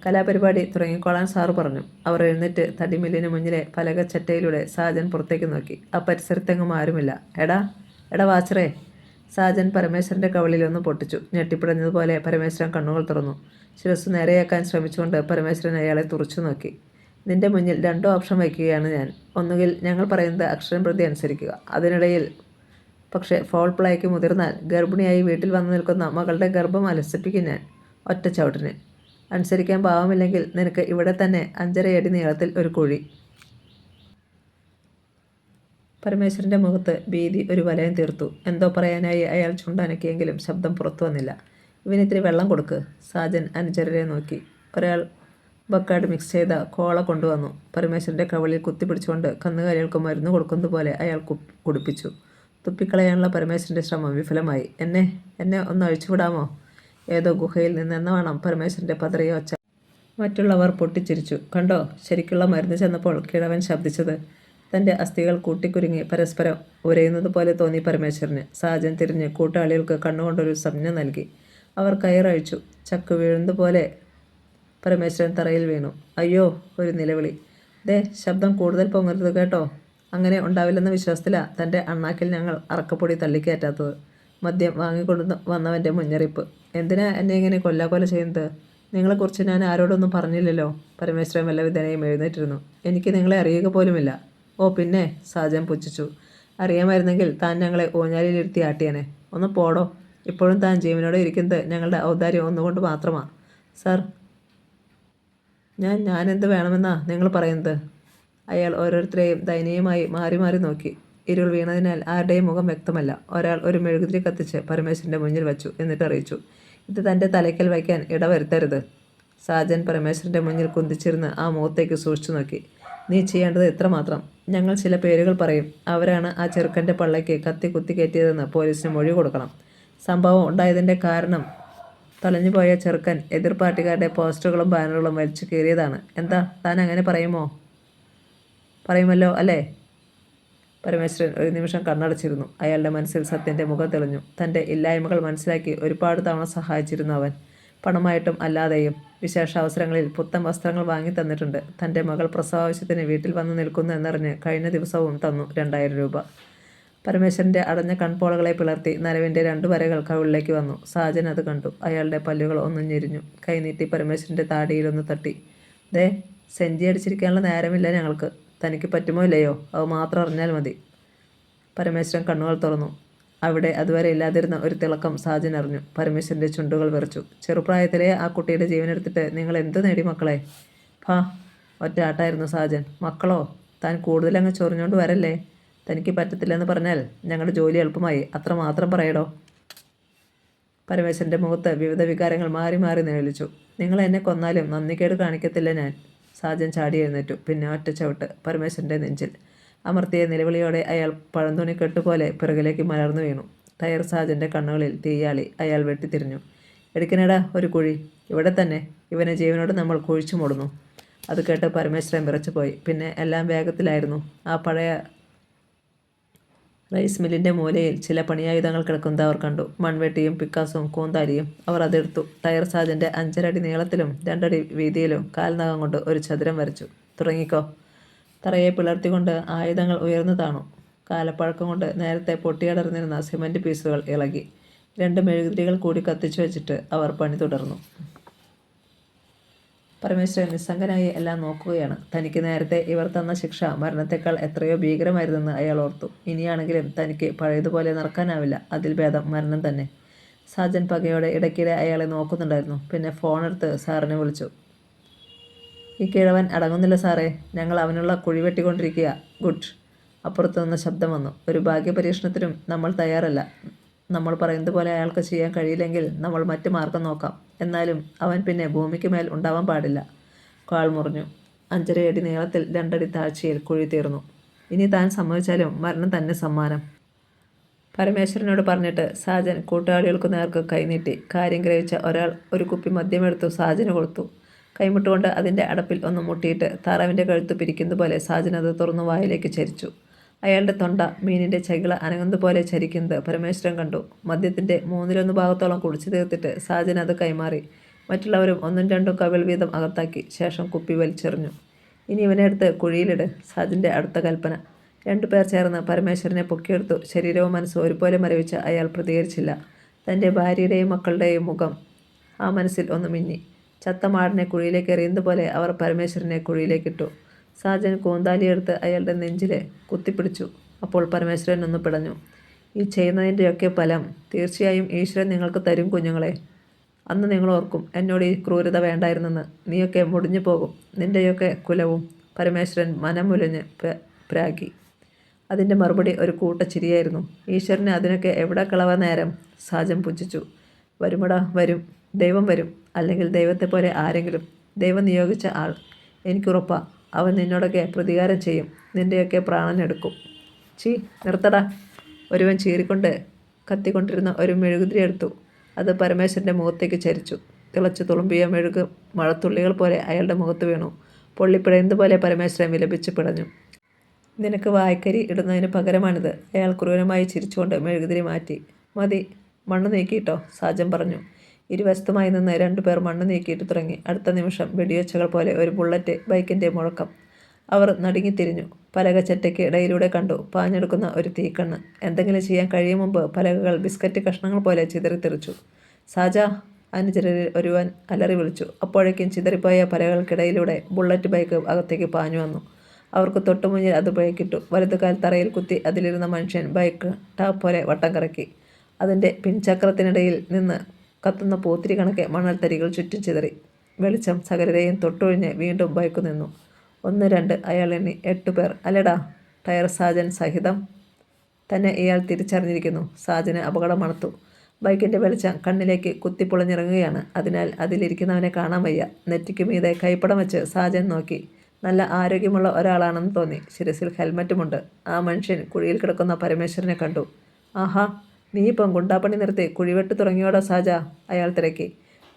കലാപരിപാടി തുടങ്ങിക്കോളാൻ സാറ് പറഞ്ഞു. അവർ എഴുന്നേറ്റ് തടിമില്ലിന് മുന്നിലെ പലകച്ചട്ടയിലൂടെ സാജൻ പുറത്തേക്ക് നോക്കി. ആ പരിസരത്തെങ്ങും ആരുമില്ല. എടാ വാച്ചറേ. സാജൻ പരമേശ്വരൻ്റെ കവളിലൊന്ന് പൊട്ടിച്ചു. ഞെട്ടിപ്പിടഞ്ഞതുപോലെ പരമേശ്വരൻ കണ്ണുകൾ തുറന്നു. ശിരസ് നേരെയാക്കാൻ ശ്രമിച്ചുകൊണ്ട് പരമേശ്വരൻ അയാളെ തുറച്ചു നോക്കി. നിന്റെ മുന്നിൽ 2 ഓപ്ഷൻ വയ്ക്കുകയാണ് ഞാൻ. ഒന്നുകിൽ ഞങ്ങൾ പറയുന്നത് അക്ഷരം പ്രതി അനുസരിക്കുക. അതിനിടയിൽ പക്ഷേ ഫൗൾ പ്ലേക്ക് മുതിർന്നാൽ ഗർഭിണിയായി വീട്ടിൽ വന്നു നിൽക്കുന്ന മകളുടെ ഗർഭം അലസിപ്പിക്കും ഞാൻ ഒറ്റ ചവിട്ടിന്. അനുസരിക്കാൻ പാവമില്ലെങ്കിൽ നിനക്ക് ഇവിടെ തന്നെ 5.5 അടി നീളത്തിൽ ഒരു കുഴി. പരമേശ്വരൻ്റെ മുഖത്ത് ഭീതി ഒരു വലയം തീർത്തു. എന്തോ പറയാനായി അയാൾ ചുണ്ടനക്കിയെങ്കിലും ശബ്ദം പുറത്തു വന്നില്ല. ഇവനിത്തിരി വെള്ളം കൊടുക്ക്. സാജൻ അനുചരരെ നോക്കി. ഒരാൾ ബക്കാർഡ് മിക്സ് ചെയ്ത കോള കൊണ്ടുവന്നു. പരമേശ്വരൻ്റെ കവിളിൽ കുത്തിപ്പിടിച്ചുകൊണ്ട് കന്നുകാലികൾക്ക് മരുന്ന് കൊടുക്കുന്നത് പോലെ അയാൾ കുടിപ്പിച്ചു. തുപ്പിക്കളയാനുള്ള പരമേശ്വരൻ്റെ ശ്രമം വിഫലമായി. എന്നെ ഒന്ന് അഴിച്ചുവിടാമോ? ഏതോ ഗുഹയിൽ നിന്നെന്ന വേണം പരമേശ്വരൻ്റെ പതറിയ ഒച്ച. മറ്റുള്ളവർ പൊട്ടിച്ചിരിച്ചു. കണ്ടോ, ശരിക്കുള്ള മരുന്ന് ചെന്നപ്പോൾ കിഴവൻ ശബ്ദിച്ചത്. തൻ്റെ അസ്ഥികൾ കൂട്ടിക്കുരുങ്ങി പരസ്പരം ഉരയുന്നത് പോലെ തോന്നി പരമേശ്വരന്. സാജൻ തിരിഞ്ഞ് കൂട്ടാളികൾക്ക് കണ്ണുകൊണ്ടൊരു സംജ്ഞ നൽകി. അവർ കയറഴിച്ചു. ചക്കു വീഴുന്നത് പോലെ പരമേശ്വരൻ തറയിൽ വീണു. അയ്യോ! ഒരു നിലവിളി. ദേ, ശബ്ദം കൂടുതൽ പൊങ്ങരുത് കേട്ടോ. അങ്ങനെ ഉണ്ടാവില്ലെന്ന വിശ്വാസത്തിലാണ് തൻ്റെ അണ്ണാക്കിൽ ഞങ്ങൾ അറക്കപ്പൊടി തള്ളിക്കയറ്റാത്തത്. മദ്യം വാങ്ങിക്കൊണ്ടു വന്നവൻ്റെ മുന്നറിയിപ്പ്. എന്തിനാ എന്നെ ഇങ്ങനെ കൊല്ലാക്കൊല ചെയ്യുന്നത്? നിങ്ങളെക്കുറിച്ച് ഞാൻ ആരോടൊന്നും പറഞ്ഞില്ലല്ലോ. പരമേശ്വരൻ വല്ല വിധനയും എഴുന്നേറ്റിരുന്നു. എനിക്ക് നിങ്ങളെ അറിയുക പോലുമില്ല. ഓ പിന്നെ, സാജൻ പുച്ഛിച്ചു. അറിയാമായിരുന്നെങ്കിൽ താൻ ഞങ്ങളെ ഊഞ്ഞാലിലിരുത്തി ആട്ടിയനെ. ഒന്ന് പോടോ. ഇപ്പോഴും താൻ ജീവനോടെ ഇരിക്കുന്നത് ഞങ്ങളുടെ ഔദാര്യം ഒന്നുകൊണ്ട് മാത്രമാണ്. സാർ, ഞാനെന്ത് വേണമെന്നാ നിങ്ങൾ പറയുന്നത്? അയാൾ ഓരോരുത്തരെയും ദയനീയമായി മാറി മാറി നോക്കി. ഇരുൾ വീണതിനാൽ ആരുടെയും മുഖം വ്യക്തമല്ല. ഒരാൾ ഒരു മെഴുകുതിരി കത്തിച്ച് പരമേശ്വരൻ്റെ മുന്നിൽ വച്ചു. എന്നിട്ട് അറിയിച്ചു, ഇത് തൻ്റെ തലയ്ക്കൽ വയ്ക്കാൻ ഇടവരുത്തരുത്. സാജൻ പരമേശ്വരൻ്റെ മുന്നിൽ കുന്തിച്ചിരുന്ന് ആ മുഖത്തേക്ക് സൂക്ഷിച്ചു നോക്കി. നീ ചെയ്യേണ്ടത് ഇത്രമാത്രം. ഞങ്ങൾ ചില പേരുകൾ പറയും. അവരാണ് ആ ചെറുക്കൻ്റെ പള്ളയ്ക്ക് കത്തി കുത്തിക്കയറ്റിയതെന്ന് പോലീസിന് മൊഴി കൊടുക്കണം. സംഭവം ഉണ്ടായതിൻ്റെ കാരണം തലഞ്ഞുപോയ ചെറുക്കൻ എതിർ പാർട്ടിക്കാരുടെ പോസ്റ്ററുകളും ബാനറുകളും വലിച്ചു കീറിയതാണ്. എന്താ, താൻ അങ്ങനെ പറയുമല്ലോ അല്ലേ? പരമേശ്വരൻ ഒരു നിമിഷം കണ്ണടച്ചിരുന്നു. അയാളുടെ മനസ്സിൽ സത്യൻ്റെ മുഖം തെളിഞ്ഞു. തൻ്റെ ഇല്ലായ്മകൾ മനസ്സിലാക്കി ഒരുപാട് തവണ സഹായിച്ചിരുന്നു അവൻ. പണമായിട്ടും അല്ലാതെയും. വിശേഷ അവസരങ്ങളിൽ പുത്തൻ വസ്ത്രങ്ങൾ വാങ്ങി തന്നിട്ടുണ്ട്. തൻ്റെ മകൾ പ്രസവാവശ്യത്തിന് വീട്ടിൽ വന്നു നിൽക്കുന്നു എന്നറിഞ്ഞ് കഴിഞ്ഞ ദിവസവും തന്നു 2000 രൂപ. പരമേശ്വരൻ്റെ അടഞ്ഞ കൺപോളകളെ പിളർത്തി നനവിൻ്റെ 2 വരകൾ കവിളിലേക്ക് വന്നു. സാജൻ അത് കണ്ടു. അയാളുടെ പല്ലുകൾ ഒന്നും ഞെരിഞ്ഞു. കൈനീട്ടി പരമേശ്വരൻ്റെ താടിയിലൊന്ന് തട്ടി. ദേ, സെഞ്ചി അടിച്ചിരിക്കാനുള്ള നേരമില്ല ഞങ്ങൾക്ക്. തനിക്ക് പറ്റുമോ ഇല്ലയോ അത് മാത്രം അറിഞ്ഞാൽ മതി. പരമേശ്വരൻ കണ്ണുകൾ തുറന്നു. അവിടെ അതുവരെ ഇല്ലാതിരുന്ന ഒരു തിളക്കം സാജൻ അറിഞ്ഞു. പരമേശ്വരൻ്റെ ചുണ്ടുകൾ വിറച്ചു. ചെറുപ്രായത്തിലെ ആ കുട്ടിയുടെ ജീവനെടുത്തിട്ട് നിങ്ങൾ എന്ത് നേടി മക്കളെ? ഭാ, ഒറ്റ ആട്ടായിരുന്നു സാജൻ. മക്കളോ? താൻ കൂടുതലങ്ങ് ചൊറിഞ്ഞുകൊണ്ട് വരല്ലേ. തനിക്ക് പറ്റത്തില്ലെന്ന് പറഞ്ഞാൽ ഞങ്ങളുടെ ജോലി എളുപ്പമായി. അത്രമാത്രം പറയടോ. പരമേശ്വരൻ്റെ മുഖത്ത് വിവിധ വികാരങ്ങൾ മാറി മാറി നിഴലിച്ചു. നിങ്ങൾ എന്നെ കൊന്നാലും നന്ദിക്കേട് കാണിക്കത്തില്ല ഞാൻ. സാജൻ ചാടി എഴുന്നേറ്റു. പിന്നെ ഒറ്റ ചവിട്ട് പരമേശ്വരൻ്റെ നെഞ്ചിൽ. അമർത്തിയ നിലവിളിയോടെ അയാൾ പഴന്തുണിക്കെട്ടുപോലെ പിറകിലേക്ക് മലർന്നു വീണു. ടയർ സാജൻ്റെ കണ്ണുകളിൽ തീയാളി. അയാൾ വെട്ടിത്തിരിഞ്ഞു. എടുക്കണേടാ ഒരു കുഴി. ഇവിടെ തന്നെ. ഇവനെ ജീവനോട് നമ്മൾ കുഴിച്ചു മൂടുന്നു. അത് കേട്ട് പരമേശ്വരൻ വിറച്ചുപോയി. പിന്നെ എല്ലാം വേഗത്തിലായിരുന്നു. ആ പഴയ റൈസ് മില്ലിൻ്റെ മൂലയിൽ ചില പണിയായുധങ്ങൾ കിടക്കുന്നത് അവർ കണ്ടു. മൺവെട്ടിയും പിക്കാസും കൂന്താലിയും. അവർ അതെടുത്തു. ടയർ സാജൻ്റെ 5.5 അടി നീളത്തിലും 2 അടി വീതിയിലും കാൽനഖം കൊണ്ട് ഒരു ചതുരം വരച്ചു. തുടങ്ങിക്കോ. തറയെ പിളർത്തിക്കൊണ്ട് ആയുധങ്ങൾ ഉയർന്നു താണു. കാലപ്പഴക്കം കൊണ്ട് നേരത്തെ പൊട്ടിയടർന്നിരുന്ന സിമൻറ്റ് പീസുകൾ ഇളകി. 2 മെഴുകുതിരികൾ കൂടി കത്തിച്ചു വെച്ചിട്ട് അവർ പണി തുടർന്നു. പരമേശ്വരൻ നിസ്സംഗനായി എല്ലാം നോക്കുകയാണ്. തനിക്ക് നേരത്തെ ഇവർ തന്ന ശിക്ഷ മരണത്തെക്കാൾ എത്രയോ ഭീകരമായിരുന്നെന്ന് അയാൾ ഓർത്തു. ഇനിയാണെങ്കിലും തനിക്ക് പഴയതുപോലെ നടക്കാനാവില്ല. അതിൽ ഭേദം മരണം തന്നെ. സാജൻ പകയോടെ ഇടയ്ക്കിടെ അയാളെ നോക്കുന്നുണ്ടായിരുന്നു. പിന്നെ ഫോണെടുത്ത് സാറിനെ വിളിച്ചു. ഈ കിഴവൻ അടങ്ങുന്നില്ല സാറേ. ഞങ്ങൾ അവനുള്ള കുഴി വെട്ടിക്കൊണ്ടിരിക്കുക. ഗുഡ്. അപ്പുറത്തു നിന്ന് ശബ്ദം വന്നു. ഒരു ഭാഗ്യപരീക്ഷണത്തിനും നമ്മൾ തയ്യാറല്ല. നമ്മൾ പറയുന്നത് പോലെ അയാൾക്ക് ചെയ്യാൻ കഴിയില്ലെങ്കിൽ നമ്മൾ മറ്റു മാർഗം നോക്കാം. എന്നാലും അവൻ പിന്നെ ഭൂമിക്ക് മേൽ ഉണ്ടാവാൻ പാടില്ല. കാൽ മുറിഞ്ഞു. 5.5 അടി നീളത്തിൽ 2 അടി താഴ്ചയിൽ കുഴി തീർന്നു. ഇനി താൻ സമ്മതിച്ചാലും മരണം തന്നെ സമ്മാനം. പരമേശ്വരനോട് പറഞ്ഞിട്ട് സാജൻ കൂട്ടാളികൾക്ക് നേർക്ക് കൈനീട്ടി. കാര്യം ഗ്രഹിച്ച ഒരാൾ ഒരു കുപ്പി മദ്യമെടുത്തു സാജന് കൊടുത്തു. കൈമുട്ടുകൊണ്ട് അതിൻ്റെ അടപ്പിൽ ഒന്ന് മുട്ടിയിട്ട് താറാവിൻ്റെ കഴുത്ത് പിരിക്കുന്നത് പോലെ സാജൻ അത് തുറന്നു വായിലേക്ക് ചരിച്ചു. അയാളുടെ തൊണ്ട മീനിൻ്റെ ചകിള അനങ്ങുന്നത് പോലെ ചരിക്കുന്നത് പരമേശ്വരൻ കണ്ടു. മദ്യത്തിൻ്റെ 1/3 ഭാഗത്തോളം കുടിച്ചു തീർത്തിട്ട് സാജൻ അത് കൈമാറി. മറ്റുള്ളവരും 1ഉം 2ഉം കവിൾ വീതം അകത്താക്കി. ശേഷം കുപ്പി വലിച്ചെറിഞ്ഞു. ഇനി ഇവനെ എടുത്ത് കുഴിയിലിട്. സാജൻ്റെ അടുത്ത കൽപ്പന. 2 പേർ ചേർന്ന് പരമേശ്വരനെ പൊക്കിയെടുത്തു. ശരീരവും മനസ്സും ഒരുപോലെ മരവിച്ച് അയാൾ പ്രതികരിച്ചില്ല. തൻ്റെ ഭാര്യയുടെയും മക്കളുടെയും മുഖം ആ മനസ്സിൽ ഒന്ന് മിന്നി. ചത്ത മാടിനെ കുഴിയിലേക്ക് എറിയുന്നത് പോലെ അവർ പരമേശ്വരനെ കുഴിയിലേക്കിട്ടു. സാജൻ കൂന്താലിയെടുത്ത് അയാളുടെ നെഞ്ചിലെ കുത്തിപ്പിടിച്ചു. അപ്പോൾ പരമേശ്വരൻ ഒന്ന് പിടഞ്ഞു. ഈ ചെയ്യുന്നതിൻ്റെയൊക്കെ ഫലം തീർച്ചയായും ഈശ്വരൻ നിങ്ങൾക്ക് തരും കുഞ്ഞുങ്ങളെ. അന്ന് നിങ്ങൾ ഓർക്കും എന്നോട് ഈ ക്രൂരത വേണ്ടായിരുന്നെന്ന്. നീയൊക്കെ മുടിഞ്ഞു പോകും. നിൻ്റെയൊക്കെ കുലവും. പരമേശ്വരൻ മനമുലഞ്ഞ് പ്രാഗി. അതിൻ്റെ മറുപടി ഒരു കൂട്ടച്ചിരിയായിരുന്നു. ഈശ്വരന് അതിനൊക്കെ എവിടെ കളവ നേരം? സാജൻ പുച്ഛിച്ചു. വരുമടാ, വരും. ദൈവം വരും. അല്ലെങ്കിൽ ദൈവത്തെപ്പോലെ ആരെങ്കിലും. ദൈവം നിയോഗിച്ച ആൾ. എനിക്കുറപ്പാ. അവൻ നിന്നോടൊക്കെ പ്രതികാരം ചെയ്യും. നിൻ്റെയൊക്കെ പ്രാണനെടുക്കും. ചീ, നിർത്തടാ. ഒരുവൻ ചീറിക്കൊണ്ട് കത്തിക്കൊണ്ടിരുന്ന ഒരു മെഴുകുതിരി എടുത്തു. അത് പരമേശ്വരൻ്റെ മുഖത്തേക്ക് ചരിച്ചു. തിളച്ചു തുളുമ്പിയ മെഴുക് മഴത്തുള്ളികൾ പോലെ അയാളുടെ മുഖത്ത് വീണു. പൊള്ളിപ്പിഴയുന്നതുപോലെ പരമേശ്വരൻ വിലപിച്ച് പിടഞ്ഞു. നിനക്ക് വായ്ക്കരി ഇടുന്നതിന് പകരമാണിത്. അയാൾ ക്രൂരമായി ചിരിച്ചുകൊണ്ട് മെഴുകുതിരി മാറ്റി. മതി, മണ്ണ് നീക്കിയിട്ടോ, സാജൻ പറഞ്ഞു. ഇരുവശത്തുമായി നിന്ന് രണ്ടുപേർ മണ്ണ് നീക്കിയിട്ട് തുടങ്ങി. അടുത്ത നിമിഷം വെടിയൊച്ചകൾ പോലെ ഒരു ബുള്ളറ്റ് ബൈക്കിൻ്റെ മുഴക്കം. അവർ നടുങ്ങിത്തിരിഞ്ഞു. പലക ചെറ്റയ്ക്ക് ഇടയിലൂടെ കണ്ടു പാഞ്ഞെടുക്കുന്ന ഒരു തീക്കണ്ണ്. എന്തെങ്കിലും ചെയ്യാൻ കഴിയും മുമ്പ് പലകകൾ ബിസ്ക്കറ്റ് കഷ്ണങ്ങൾ പോലെ ചിതറിത്തെറിച്ചു. സാജാ, അനുചരരിൽ ഒരുവൻ അലറി വിളിച്ചു. അപ്പോഴേക്കും ചിതറിപ്പോയ പലകൾക്കിടയിലൂടെ ബുള്ളറ്റ് ബൈക്ക് അകത്തേക്ക് പാഞ്ഞു വന്നു. അവർക്ക് തൊട്ടുമുന്നിൽ അത് ബ്രേക്കിട്ടു. വലതുകാൽ തറയിൽ കുത്തി അതിലിരുന്ന മനുഷ്യൻ ബൈക്ക് ടാപ്പ് പോലെ വട്ടം കറക്കി. അതിൻ്റെ പിൻചക്രത്തിനിടയിൽ നിന്ന് കത്തുന്ന പൂത്തിരി കണക്കെ മണൽത്തരികൾ ചുറ്റും ചിതറി. വെളിച്ചം സകലരെയും തൊട്ടൊഴിഞ്ഞ് വീണ്ടും ബൈക്ക് നിന്നു. 1, 2 അയാൾ എണ്ണി. 8 പേർ. അല്ലടാ, ടയർ സാജൻ സഹിതം തന്നെ ഇയാൾ തിരിച്ചറിഞ്ഞിരിക്കുന്നു. സാജന് അപകടം മണത്തു. ബൈക്കിൻ്റെ വെളിച്ചം കണ്ണിലേക്ക് കുത്തിപ്പൊളിഞ്ഞിറങ്ങുകയാണ്. അതിനാൽ അതിലിരിക്കുന്നവനെ കാണാൻ വയ്യ. നെറ്റിക്ക് മീതെ കൈപ്പടം വെച്ച് സാജൻ നോക്കി. നല്ല ആരോഗ്യമുള്ള ഒരാളാണെന്ന് തോന്നി. ശിരസിൽ ഹെൽമറ്റുമുണ്ട്. ആ മനുഷ്യൻ കുഴിയിൽ കിടക്കുന്ന പരമേശ്വരനെ കണ്ടു. ആഹാ, നീ ഇപ്പം ഗുണ്ടാപ്പണി നിർത്തി കുഴിവെട്ട് തുടങ്ങിയോടാ സാജ? അയാൾ തിരക്കി.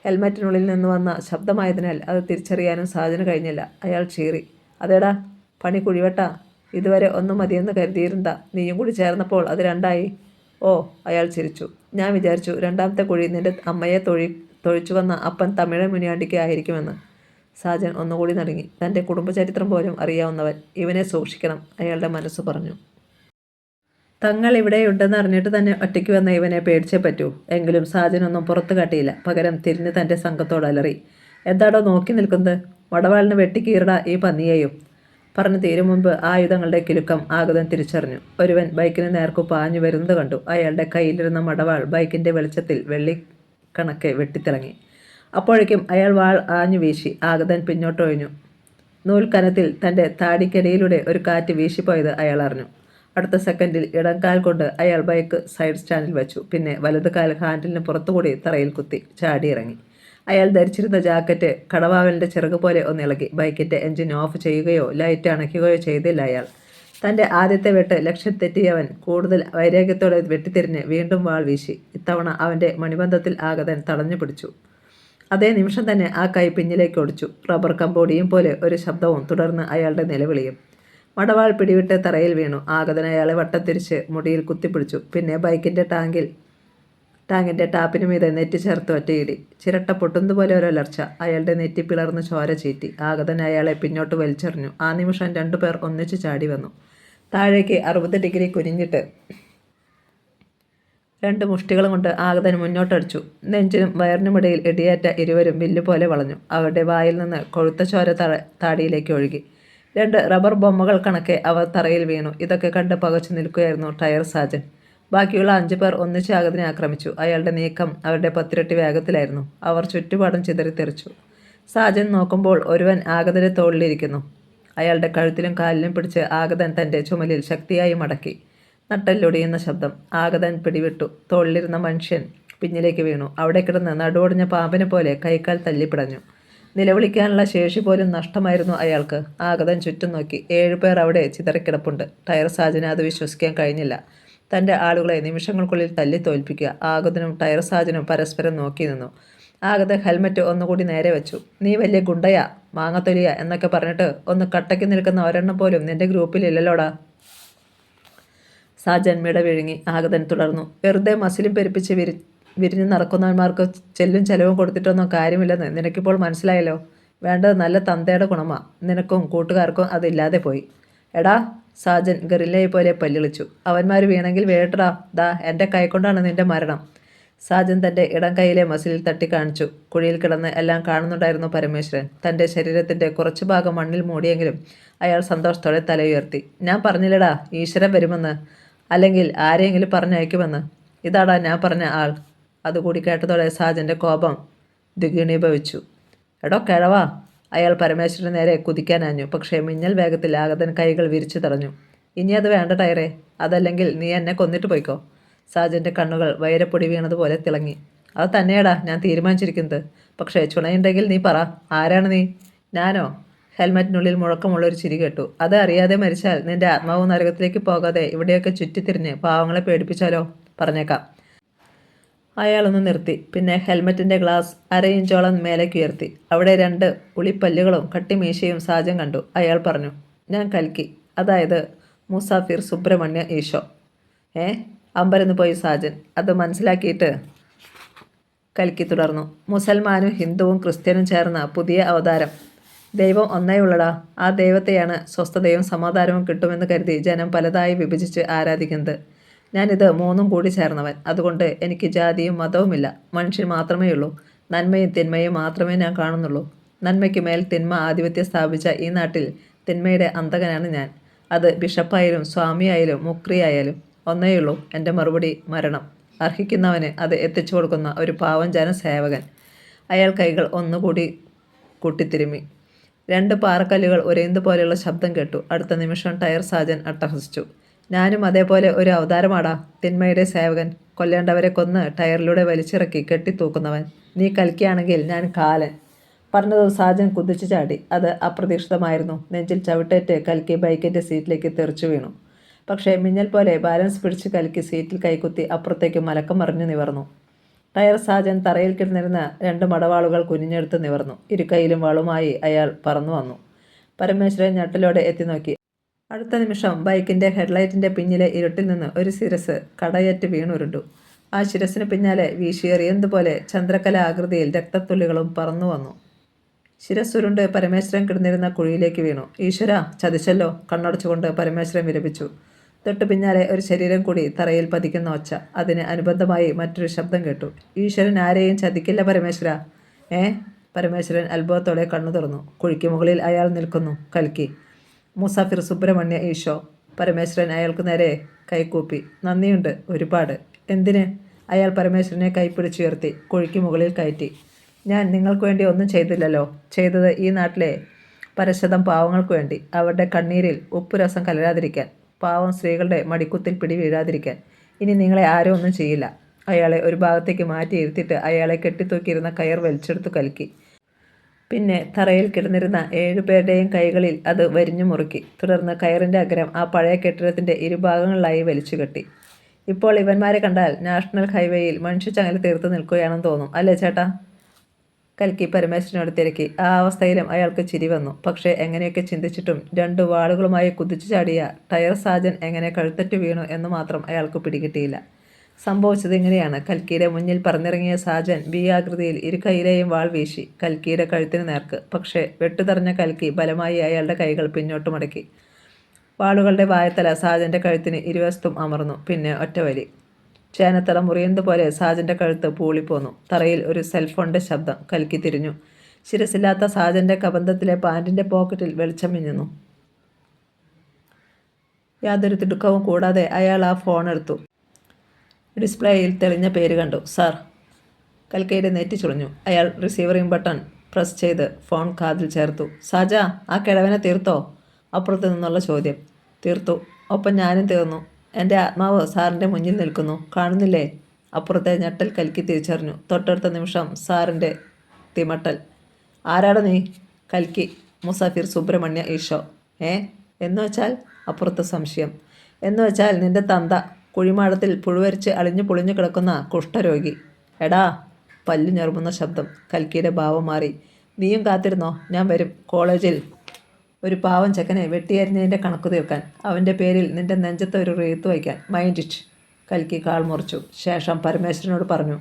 ഹെൽമറ്റിനുള്ളിൽ നിന്ന് വന്ന ശബ്ദമായതിനാൽ അത് തിരിച്ചറിയാനും സാജന് കഴിഞ്ഞില്ല. അയാൾ ചീറി. അതേടാ, പണി കുഴിവെട്ടാ. ഇതുവരെ ഒന്നും മതിയെന്ന് കരുതിയിരുന്ന നീയും കൂടി ചേർന്നപ്പോൾ അത് 2ആയി. ഓ, അയാൾ ചിരിച്ചു. ഞാൻ വിചാരിച്ചു രണ്ടാമത്തെ കുഴി നിന്റെ അമ്മയെ തൊഴിച്ചു വന്ന അപ്പൻ തമിഴൻ മുനിയാണ്ടിക്ക് ആയിരിക്കുമെന്ന്. സാജൻ ഒന്നുകൂടി നടുങ്ങി. തൻ്റെ കുടുംബചരിത്രം പോലും അറിയാവുന്നവൻ. ഇവനെ സൂക്ഷിക്കണം, അയാളുടെ മനസ്സ് പറഞ്ഞു. തങ്ങൾ ഇവിടെയുണ്ടെന്ന് അറിഞ്ഞിട്ട് തന്നെ ഒറ്റയ്ക്ക് വന്ന ഇവനെ പേടിച്ചേ പറ്റൂ. എങ്കിലും സാജനൊന്നും പുറത്തു കാട്ടിയില്ല. പകരം തിരിഞ്ഞ് തൻ്റെ സംഘത്തോട് അലറി. എന്താടോ നോക്കി നിൽക്കുന്നത്? വടവാളിന് വെട്ടിക്കീറടാ ഈ പന്നിയെയും. പറഞ്ഞു തീരും മുമ്പ് ആയുധങ്ങളുടെ കിലുക്കം ആഗതൻ തിരിച്ചറിഞ്ഞു. ഒരുവൻ ബൈക്കിന് നേർക്കു പാഞ്ഞു വരുന്നത് കണ്ടു. അയാളുടെ കയ്യിലിരുന്ന മടവാൾ ബൈക്കിൻ്റെ വെളിച്ചത്തിൽ വെള്ളിക്കണക്കെ വെട്ടിത്തിളങ്ങി. അപ്പോഴേക്കും അയാൾ വാൾ ആഞ്ഞു വീശി. ആഗതൻ പിന്നോട്ടൊഴിഞ്ഞു. നൂൽക്കനത്തിൽ തൻ്റെ താടിക്കടിയിലൂടെ ഒരു കാറ്റ് വീശിപ്പോയത് അയാൾ അറിഞ്ഞു. അടുത്ത സെക്കൻഡിൽ ഇടംകാൽ കൊണ്ട് അയാൾ ബൈക്ക് സൈഡ് സ്റ്റാൻഡിൽ വെച്ചു. പിന്നെ വലത് കാൽ ഹാൻഡിലിന് പുറത്തുകൂടി തറയിൽ കുത്തി ചാടിയിറങ്ങി. അയാൾ ധരിച്ചിരുന്ന ജാക്കറ്റ് കടവാവലിൻ്റെ ചിറക് പോലെ ഒന്നിളകി. ബൈക്കിൻ്റെ എഞ്ചിൻ ഓഫ് ചെയ്യുകയോ ലൈറ്റ് അണയ്ക്കുകയോ ചെയ്തില്ല അയാൾ. തൻ്റെ ആദ്യത്തെ വെട്ട് ലക്ഷ്യം തെറ്റിയവൻ കൂടുതൽ വൈരാഗ്യത്തോടെ വെട്ടിത്തിരിഞ്ഞ് വീണ്ടും വാൾ വീശി. ഇത്തവണ അവൻ്റെ മണിബന്ധത്തിൽ ആഗതൻ തടഞ്ഞു പിടിച്ചു. അതേ നിമിഷം തന്നെ ആ കൈ പിന്നിലേക്ക് ഒടിച്ചു. റബ്ബർ കമ്പോടിയും പോലെ ഒരു ശബ്ദവും തുടർന്ന് അയാളുടെ നിലവിളിയും. മടവാൾ പിടിവിട്ട് തറയിൽ വീണു. ആഗതൻ അയാളെ വട്ടം തിരിച്ച് മുടിയിൽ കുത്തിപ്പിടിച്ചു. പിന്നെ ബൈക്കിൻ്റെ ടാങ്കിൻ്റെ ടാപ്പിന് മീതെ നെറ്റി ചേർത്ത് ഒറ്റയിടി. ചിരട്ട പൊട്ടുന്നതുപോലെ ഒരലർച്ച. അയാളുടെ നെറ്റി പിളർന്ന് ചോര ചീറ്റി. ആഗതൻ അയാളെ പിന്നോട്ട് വലിച്ചെറിഞ്ഞു. ആ നിമിഷം 2 പേർ ഒന്നിച്ച് ചാടി വന്നു. താഴേക്ക് 60 ഡിഗ്രി കുനിഞ്ഞിട്ട് 2 മുഷ്ടികളും കൊണ്ട് ആഗതൻ മുന്നോട്ടടിച്ചു. നെഞ്ചിനും വയറിനുമിടയിൽ ഇടിയേറ്റ ഇരുവരും വില്ല് പോലെ വളഞ്ഞു. അവരുടെ വായിൽ നിന്ന് കൊഴുത്ത ചോര താടിയിലേക്ക് ഒഴുകി. 2 റബ്ബർ ബൊമ്മകൾ കണക്കെ അവർ തറയിൽ വീണു. ഇതൊക്കെ കണ്ട് പകച്ചു നിൽക്കുകയായിരുന്നു ടയർ സാജൻ. ബാക്കിയുള്ള 5 പേർ ഒന്നിച്ച് ആഗതനെ ആക്രമിച്ചു. അയാളുടെ നീക്കം അവരുടെ 10 ഇരട്ടി വേഗത്തിലായിരുന്നു. അവർ ചുറ്റുപാടും ചിതറിത്തെറിച്ചു. സാജൻ നോക്കുമ്പോൾ ഒരുവൻ ആഗതന്റെ തോളിലിരിക്കുന്നു. അയാളുടെ കഴുത്തിലും കാലിലും പിടിച്ച് ആഗതൻ തൻ്റെ ചുമലിൽ ശക്തിയായി മടക്കി. നട്ടെല്ലൊടിയുന്ന ശബ്ദം. ആഗതൻ പിടിവിട്ടു. തോളിലിരുന്ന മനുഷ്യൻ പിന്നിലേക്ക് വീണു. അവിടെ കിടന്ന് നടുവൊടിഞ്ഞ പാമ്പിനെ പോലെ കൈക്കാൽ തല്ലിപ്പിടഞ്ഞു. നിലവിളിക്കാനുള്ള ശേഷി പോലും നഷ്ടമായിരുന്നു അയാൾക്ക്. ആഗതൻ ചുറ്റും നോക്കി. 7 പേർ അവിടെ ചിതറിക്കിടപ്പുണ്ട്. ടയർ സാജന് അത് വിശ്വസിക്കാൻ കഴിഞ്ഞില്ല. തൻ്റെ ആളുകളെ നിമിഷങ്ങൾക്കുള്ളിൽ തല്ലി തോൽപ്പിക്കുക. ആഗതനും ടയർ സാജനും പരസ്പരം നോക്കി നിന്നു. ആഗതൻ ഹെൽമറ്റ് ഒന്നുകൂടി നേരെ വെച്ചു. നീ വലിയ ഗുണ്ടയാ, മാങ്ങത്തൊലിയ എന്നൊക്കെ പറഞ്ഞിട്ട് ഒന്ന് കട്ടയ്ക്ക് നിൽക്കുന്ന ഒരെണ്ണം പോലും നിന്റെ ഗ്രൂപ്പിലില്ലല്ലോടാ. സാജൻ മിട വിഴുങ്ങി. ആഗതൻ തുടർന്നു. വെറുതെ മസിലും പെരുപ്പിച്ച് വിരിഞ്ഞ് നടക്കുന്നവന്മാർക്ക് ചെല്ലും ചെലവും കൊടുത്തിട്ടൊന്നും കാര്യമില്ലെന്ന് നിനക്കിപ്പോൾ മനസ്സിലായല്ലോ. വേണ്ടത് നല്ല തന്തയുടെ ഗുണമാ. നിനക്കും കൂട്ടുകാർക്കും അതില്ലാതെ പോയി. എടാ, സാജൻ ഗറില്ലയെ പോലെ പല്ലിളിച്ചു. അവന്മാർ വീണെങ്കിൽ വേട്ടടാ. ദാ എൻ്റെ കൈക്കൊണ്ടാണ് നിന്റെ മരണം. സാജൻ തൻ്റെ ഇടം കൈയിലെ മസിലിൽ തട്ടി കാണിച്ചു. കുഴിയിൽ കിടന്ന് എല്ലാം കാണുന്നുണ്ടായിരുന്നു പരമേശ്വരൻ. തൻ്റെ ശരീരത്തിൻ്റെ കുറച്ചു ഭാഗം മണ്ണിൽ മൂടിയെങ്കിലും അയാൾ സന്തോഷത്തോടെ തലയുയർത്തി. ഞാൻ പറഞ്ഞില്ലടാ, ഈശ്വരൻ വരുമെന്ന്, അല്ലെങ്കിൽ ആരെയെങ്കിലും പറഞ്ഞയക്കുമെന്ന്. ഇതാടാ ഞാൻ പറഞ്ഞ ആൾ. അതുകൂടി കേട്ടതോടെ സാജൻ്റെ കോപം ദ്വിഗുണീഭവിച്ചു. എടോ കിഴവാ! അയാൾ പരമേശ്വരന് നേരെ കുതിക്കാനാഞ്ഞു. പക്ഷേ മിന്നൽ വേഗത്തിൽ ആഗതൻ കൈകൾ വിരിച്ചു തടഞ്ഞു. ഇനി അത് വേണ്ട ടയറേ, അതല്ലെങ്കിൽ നീ എന്നെ കൊന്നിട്ട് പോയിക്കോ. സാജൻ്റെ കണ്ണുകൾ വൈരപ്പൊടി വീണതുപോലെ തിളങ്ങി. അത് തന്നെയാടാ ഞാൻ തീരുമാനിച്ചിരിക്കുന്നത്. പക്ഷേ ചുണയുണ്ടെങ്കിൽ നീ പറ, ആരാണ് നീ? ഞാനോ? ഹെൽമറ്റിനുള്ളിൽ മുഴക്കമുള്ളൊരു ചിരി കേട്ടു. അത് അറിയാതെ മരിച്ചാൽ നിന്റെ ആത്മാവ് നരകത്തിലേക്ക് പോകാതെ ഇവിടെയൊക്കെ ചുറ്റിത്തിരിഞ്ഞ് പാവങ്ങളെ പേടിപ്പിച്ചാലോ? പറഞ്ഞേക്കാം. അയാളൊന്ന് നിർത്തി. പിന്നെ ഹെൽമറ്റിൻ്റെ ഗ്ലാസ് 1/2 ഇഞ്ചോളം മേലേക്ക് ഉയർത്തി. അവിടെ 2 ഉളിപ്പല്ലുകളും കട്ടിമീശയും സാജൻ കണ്ടു. അയാൾ പറഞ്ഞു, ഞാൻ കൽക്കി, അതായത് മുസാഫിർ സുബ്രഹ്മണ്യ ഈശോ. അമ്പരന്ന് പോയി സാജൻ. അത് മനസ്സിലാക്കിയിട്ട് കൽക്കി തുടർന്നു, മുസൽമാനും ഹിന്ദുവും ക്രിസ്ത്യനും ചേർന്ന പുതിയ അവതാരം. ദൈവം ഒന്നേ ഉള്ളടാ. ആ ദൈവത്തെയാണ് സ്വസ്ഥതയും സമാധാനവും കിട്ടുമെന്ന് കരുതി ജനം പലതായി വിഭജിച്ച് ആരാധിക്കുന്നത്. ഞാനിത് 3ഉം കൂടി ചേർന്നവൻ. അതുകൊണ്ട് എനിക്ക് ജാതിയും മതവുമില്ല. മനുഷ്യൻ മാത്രമേ ഉള്ളൂ. നന്മയും തിന്മയും മാത്രമേ ഞാൻ കാണുന്നുള്ളൂ. നന്മയ്ക്ക് മേൽ തിന്മ ആധിപത്യം സ്ഥാപിച്ച ഈ നാട്ടിൽ തിന്മയുടെ അന്തകനാണ് ഞാൻ. അത് ബിഷപ്പായാലും സ്വാമിയായാലും മുക്രിയായാലും ഒന്നേയുള്ളൂ. എൻ്റെ മറുപടി മരണം. അർഹിക്കുന്നവന് അത് എത്തിച്ചു കൊടുക്കുന്ന ഒരു പാവം ജനസേവകൻ. അയാൾ കൈകൾ ഒന്നുകൂടി കൂട്ടിത്തിരുമ്മി. 2 പാറക്കല്ലുകൾ ഉരയുന്നത് പോലെയുള്ള ശബ്ദം കേട്ടു. അടുത്ത നിമിഷം ടയർ സാജൻ അട്ടഹസിച്ചു. ഞാനും അതേപോലെ ഒരു അവതാരമാടാ. തിന്മയുടെ സേവകൻ. കൊല്ലേണ്ടവരെ കൊന്ന് ടയറിലൂടെ വലിച്ചിറക്കി കെട്ടിത്തൂക്കുന്നവൻ. നീ കൽക്കിയാണെങ്കിൽ ഞാൻ കാലൻ. പറഞ്ഞതും സാജൻ കുതിച്ചു ചാടി. അത് അപ്രതീക്ഷിതമായിരുന്നു. നെഞ്ചിൽ ചവിട്ടേറ്റ് കൽക്കി ബൈക്കിൻ്റെ സീറ്റിലേക്ക് തെറിച്ചു വീണു. പക്ഷേ മിന്നൽ പോലെ ബാലൻസ് പിടിച്ച് കൽക്കി സീറ്റിൽ കൈക്കുത്തി അപ്പുറത്തേക്ക് മലക്കം മറിഞ്ഞു നിവർന്നു. ടയർ സാജൻ തറയിൽ കിടന്നിരുന്ന 2 മടവാളുകൾ കുനിഞ്ഞെടുത്ത് നിവർന്നു. ഇരുകൈയിലും വാളുമായി അയാൾ പറന്നു വന്നു. പരമേശ്വരൻ ഞെട്ടലോടെ എത്തി നോക്കി. അടുത്ത നിമിഷം ബൈക്കിൻ്റെ ഹെഡ്ലൈറ്റിൻ്റെ പിന്നിലെ ഇരുട്ടിൽ നിന്ന് ഒരു ശിരസ് കടയറ്റ് വീണുരുണ്ടു. ആ ശിരസിന് പിന്നാലെ വീശിയെറിയുന്നതുപോലെ ചന്ദ്രക്കല ആകൃതിയിൽ രക്തത്തുള്ളികളും പറന്നു വന്നു. ശിരസ്സുരുണ്ട് പരമേശ്വരൻ കിടന്നിരുന്ന കുഴിയിലേക്ക് വീണു. ഈശ്വര, ചതിച്ചല്ലോ! കണ്ണടച്ചുകൊണ്ട് പരമേശ്വരൻ വിലപിച്ചു. തൊട്ടു പിന്നാലെ ഒരു ശരീരം കൂടി തറയിൽ പതിക്കുന്ന ഒച്ച. അതിന് അനുബന്ധമായി മറ്റൊരു ശബ്ദം കേട്ടു. ഈശ്വരൻ ആരെയും ചതിക്കില്ല പരമേശ്വര. പരമേശ്വരൻ അത്ഭുതത്തോടെ കണ്ണു തുറന്നു. കുഴിക്ക് മുകളിൽ അയാൾ നിൽക്കുന്നു. കൽക്കി, മുസാഫിർ സുബ്രഹ്മണ്യ ഈശോ. പരമേശ്വരൻ അയാൾക്ക് നേരെ കൈകൂപ്പി. നന്ദിയുണ്ട്, ഒരുപാട്. എന്തിന്? അയാൾ പരമേശ്വരനെ കൈപ്പിടിച്ചുയർത്തി കുഴിക്ക് മുകളിൽ കയറ്റി. ഞാൻ നിങ്ങൾക്ക് വേണ്ടി ഒന്നും ചെയ്തില്ലല്ലോ. ചെയ്തത് ഈ നാട്ടിലെ പരശതം പാവങ്ങൾക്ക് വേണ്ടി. അവരുടെ കണ്ണീരിൽ ഉപ്പുരസം കലരാതിരിക്കാൻ. പാവം സ്ത്രീകളുടെ മടിക്കുത്തിൽ പിടി വീഴാതിരിക്കാൻ. ഇനി നിങ്ങളെ ആരും ഒന്നും ചെയ്യില്ല. അയാളെ ഒരു ഭാഗത്തേക്ക് മാറ്റി ഇരുത്തിയിട്ട് അയാളെ കെട്ടിത്തൂക്കിയിരുന്ന കയർ വലിച്ചെടുത്തു കൽക്കി. പിന്നെ തറയിൽ കിടന്നിരുന്ന 7 പേരുടെയും കൈകളിൽ അത് വരിഞ്ഞു മുറുക്കി. തുടർന്ന് കയറിൻ്റെ അഗ്രം ആ പഴയ കെട്ടിടത്തിൻ്റെ ഇരുഭാഗങ്ങളിലായി വലിച്ചു കെട്ടി. ഇപ്പോൾ ഇവന്മാരെ കണ്ടാൽ നാഷണൽ ഹൈവേയിൽ മനുഷ്യച്ചങ്ങല തീർത്ത് നിൽക്കുകയാണെന്ന് തോന്നും, അല്ലേ ചേട്ടാ? കൽക്കി പരമേശ്വരനോട് തിരക്കി. ആ അവസ്ഥയിലും അയാൾക്ക് ചിരി വന്നു. പക്ഷേ എങ്ങനെയൊക്കെ ചിന്തിച്ചിട്ടും 2 വാളുകളുമായി കുതിച്ചു ചാടിയ ടയർ സാജൻ എങ്ങനെ കഴുത്തറ്റ് വീണു എന്ന് മാത്രം അയാൾക്ക് പിടികിട്ടിയില്ല. സംഭവിച്ചത് ഇങ്ങനെയാണ്. കൽക്കിയുടെ മുന്നിൽ പറന്നിറങ്ങിയ സാജൻ ബി ആകൃതിയിൽ ഇരു കൈയിലെയും വാൾ വീശി കൽക്കിയുടെ കഴുത്തിന് നേർക്ക്. പക്ഷേ വെട്ടുതറഞ്ഞ കൽക്കി ബലമായി അയാളുടെ കൈകൾ പിന്നോട്ട് മടക്കി. വാളുകളുടെ വായത്തല സാജൻ്റെ കഴുത്തിന് ഇരുവശത്തും അമർന്നു. പിന്നെ ഒറ്റവലി. ചേനത്തല മുറിയുന്നത് പോലെ സാജൻ്റെ കഴുത്ത് പൂളിപ്പോന്നു. തറയിൽ ഒരു സെൽഫോണിൻ്റെ ശബ്ദം. കൽക്കി തിരിഞ്ഞു. ശിരസില്ലാത്ത സാജൻ്റെ കബന്ധത്തിലെ പാൻറ്റിൻ്റെ പോക്കറ്റിൽ വെളിച്ചം മിന്നുന്നു. യാതൊരു തിടുക്കവും കൂടാതെ അയാൾ ആ ഫോൺ എടുത്തു. ഡിസ്പ്ലേയിൽ തെളിഞ്ഞ പേര് കണ്ടു. സാർ. കൽക്കയുടെ നെറ്റി ചുളിഞ്ഞു. അയാൾ റിസീവറിംഗ് ബട്ടൺ പ്രസ് ചെയ്ത് ഫോൺ കാതിൽ ചേർത്തു. സാജ, ആ കിഴവനെ തീർത്തോ? അപ്പുറത്ത് നിന്നുള്ള ചോദ്യം. തീർത്തു. ഒപ്പം ഞാനും തീർന്നു. എൻ്റെ ആത്മാവ് സാറിൻ്റെ മുന്നിൽ നിൽക്കുന്നു, കാണുന്നില്ലേ? അപ്പുറത്തെ ഞെട്ടൽ കൽക്കി തിരിച്ചറിഞ്ഞു. തൊട്ടടുത്ത നിമിഷം സാറിൻ്റെ തിമട്ടൽ. ആരാടാ നീ? കൽക്കി, മുസാഫിർ സുബ്രഹ്മണ്യ ഈശോ. എന്ന് വെച്ചാൽ? അപ്പുറത്ത് സംശയം. എന്ന് വെച്ചാൽ നിന്റെ തന്ത, കുഴിമാടത്തിൽ പുഴുവരിച്ച് അളിഞ്ഞു പൊളിഞ്ഞു കിടക്കുന്ന കുഷ്ഠരോഗി. എടാ! പല്ലു ഞെറുമുന്ന ശബ്ദം. കൽക്കിയുടെ ഭാവം മാറി. നീയും കാത്തിരുന്നോ? ഞാൻ വരും. കോളേജിൽ ഒരു പാവം ചെക്കനെ വെട്ടിയരിഞ്ഞതിൻ്റെ കണക്ക് തീർക്കാൻ. അവൻ്റെ പേരിൽ നിന്റെ നെഞ്ചത്ത് ഒരു റീത്ത് വയ്ക്കാൻ. Mind it. കൽക്കി കാൽ മുറിച്ചു. ശേഷം പരമേശ്വരനോട് പറഞ്ഞു,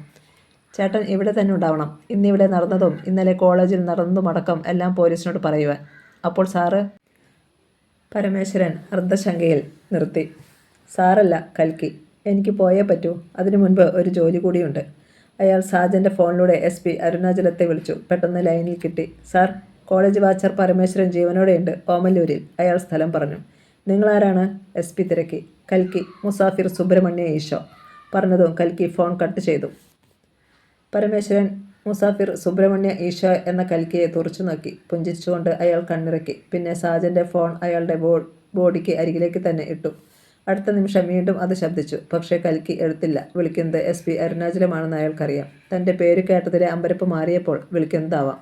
ചേട്ടൻ ഇവിടെ തന്നെ ഉണ്ടാവണം. ഇന്നിവിടെ നടന്നതും ഇന്നലെ കോളേജിൽ നടന്നതുമടക്കം എല്ലാം പോലീസിനോട് പറയുവാൻ. അപ്പോൾ സാറ്? പരമേശ്വരൻ അർദ്ധശങ്കയിൽ നിർത്തി. സാറല്ല, കൽക്കി. എനിക്ക് പോയേ പറ്റൂ. അതിനു മുൻപ് ഒരു ജോലി കൂടിയുണ്ട്. അയാൾ സാജൻ്റെ ഫോണിലൂടെ SP അരുണാചലത്തെ വിളിച്ചു. പെട്ടെന്ന് ലൈനിൽ കിട്ടി. സാർ, കോളേജ് വാച്ചർ പരമേശ്വരൻ ജീവനോടെയുണ്ട്, ഓമല്ലൂരിൽ. അയാൾ സ്ഥലം പറഞ്ഞു. നിങ്ങളാരാണ്? SP തിരക്കി. കൽക്കി, മുസാഫിർ സുബ്രഹ്മണ്യ ഈശോ. പറഞ്ഞതും കൽക്കി ഫോൺ കട്ട് ചെയ്തു. പരമേശ്വരൻ മുസാഫിർ സുബ്രഹ്മണ്യ ഈശോ എന്ന കൽക്കിയെ തുറച്ചു നോക്കി. പുഞ്ചിരിച്ചുകൊണ്ട് അയാൾ കണ്ണിറക്കി. പിന്നെ സാജൻ്റെ ഫോൺ അയാളുടെ ബോഡിക്ക് അരികിലേക്ക് തന്നെ ഇട്ടു. അടുത്ത നിമിഷം വീണ്ടും അത് ശബ്ദിച്ചു. പക്ഷേ കൽക്കി എടുത്തില്ല. വിളിക്കുന്നത് SP അരുണാചലമാണെന്ന് അയാൾക്കറിയാം. തൻ്റെ പേര് കേട്ടതിലെ അമ്പരപ്പ് മാറിയപ്പോൾ വിളിക്കുന്നതാവാം.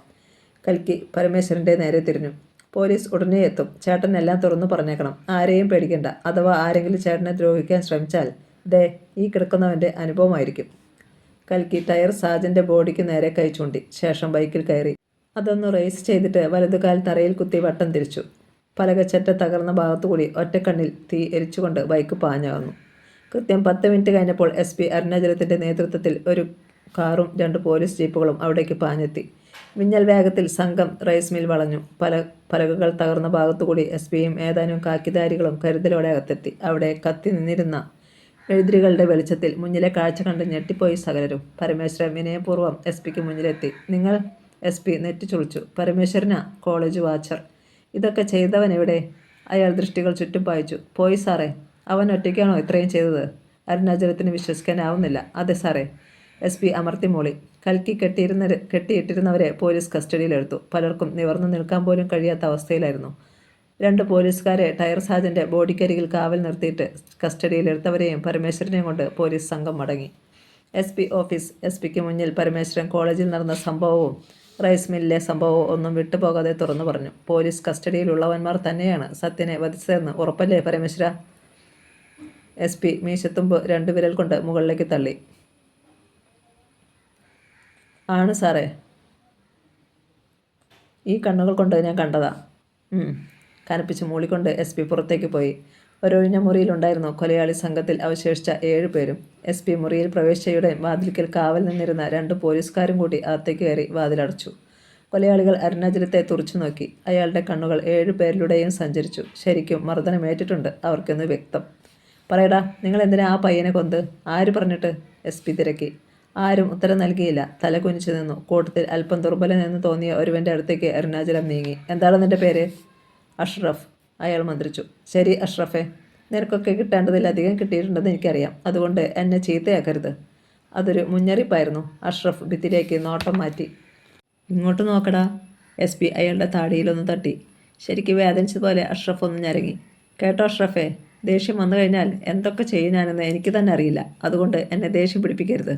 കൽക്കി പരമേശ്വരൻ്റെ നേരെ തിരിഞ്ഞു. പോലീസ് ഉടനെ എത്തും. ചേട്ടൻ എല്ലാം തുറന്നു പറഞ്ഞേക്കണം. ആരെയും പേടിക്കണ്ട. അഥവാ ആരെങ്കിലും ചേട്ടനെ ദ്രോഹിക്കാൻ ശ്രമിച്ചാൽ ദേ ഈ കിടക്കുന്നവൻ്റെ അനുഭവമായിരിക്കും. കൽക്കി ടയർ സാജൻ്റെ ബോഡിക്ക് നേരെ കൈ ചൂണ്ടി. ശേഷം ബൈക്കിൽ കയറി. അതൊന്ന് റേസ് ചെയ്തിട്ട് വലതുകാൽ തറയിൽ കുത്തി വട്ടം തിരിച്ചു. പലകച്ചറ്റ തകർന്ന ഭാഗത്തുകൂടി ഒറ്റക്കണ്ണിൽ തീ എരിച്ചുകൊണ്ട് ബൈക്ക് പാഞ്ഞാകുന്നു. കൃത്യം 10 മിനിറ്റ് കഴിഞ്ഞപ്പോൾ SP അരുണാചലത്തിൻ്റെ നേതൃത്വത്തിൽ ഒരു കാറും 2 പോലീസ് ജീപ്പുകളും അവിടേക്ക് പാഞ്ഞെത്തി. മിന്നൽ വേഗത്തിൽ സംഘം റൈസ് മിൽ വളഞ്ഞു. പലകകൾ തകർന്ന ഭാഗത്തുകൂടി SPയും ഏതാനും കാക്കിധാരികളും കരുതലോടെ അകത്തെത്തി. അവിടെ കത്തി നിന്നിരുന്ന എഴുതിരികളുടെ വെളിച്ചത്തിൽ മുന്നിലെ കാഴ്ച കണ്ട് ഞെട്ടിപ്പോയി സകലരും. പരമേശ്വരൻ വിനയപൂർവ്വം SPക്ക് മുന്നിലെത്തി. നിങ്ങൾ? SP നെറ്റിച്ചുളിച്ചു. പരമേശ്വരനാ, കോളേജ് വാച്ചർ. ഇതൊക്കെ ചെയ്തവൻ എവിടെ? അയാൾ ദൃഷ്ടികൾ ചുറ്റും പായിച്ചു. പോയി സാറേ. അവൻ ഒറ്റയ്ക്കാണോ ഇത്രയും ചെയ്തത്? അരുണാചലത്തിന് വിശ്വസിക്കാനാവുന്നില്ല. അതെ സാറേ. SP അമർത്തി മൂളി. കൽക്കി കെട്ടിയിട്ടിരുന്നവരെ പോലീസ് കസ്റ്റഡിയിലെടുത്തു. പലർക്കും നിവർന്നു നിൽക്കാൻ പോലും കഴിയാത്ത അവസ്ഥയിലായിരുന്നു. 2 പോലീസുകാരെ ടയർ സാജൻ്റെ ബോഡിക്കരികിൽ കാവൽ നിർത്തിയിട്ട് കസ്റ്റഡിയിലെടുത്തവരെയും പരമേശ്വരനെയും കൊണ്ട് പോലീസ് സംഘം മടങ്ങി. SP office. SPക്ക് മുന്നിൽ പരമേശ്വരൻ കോളേജിൽ നടന്ന സംഭവവും റൈസ് മില്ലിലെ സംഭവവും ഒന്നും വിട്ടുപോകാതെ തുറന്നു പറഞ്ഞു. പോലീസ് കസ്റ്റഡിയിലുള്ളവന്മാർ തന്നെയാണ് സത്യനെ വധിച്ചതെന്ന് ഉറപ്പല്ലേ പരമേശ്വര? SP മീശത്തുമ്പ് 2 വിരൽ കൊണ്ട് മുകളിലേക്ക് തള്ളി. ആണ് സാറേ. ഈ കണ്ണുകൾ കൊണ്ട് ഞാൻ കണ്ടതാ. കനപ്പിച്ച് മൂളിക്കൊണ്ട് SP പുറത്തേക്ക് പോയി. ഒരൊഴിഞ്ഞ മുറിയിലുണ്ടായിരുന്നു കൊലയാളി സംഘത്തിൽ അവശേഷിച്ച 7 പേരും. SP മുറിയിൽ പ്രവേശിച്ചയുടെ വാതിൽക്കൽ കാവൽ നിന്നിരുന്ന 2 പോലീസുകാരും കൂടി അകത്തേക്ക് കയറി വാതിലടച്ചു. കൊലയാളികൾ അരുണാചലത്തെ തുറച്ചു നോക്കി. അയാളുടെ കണ്ണുകൾ 7 പേരിലൂടെയും സഞ്ചരിച്ചു. ശരിക്കും മർദ്ദനമേറ്റിട്ടുണ്ട് അവർക്കെന്ന് വ്യക്തം. പറയടാ, നിങ്ങൾ എന്തിനാ ആ പയ്യനെ കൊന്ത്? ആര് പറഞ്ഞിട്ട്? SP തിരക്കി. ആരും ഉത്തരം നൽകിയില്ല. തല കുനിച്ചു നിന്നു. കൂട്ടത്തിൽ അല്പം ദുർബലനെന്ന് തോന്നിയ ഒരുവൻ്റെ അടുത്തേക്ക് അരുണാചലം നീങ്ങി. എന്താണ് നിൻ്റെ പേര്? അഷ്റഫ്. അയാൾ മന്ത്രിച്ചു. ശരി അഷ്റഫെ, നിനക്കൊക്കെ കിട്ടേണ്ടതിലധികം കിട്ടിയിട്ടുണ്ടെന്ന് എനിക്കറിയാം. അതുകൊണ്ട് എന്നെ ചീത്തയാക്കരുത്. അതൊരു മുന്നറിയിപ്പായിരുന്നു. അഷ്റഫ് ഭിത്തിയിലേക്ക് നോട്ടം മാറ്റി. ഇങ്ങോട്ട് നോക്കടാ. SP അയാളുടെ താടിയിലൊന്ന് തട്ടി. ശരിക്കും വേദനിച്ചതുപോലെ അഷ്റഫ് ഒന്ന് ഞരങ്ങി. കേട്ടോ അഷ്റഫെ, ദേഷ്യം വന്നു കഴിഞ്ഞാൽ എന്തൊക്കെ ചെയ്യും ഞാനെന്ന് എനിക്ക് തന്നെ അറിയില്ല. അതുകൊണ്ട് എന്നെ ദേഷ്യം പിടിപ്പിക്കരുത്.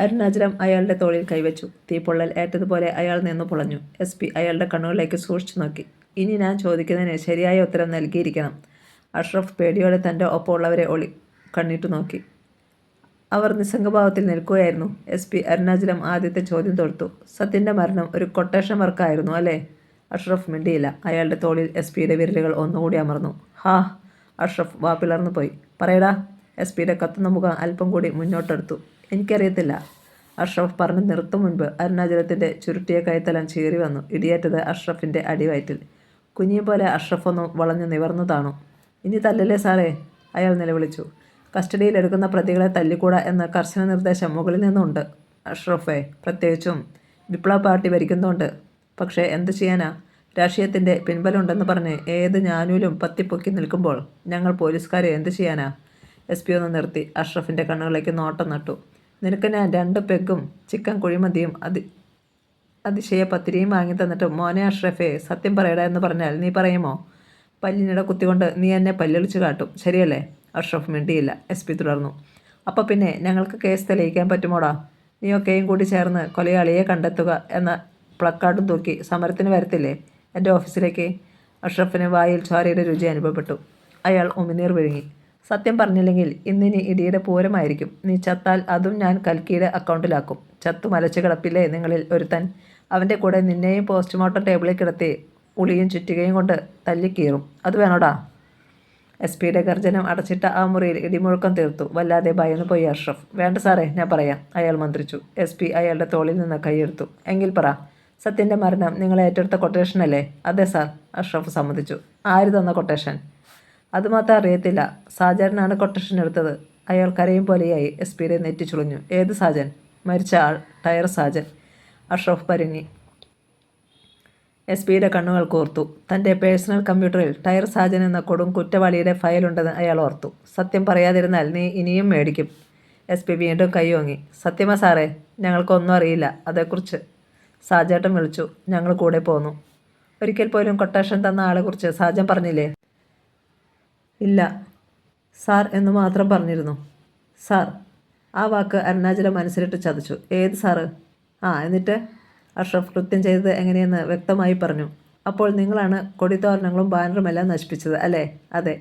അരുണാചലം അയാളുടെ തോളിൽ കൈവച്ചു. തീപ്പൊള്ളൽ ഏറ്റതുപോലെ അയാൾ നിന്നു പൊളഞ്ഞു. SP അയാളുടെ കണ്ണുകളിലേക്ക് സൂക്ഷിച്ചു നോക്കി. ഇനി ഞാൻ ചോദിക്കുന്നതിന് ശരിയായ ഉത്തരം നൽകിയിരിക്കണം. അഷ്റഫ് പേടിയോടെ തൻ്റെ ഒപ്പമുള്ളവരെ കണ്ണിട്ടു നോക്കി. അവർ നിസ്സംഗഭാവത്തിൽ നിൽക്കുകയായിരുന്നു. SP അരുണാചലം ആദ്യത്തെ ചോദ്യം തൊടുത്തു. സത്യൻ്റെ മരണം ഒരു കൊട്ടേഷൻ വർക്കായിരുന്നു അല്ലേ? അഷ്റഫ് മിണ്ടിയില്ല. അയാളുടെ തോളിൽ SPയുടെ വിരലുകൾ ഒന്നുകൂടി അമർന്നു. ഹാ. അഷ്റഫ് വാപ്പിളർന്നു പോയി. പറയടാ. SPയുടെ കത്തുന്ന മുഖം അല്പം കൂടി മുന്നോട്ടെടുത്തു. എനിക്കറിയത്തില്ല. അഷ്റഫ് പറഞ്ഞു നിർത്തും മുൻപ് അരുണാചലത്തിൻ്റെ ചുരുട്ടിയ കൈത്തലം ചീറി വന്നു. ഇടിയേറ്റത് അഷ്റഫിൻ്റെ അടിവയറ്റിൽ. കുഞ്ഞിയെ പോലെ അഷ്റഫ് ഒന്ന് വളഞ്ഞു നിവർന്നു താണു. ഇനി തല്ലല്ലേ സാറേ? അയാൾ നിലവിളിച്ചു. കസ്റ്റഡിയിലെടുക്കുന്ന പ്രതികളെ തല്ലിക്കൂടാ എന്ന കർശന നിർദ്ദേശം മുകളിൽ നിന്നുണ്ട് അഷ്റഫെ. പ്രത്യേകിച്ചും വിപ്ലവ പാർട്ടി ഭരിക്കുന്നുണ്ട്. പക്ഷേ എന്തു ചെയ്യാനാ? രാഷ്ട്രീയത്തിൻ്റെ പിൻബലമുണ്ടെന്ന് പറഞ്ഞ് ഏത് ഞാനൂലും പത്തിപ്പൊക്കി നിൽക്കുമ്പോൾ ഞങ്ങൾ പോലീസുകാരെ എന്തു ചെയ്യാനാ? SP ഒന്ന് നിർത്തി അഷ്റഫിൻ്റെ കണ്ണുകളിലേക്ക് നോട്ടം നട്ടു. നിനക്ക് ഞാൻ 2 പെഗ്ഗും ചിക്കൻ കുഴിമതിയും അതിശയ പത്തിരിയും വാങ്ങി തന്നിട്ട് മോനെ അഷ്റഫെ സത്യം പറയടാ എന്ന് പറഞ്ഞാൽ നീ പറയുമോ? പല്ലിനിട കുത്തിക്കൊണ്ട് നീ എന്നെ പല്ലൊളിച്ച് കാട്ടും, ശരിയല്ലേ? അഷ്റഫ് മിണ്ടിയില്ല. SP തുടർന്നു. അപ്പോൾ പിന്നെ ഞങ്ങൾക്ക് കേസ് തെളിയിക്കാൻ പറ്റുമോടാ? നീയൊക്കെയും കൂടി ചേർന്ന് കൊലയാളിയെ കണ്ടെത്തുക എന്ന പ്ലക്കാർഡും തൂക്കി സമരത്തിന് വരത്തില്ലേ എൻ്റെ ഓഫീസിലേക്ക്? അഷ്റഫിന് വായിൽ ചോരയുടെ രുചി അനുഭവപ്പെട്ടു. അയാൾ ഉമിനീർ വിഴുങ്ങി. സത്യം പറഞ്ഞില്ലെങ്കിൽ ഇന്നിനി ഇടിയുടെ പൂരമായിരിക്കും. നീ ചത്താൽ അതും ഞാൻ കൽക്കിയുടെ അക്കൗണ്ടിലാക്കും. ചത്തു മലച്ചു കിടപ്പില്ലേ നിങ്ങളിൽ ഒരുത്തൻ? അവൻ്റെ കൂടെ നിന്നെയും പോസ്റ്റ്മോർട്ടം ടേബിളിൽ കിടത്തി ഉളിയും ചുറ്റികയും കൊണ്ട് തല്ലിക്കീറും. അത് വേണോടാ? SP-യുടെ ഗർജനം അടച്ചിട്ട ആ മുറിയിൽ ഇടിമുഴക്കം തീർത്തു. വല്ലാതെ ഭയന്നു പോയി അഷ്റഫ്. വേണ്ട സാറേ, ഞാൻ പറയാം, അയാൾ മന്ത്രിച്ചു. SP അയാളുടെ തോളിൽ നിന്ന് കൈയെടുത്തു. എങ്കിൽ പറ, സത്യൻ്റെ മരണം നിങ്ങൾ ഏറ്റെടുത്ത കൊട്ടേഷനല്ലേ? അതെ സാർ, അഷ്റഫ് സമ്മതിച്ചു. ആര് തന്ന കൊട്ടേഷൻ? അതുമാത്രം അറിയത്തില്ല. സാജനാണ് കൊട്ടേഷൻ എടുത്തത്. അയാൾ കരയും പോലെയായി. SP-യുടെ നെറ്റി ചുളിഞ്ഞു. ഏത് സാജൻ? മരിച്ച ആൾ, ടയർ സാജൻ. അഷ്റഫ് പരുങ്ങി. SP-യുടെ കണ്ണുകൾ കോർത്തു. തൻ്റെ പേഴ്സണൽ കമ്പ്യൂട്ടറിൽ ടയർ സാജൻ എന്ന കൊടും കുറ്റവാളിയുടെ ഫയലുണ്ടെന്ന് അയാൾ ഓർത്തു. സത്യം പറയാതിരുന്നാൽ നീ ഇനിയും മേടിക്കും. SP വീണ്ടും കൈയോങ്ങി. സത്യമാ സാറേ, ഞങ്ങൾക്കൊന്നും അറിയില്ല അതേക്കുറിച്ച്. സാജേട്ടൻ വിളിച്ചു. ഞങ്ങൾ കൂടെ പോന്നു. ഒരിക്കൽ പോലും കൊട്ടേഷൻ തന്ന ആളെക്കുറിച്ച് സാജൻ പറഞ്ഞില്ലേ? ഇല്ല സാർ എന്ന് മാത്രം പറഞ്ഞിരുന്നു. സാർ. ആ വാക്ക് അരുണാചലം മനസ്സിലിട്ട് ചതച്ചു. ഏത് സാറ്? എന്നിട്ട്? അഷ്റഫ് കൃത്യം ചെയ്തത് എങ്ങനെയെന്ന് വ്യക്തമായി പറഞ്ഞു. അപ്പോൾ നിങ്ങളാണ് കൊടിത്തോരണങ്ങളും ബാനറുമെല്ലാം നശിപ്പിച്ചത് അല്ലേ? അതെ.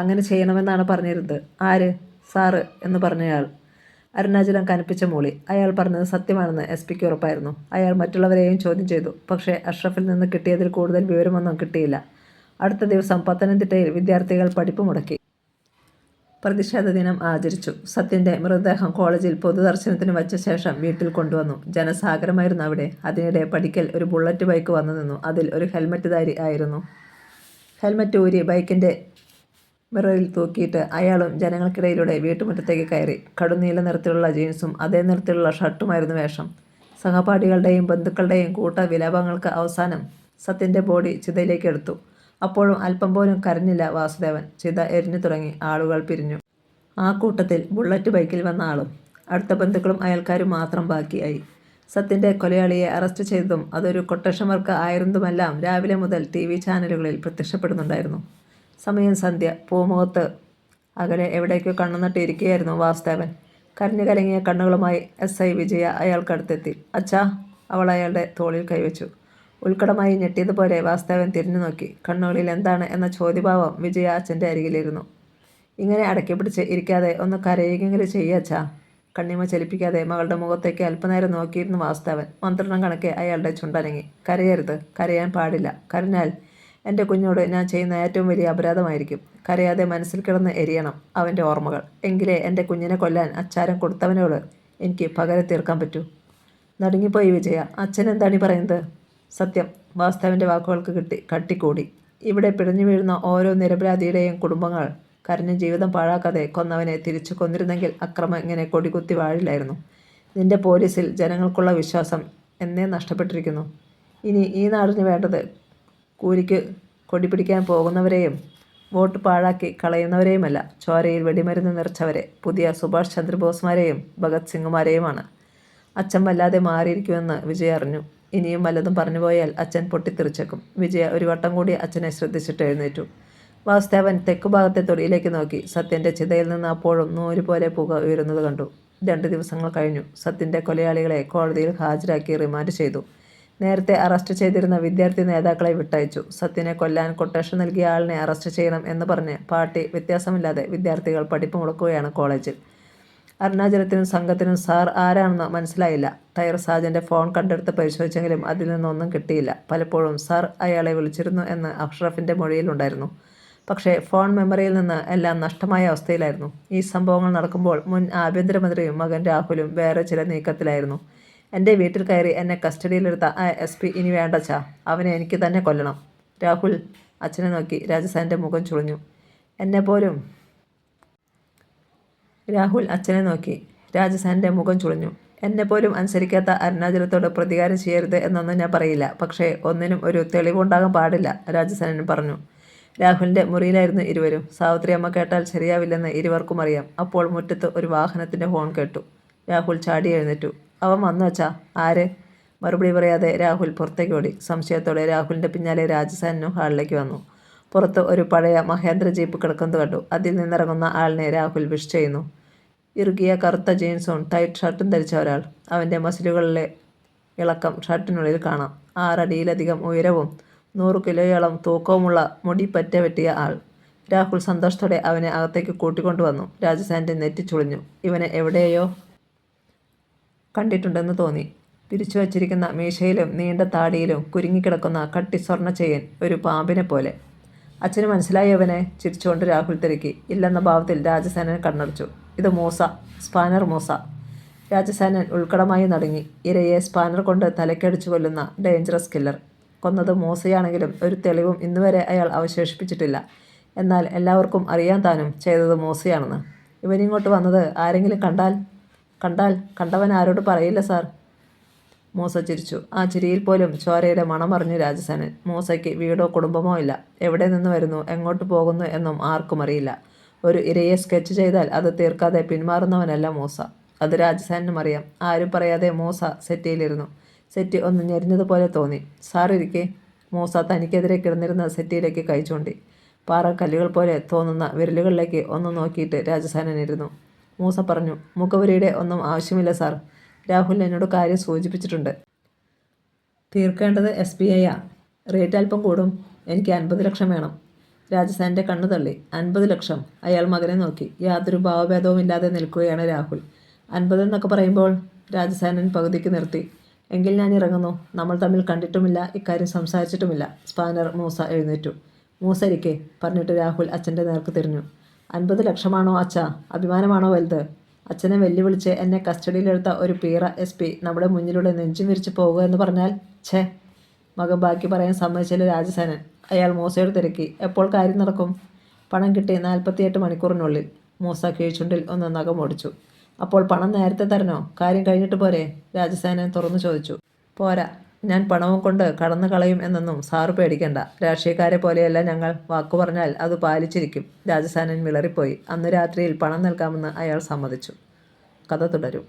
അങ്ങനെ ചെയ്യണമെന്നാണ് പറഞ്ഞിരുന്നത്. ആര്? സാറ് എന്ന് പറഞ്ഞയാൾ. അരുണാചലം കനപ്പിച്ച മൂളി. അയാൾ പറഞ്ഞത് സത്യമാണെന്ന് എസ് പിക്ക് ഉറപ്പായിരുന്നു. അയാൾ മറ്റുള്ളവരെയും ചോദ്യം ചെയ്തു. പക്ഷേ അഷ്റഫിൽ നിന്ന് കിട്ടിയതിൽ കൂടുതൽ വിവരമൊന്നും കിട്ടിയില്ല. അടുത്ത ദിവസം പത്തനംതിട്ടയിൽ വിദ്യാർത്ഥികൾ പഠിപ്പ് മുടക്കി. പ്രതിഷേധ ദിനം ആചരിച്ചു. സത്യൻ്റെ മൃതദേഹം കോളേജിൽ പൊതുദർശനത്തിന് വച്ച ശേഷം വീട്ടിൽ കൊണ്ടുവന്നു. ജനസാഗരമായിരുന്നു അവിടെ. അതിനിടെ പടിക്കൽ ഒരു ബുള്ളറ്റ് ബൈക്ക് വന്നു നിന്നു. അതിൽ ഒരു ഹെൽമറ്റുധാരി ആയിരുന്നു. ഹെൽമറ്റ് ഊരി ബൈക്കിൻ്റെ മിററിൽ തൂക്കിയിട്ട് അയാളും ജനങ്ങൾക്കിടയിലൂടെ വീട്ടുമുറ്റത്തേക്ക് കയറി. കടുനീല നിറത്തിലുള്ള ജീൻസും അതേ നിറത്തിലുള്ള ഷർട്ടുമായിരുന്നു വേഷം. സഹപാഠികളുടെയും ബന്ധുക്കളുടെയും കൂട്ട വിലാപങ്ങൾക്ക് അവസാനം സത്യൻ്റെ ബോഡി ചിതയിലേക്ക് എടുത്തു. അപ്പോഴും അല്പം പോലും കരഞ്ഞില്ല വാസുദേവൻ. ചിത എരിഞ്ഞു തുടങ്ങി. ആളുകൾ പിരിഞ്ഞു. ആ കൂട്ടത്തിൽ ബുള്ളറ്റ് ബൈക്കിൽ വന്ന ആളും അടുത്ത ബന്ധുക്കളും അയൽക്കാരും മാത്രം ബാക്കിയായി. സത്യൻ്റെ കൊലയാളിയെ അറസ്റ്റ് ചെയ്തതും അതൊരു കൊട്ടേഷൻ വർക്ക് ആയിരുന്നതുമെല്ലാം രാവിലെ മുതൽ TV ചാനലുകളിൽ പ്രത്യക്ഷപ്പെടുന്നുണ്ടായിരുന്നു. സമയം സന്ധ്യ. പൂമുഖത്ത് അകലെ എവിടേക്കോ കണ്ണുനട്ടിരിക്കുകയായിരുന്നു വാസുദേവൻ. കരഞ്ഞു കലങ്ങിയ കണ്ണുകളുമായി SI വിജയ അയാൾക്കടുത്തെത്തി. അച്ഛാ. അവൾ അയാളുടെ തോളിൽ കൈവച്ചു. ഉൾക്കടമായി ഞെട്ടിയതുപോലെ വാസുദേവൻ തിരിഞ്ഞു നോക്കി. കണ്ണുകളിൽ എന്താണ് എന്ന ചോദ്യഭാവം. വിജയ അച്ഛൻ്റെ അരികിലിരുന്നു. ഇങ്ങനെ അടക്കി പിടിച്ച് ഇരിക്കാതെ ഒന്ന് കരയുകയെങ്കിലും ചെയ്യച്ചാ. കണ്ണിമ ചലിപ്പിക്കാതെ മകളുടെ മുഖത്തേക്ക് അല്പനേരം നോക്കിയിരുന്നു വാസുദേവൻ. മന്ത്രണം കണക്കെ അയാളുടെ ചുണ്ടനങ്ങി. കരയരുത്. കരയാൻ പാടില്ല. കരഞ്ഞാൽ എൻ്റെ കുഞ്ഞോട് ഞാൻ ചെയ്യുന്ന ഏറ്റവും വലിയ അപരാധമായിരിക്കും. കരയാതെ മനസ്സിൽ കിടന്ന് എരിയണം അവൻ്റെ ഓർമ്മകൾ. എങ്കിലേ എൻ്റെ കുഞ്ഞിനെ കൊല്ലാൻ അച്ചാരം കൊടുത്തവനോട് എനിക്ക് പകരം തീർക്കാൻ പറ്റൂ. നടുങ്ങിപ്പോയി വിജയ. അച്ഛൻ എന്താണ് പറയുന്നത്? സത്യം. വാസുദേവൻ്റെ വാക്കുകൾക്ക് കട്ടിക്കൂടി. ഇവിടെ പിടഞ്ഞു വീഴുന്ന ഓരോ നിരപരാധിയുടെയും കുടുംബങ്ങൾ കരഞ്ഞ് ജീവിതം പാഴാക്കാതെ കൊന്നവനെ തിരിച്ചു കൊന്നിരുന്നെങ്കിൽ അക്രമം ഇങ്ങനെ കൊടികുത്തി വാഴില്ലായിരുന്നു. നിന്റെ പോലീസിൽ ജനങ്ങൾക്കുള്ള വിശ്വാസം എന്നേ നഷ്ടപ്പെട്ടിരിക്കുന്നു. ഇനി ഈ നാടിന് വേണ്ടത് കൂലിക്ക് കൊടി പിടിക്കാൻ പോകുന്നവരെയും വോട്ട് പാഴാക്കി കളയുന്നവരെയുമല്ല, ചോരയിൽ വെടിമരുന്ന് നിറച്ചവരെ, പുതിയ സുഭാഷ് ചന്ദ്രബോസ്മാരെയും ഭഗത് സിംഗുമാരെയുമാണ്. അച്ഛൻ വല്ലാതെ മാറിയിരിക്കുമെന്ന് വിജയ അറിഞ്ഞു. ഇനിയും വല്ലതും പറഞ്ഞു പോയാൽ അച്ഛൻ പൊട്ടിത്തെറിച്ചേക്കും. വിജയ ഒരു വട്ടം കൂടി അച്ഛനെ ശ്രദ്ധിച്ചിട്ട് എഴുന്നേറ്റു. വാസുദേവൻ തെക്കുഭാഗത്തെ തൊടിയിലേക്ക് നോക്കി. സത്യൻ്റെ ചിതയിൽ നിന്ന് അപ്പോഴും 100 പോലെ പുക ഉയരുന്നത് കണ്ടു. 2 ദിവസങ്ങൾ കഴിഞ്ഞു. സത്യൻ്റെ കൊലയാളികളെ കോടതിയിൽ ഹാജരാക്കി റിമാൻഡ് ചെയ്തു. നേരത്തെ അറസ്റ്റ് ചെയ്തിരുന്ന വിദ്യാർത്ഥി നേതാക്കളെ വിട്ടയച്ചു. സത്യനെ കൊല്ലാൻ കൊട്ടേഷൻ നൽകിയ ആളിനെ അറസ്റ്റ് ചെയ്യണം എന്ന് പറഞ്ഞ് പാർട്ടി വ്യത്യാസമില്ലാതെ വിദ്യാർത്ഥികൾ പഠിപ്പ് മുടക്കുകയാണ് കോളേജിൽ. അരുണാചലത്തിനും സംഘത്തിനും സാർ ആരാണെന്ന് മനസ്സിലായില്ല. ടയർ സാജൻ്റെ ഫോൺ കണ്ടെടുത്ത് പരിശോധിച്ചെങ്കിലും അതിൽ നിന്നൊന്നും കിട്ടിയില്ല. പലപ്പോഴും സാർ അയാളെ വിളിച്ചിരുന്നു എന്ന് അഷ്റഫിൻ്റെ മൊഴിയിലുണ്ടായിരുന്നു. പക്ഷേ ഫോൺ മെമ്മറിയിൽ നിന്ന് എല്ലാം നഷ്ടമായ അവസ്ഥയിലായിരുന്നു. ഈ സംഭവങ്ങൾ നടക്കുമ്പോൾ മുൻ ആഭ്യന്തരമന്ത്രിയും മകൻ രാഹുലും വേറെ ചില നീക്കത്തിലായിരുന്നു. എൻ്റെ വീട്ടിൽ കയറി എന്നെ കസ്റ്റഡിയിലെടുത്ത ആ SP ഇനി വേണ്ടച്ചാ. അവനെ എനിക്ക് തന്നെ കൊല്ലണം. രാഹുൽ അച്ഛനെ നോക്കി. രാജസാൻ്റെ മുഖം ചുളിഞ്ഞു. എന്നെപ്പോലും രാഹുൽ അച്ഛനെ നോക്കി. രാജസാൻ്റെ മുഖം ചുളിഞ്ഞു. എന്നെപ്പോലും അനുസരിക്കാത്ത അരുണാചലത്തോട് പ്രതികാരം ചെയ്യരുത് എന്നൊന്നും ഞാൻ പറയില്ല. പക്ഷേ ഒന്നിനും ഒരു തെളിവുണ്ടാകാൻ പാടില്ല, രാജസേനൻ പറഞ്ഞു. രാഹുലിൻ്റെ മുറിയിലായിരുന്നു ഇരുവരും. സാവിത്രി അമ്മ കേട്ടാൽ ശരിയാവില്ലെന്ന് ഇരുവർക്കും അറിയാം. അപ്പോൾ മുറ്റത്ത് ഒരു വാഹനത്തിൻ്റെ ഹോൺ കേട്ടു. രാഹുൽ ചാടി എഴുന്നേറ്റു. അവൻ വന്നു വച്ചാ. ആര്? മറുപടി പറയാതെ രാഹുൽ പുറത്തേക്ക് ഓടി. സംശയത്തോടെ രാഹുലിൻ്റെ പിന്നാലെ രാജസേനനും ഹാളിലേക്ക് വന്നു. പുറത്ത് ഒരു പഴയ മഹേന്ദ്ര ജീപ്പ് കിടക്കുന്നത് കണ്ടു. അതിൽ നിന്നിറങ്ങുന്ന ആളിനെ രാഹുൽ വിഷ് ചെയ്യുന്നു. ഇറുകിയ കറുത്ത ജീൻസും ടൈറ്റ് ഷർട്ടും ധരിച്ച ഒരാൾ. അവൻ്റെ മസിലുകളിലെ ഇളക്കം ഷർട്ടിനുള്ളിൽ കാണാം. 6 അടിയിലധികം ഉയരവും 100 കിലോയോളം തൂക്കവുമുള്ള മുടി പറ്റ വെട്ടിയ ആൾ. രാഹുൽ സന്തോഷത്തോടെ അവനെ അകത്തേക്ക് കൂട്ടിക്കൊണ്ടുവന്നു. രാജസേനൻ്റെ നെറ്റി ചുളിഞ്ഞു. ഇവനെ എവിടെയോ കണ്ടിട്ടുണ്ടെന്ന് തോന്നി. പിരിച്ചു വച്ചിരിക്കുന്ന മീശയിലും നീണ്ട താടിയിലും കുരുങ്ങിക്കിടക്കുന്ന കട്ടി സ്വർണ്ണ ചെയിൻ ഒരു പാമ്പിനെ പോലെ. അച്ഛന് മനസ്സിലായി അവനെ? ചിരിച്ചുകൊണ്ട് രാഹുൽ തിരക്കി. ഇല്ലെന്ന ഭാവത്തിൽ രാജസേനൻ കണ്ണടച്ചു. ഇത് മൂസ, സ്പാനർ മൂസ. രാജസേനൻ ഉൾക്കടമായി നടുങ്ങി. ഇരയെ സ്പാനർ കൊണ്ട് തലക്കടിച്ചു കൊല്ലുന്ന ഡേഞ്ചറസ് കില്ലർ. കൊന്നത് മൂസയാണെങ്കിലും ഒരു തെളിവും ഇന്നുവരെ അയാൾ അവശേഷിപ്പിച്ചിട്ടില്ല. എന്നാൽ എല്ലാവർക്കും അറിയാൻ താനും ചെയ്തത് മൂസയാണെന്ന്. ഇവനിങ്ങോട്ട് വന്നത് ആരെങ്കിലും കണ്ടവൻ ആരോട് പറയില്ല സാർ. മൂസ ചിരിച്ചു. ആ ചിരിയിൽ പോലും ചോരയുടെ മണം അറിഞ്ഞു രാജസേനൻ. മൂസയ്ക്ക് വീടോ കുടുംബമോ ഇല്ല. എവിടെ നിന്ന് വരുന്നു, എങ്ങോട്ട് പോകുന്നു എന്നും ആർക്കും അറിയില്ല. ഒരു ഇരയെ സ്കെച്ച് ചെയ്താൽ അത് തീർക്കാതെ പിന്മാറുന്നവനല്ല മൂസ. അത് രാജസേനനും അറിയാം. ആരും പറയാതെ മൂസ സെറ്റിയിലിരുന്നു. സെറ്റി ഒന്ന് ഞെരിഞ്ഞതുപോലെ തോന്നി. സാർ ഇരിക്കെ. മൂസ തനിക്കെതിരെ കിടന്നിരുന്ന സെറ്റിയിലേക്ക് കൈ ചൂണ്ടി. പാറക്കല്ലുകൾ പോലെ തോന്നുന്ന വിരലുകളിലേക്ക് ഒന്ന് നോക്കിയിട്ട് രാജസേനൻ ഇരുന്നു. മൂസ പറഞ്ഞു, മുഖവരിയുടെ ഒന്നും ആവശ്യമില്ല സാർ. രാഹുൽ എന്നോട് കാര്യം സൂചിപ്പിച്ചിട്ടുണ്ട്. തീർക്കേണ്ടത് SBIയാ. റേറ്റ് അല്പം കൂടും. എനിക്ക് 50 ലക്ഷം വേണം. രാജസേനൻ്റെ കണ്ണു തള്ളി. 50 ലക്ഷം? അയാൾ മകനെ നോക്കി. യാതൊരു ഭാവഭേദവുമില്ലാതെ നിൽക്കുകയാണ് രാഹുൽ. 50 എന്നൊക്കെ പറയുമ്പോൾ രാജസേനൻ പകുതിക്ക് നിർത്തി. എങ്കിൽ ഞാൻ ഇറങ്ങുന്നു. നമ്മൾ തമ്മിൽ കണ്ടിട്ടുമില്ല, ഇക്കാര്യം സംസാരിച്ചിട്ടുമില്ല. സ്പാനർ മൂസ എഴുന്നേറ്റു. മൂസ ഇരിക്കെ പറഞ്ഞിട്ട് രാഹുൽ അച്ഛൻ്റെ നേർക്ക് തിരിഞ്ഞു. 50 ലക്ഷമാണോ അച്ഛാ? അഭിമാനമാണോ വലുത്? അച്ഛനെ വെല്ലുവിളിച്ച് എന്നെ കസ്റ്റഡിയിലെടുത്ത ഒരു പീറ SP നമ്മുടെ മുന്നിലൂടെ നെഞ്ചും വിരിച്ച് പോകുക എന്ന് പറഞ്ഞാൽ ഛേ. മകൻ ബാക്കി പറയാൻ സമ്മതിച്ചില്ല രാജസേനൻ. അയാൾ മൂസയോട് തിരക്കി, എപ്പോൾ കാര്യം നടക്കും? പണം കിട്ടി 48 മണിക്കൂറിനുള്ളിൽ. മൂസ കീഴ്ചുണ്ടിൽ ഒന്ന് നഖം ഓടിച്ചു. അപ്പോൾ പണം നേരത്തെ തരണോ? കാര്യം കഴിഞ്ഞിട്ട് പോരെ? രാജസേനൻ തുറന്നു ചോദിച്ചു. പോരാ, ഞാൻ പണവും കൊണ്ട് കടന്നു കളയും എന്നൊന്നും സാറ് പേടിക്കണ്ട. രാഷ്ട്രീയക്കാരെ പോലെയല്ല ഞങ്ങൾ. വാക്കു പറഞ്ഞാൽ അത് പാലിച്ചിരിക്കും. രാജസേനൻ വിളറിപ്പോയി. അന്ന് രാത്രിയിൽ പണം നൽകാമെന്ന് അയാൾ സമ്മതിച്ചു. കഥ തുടരും.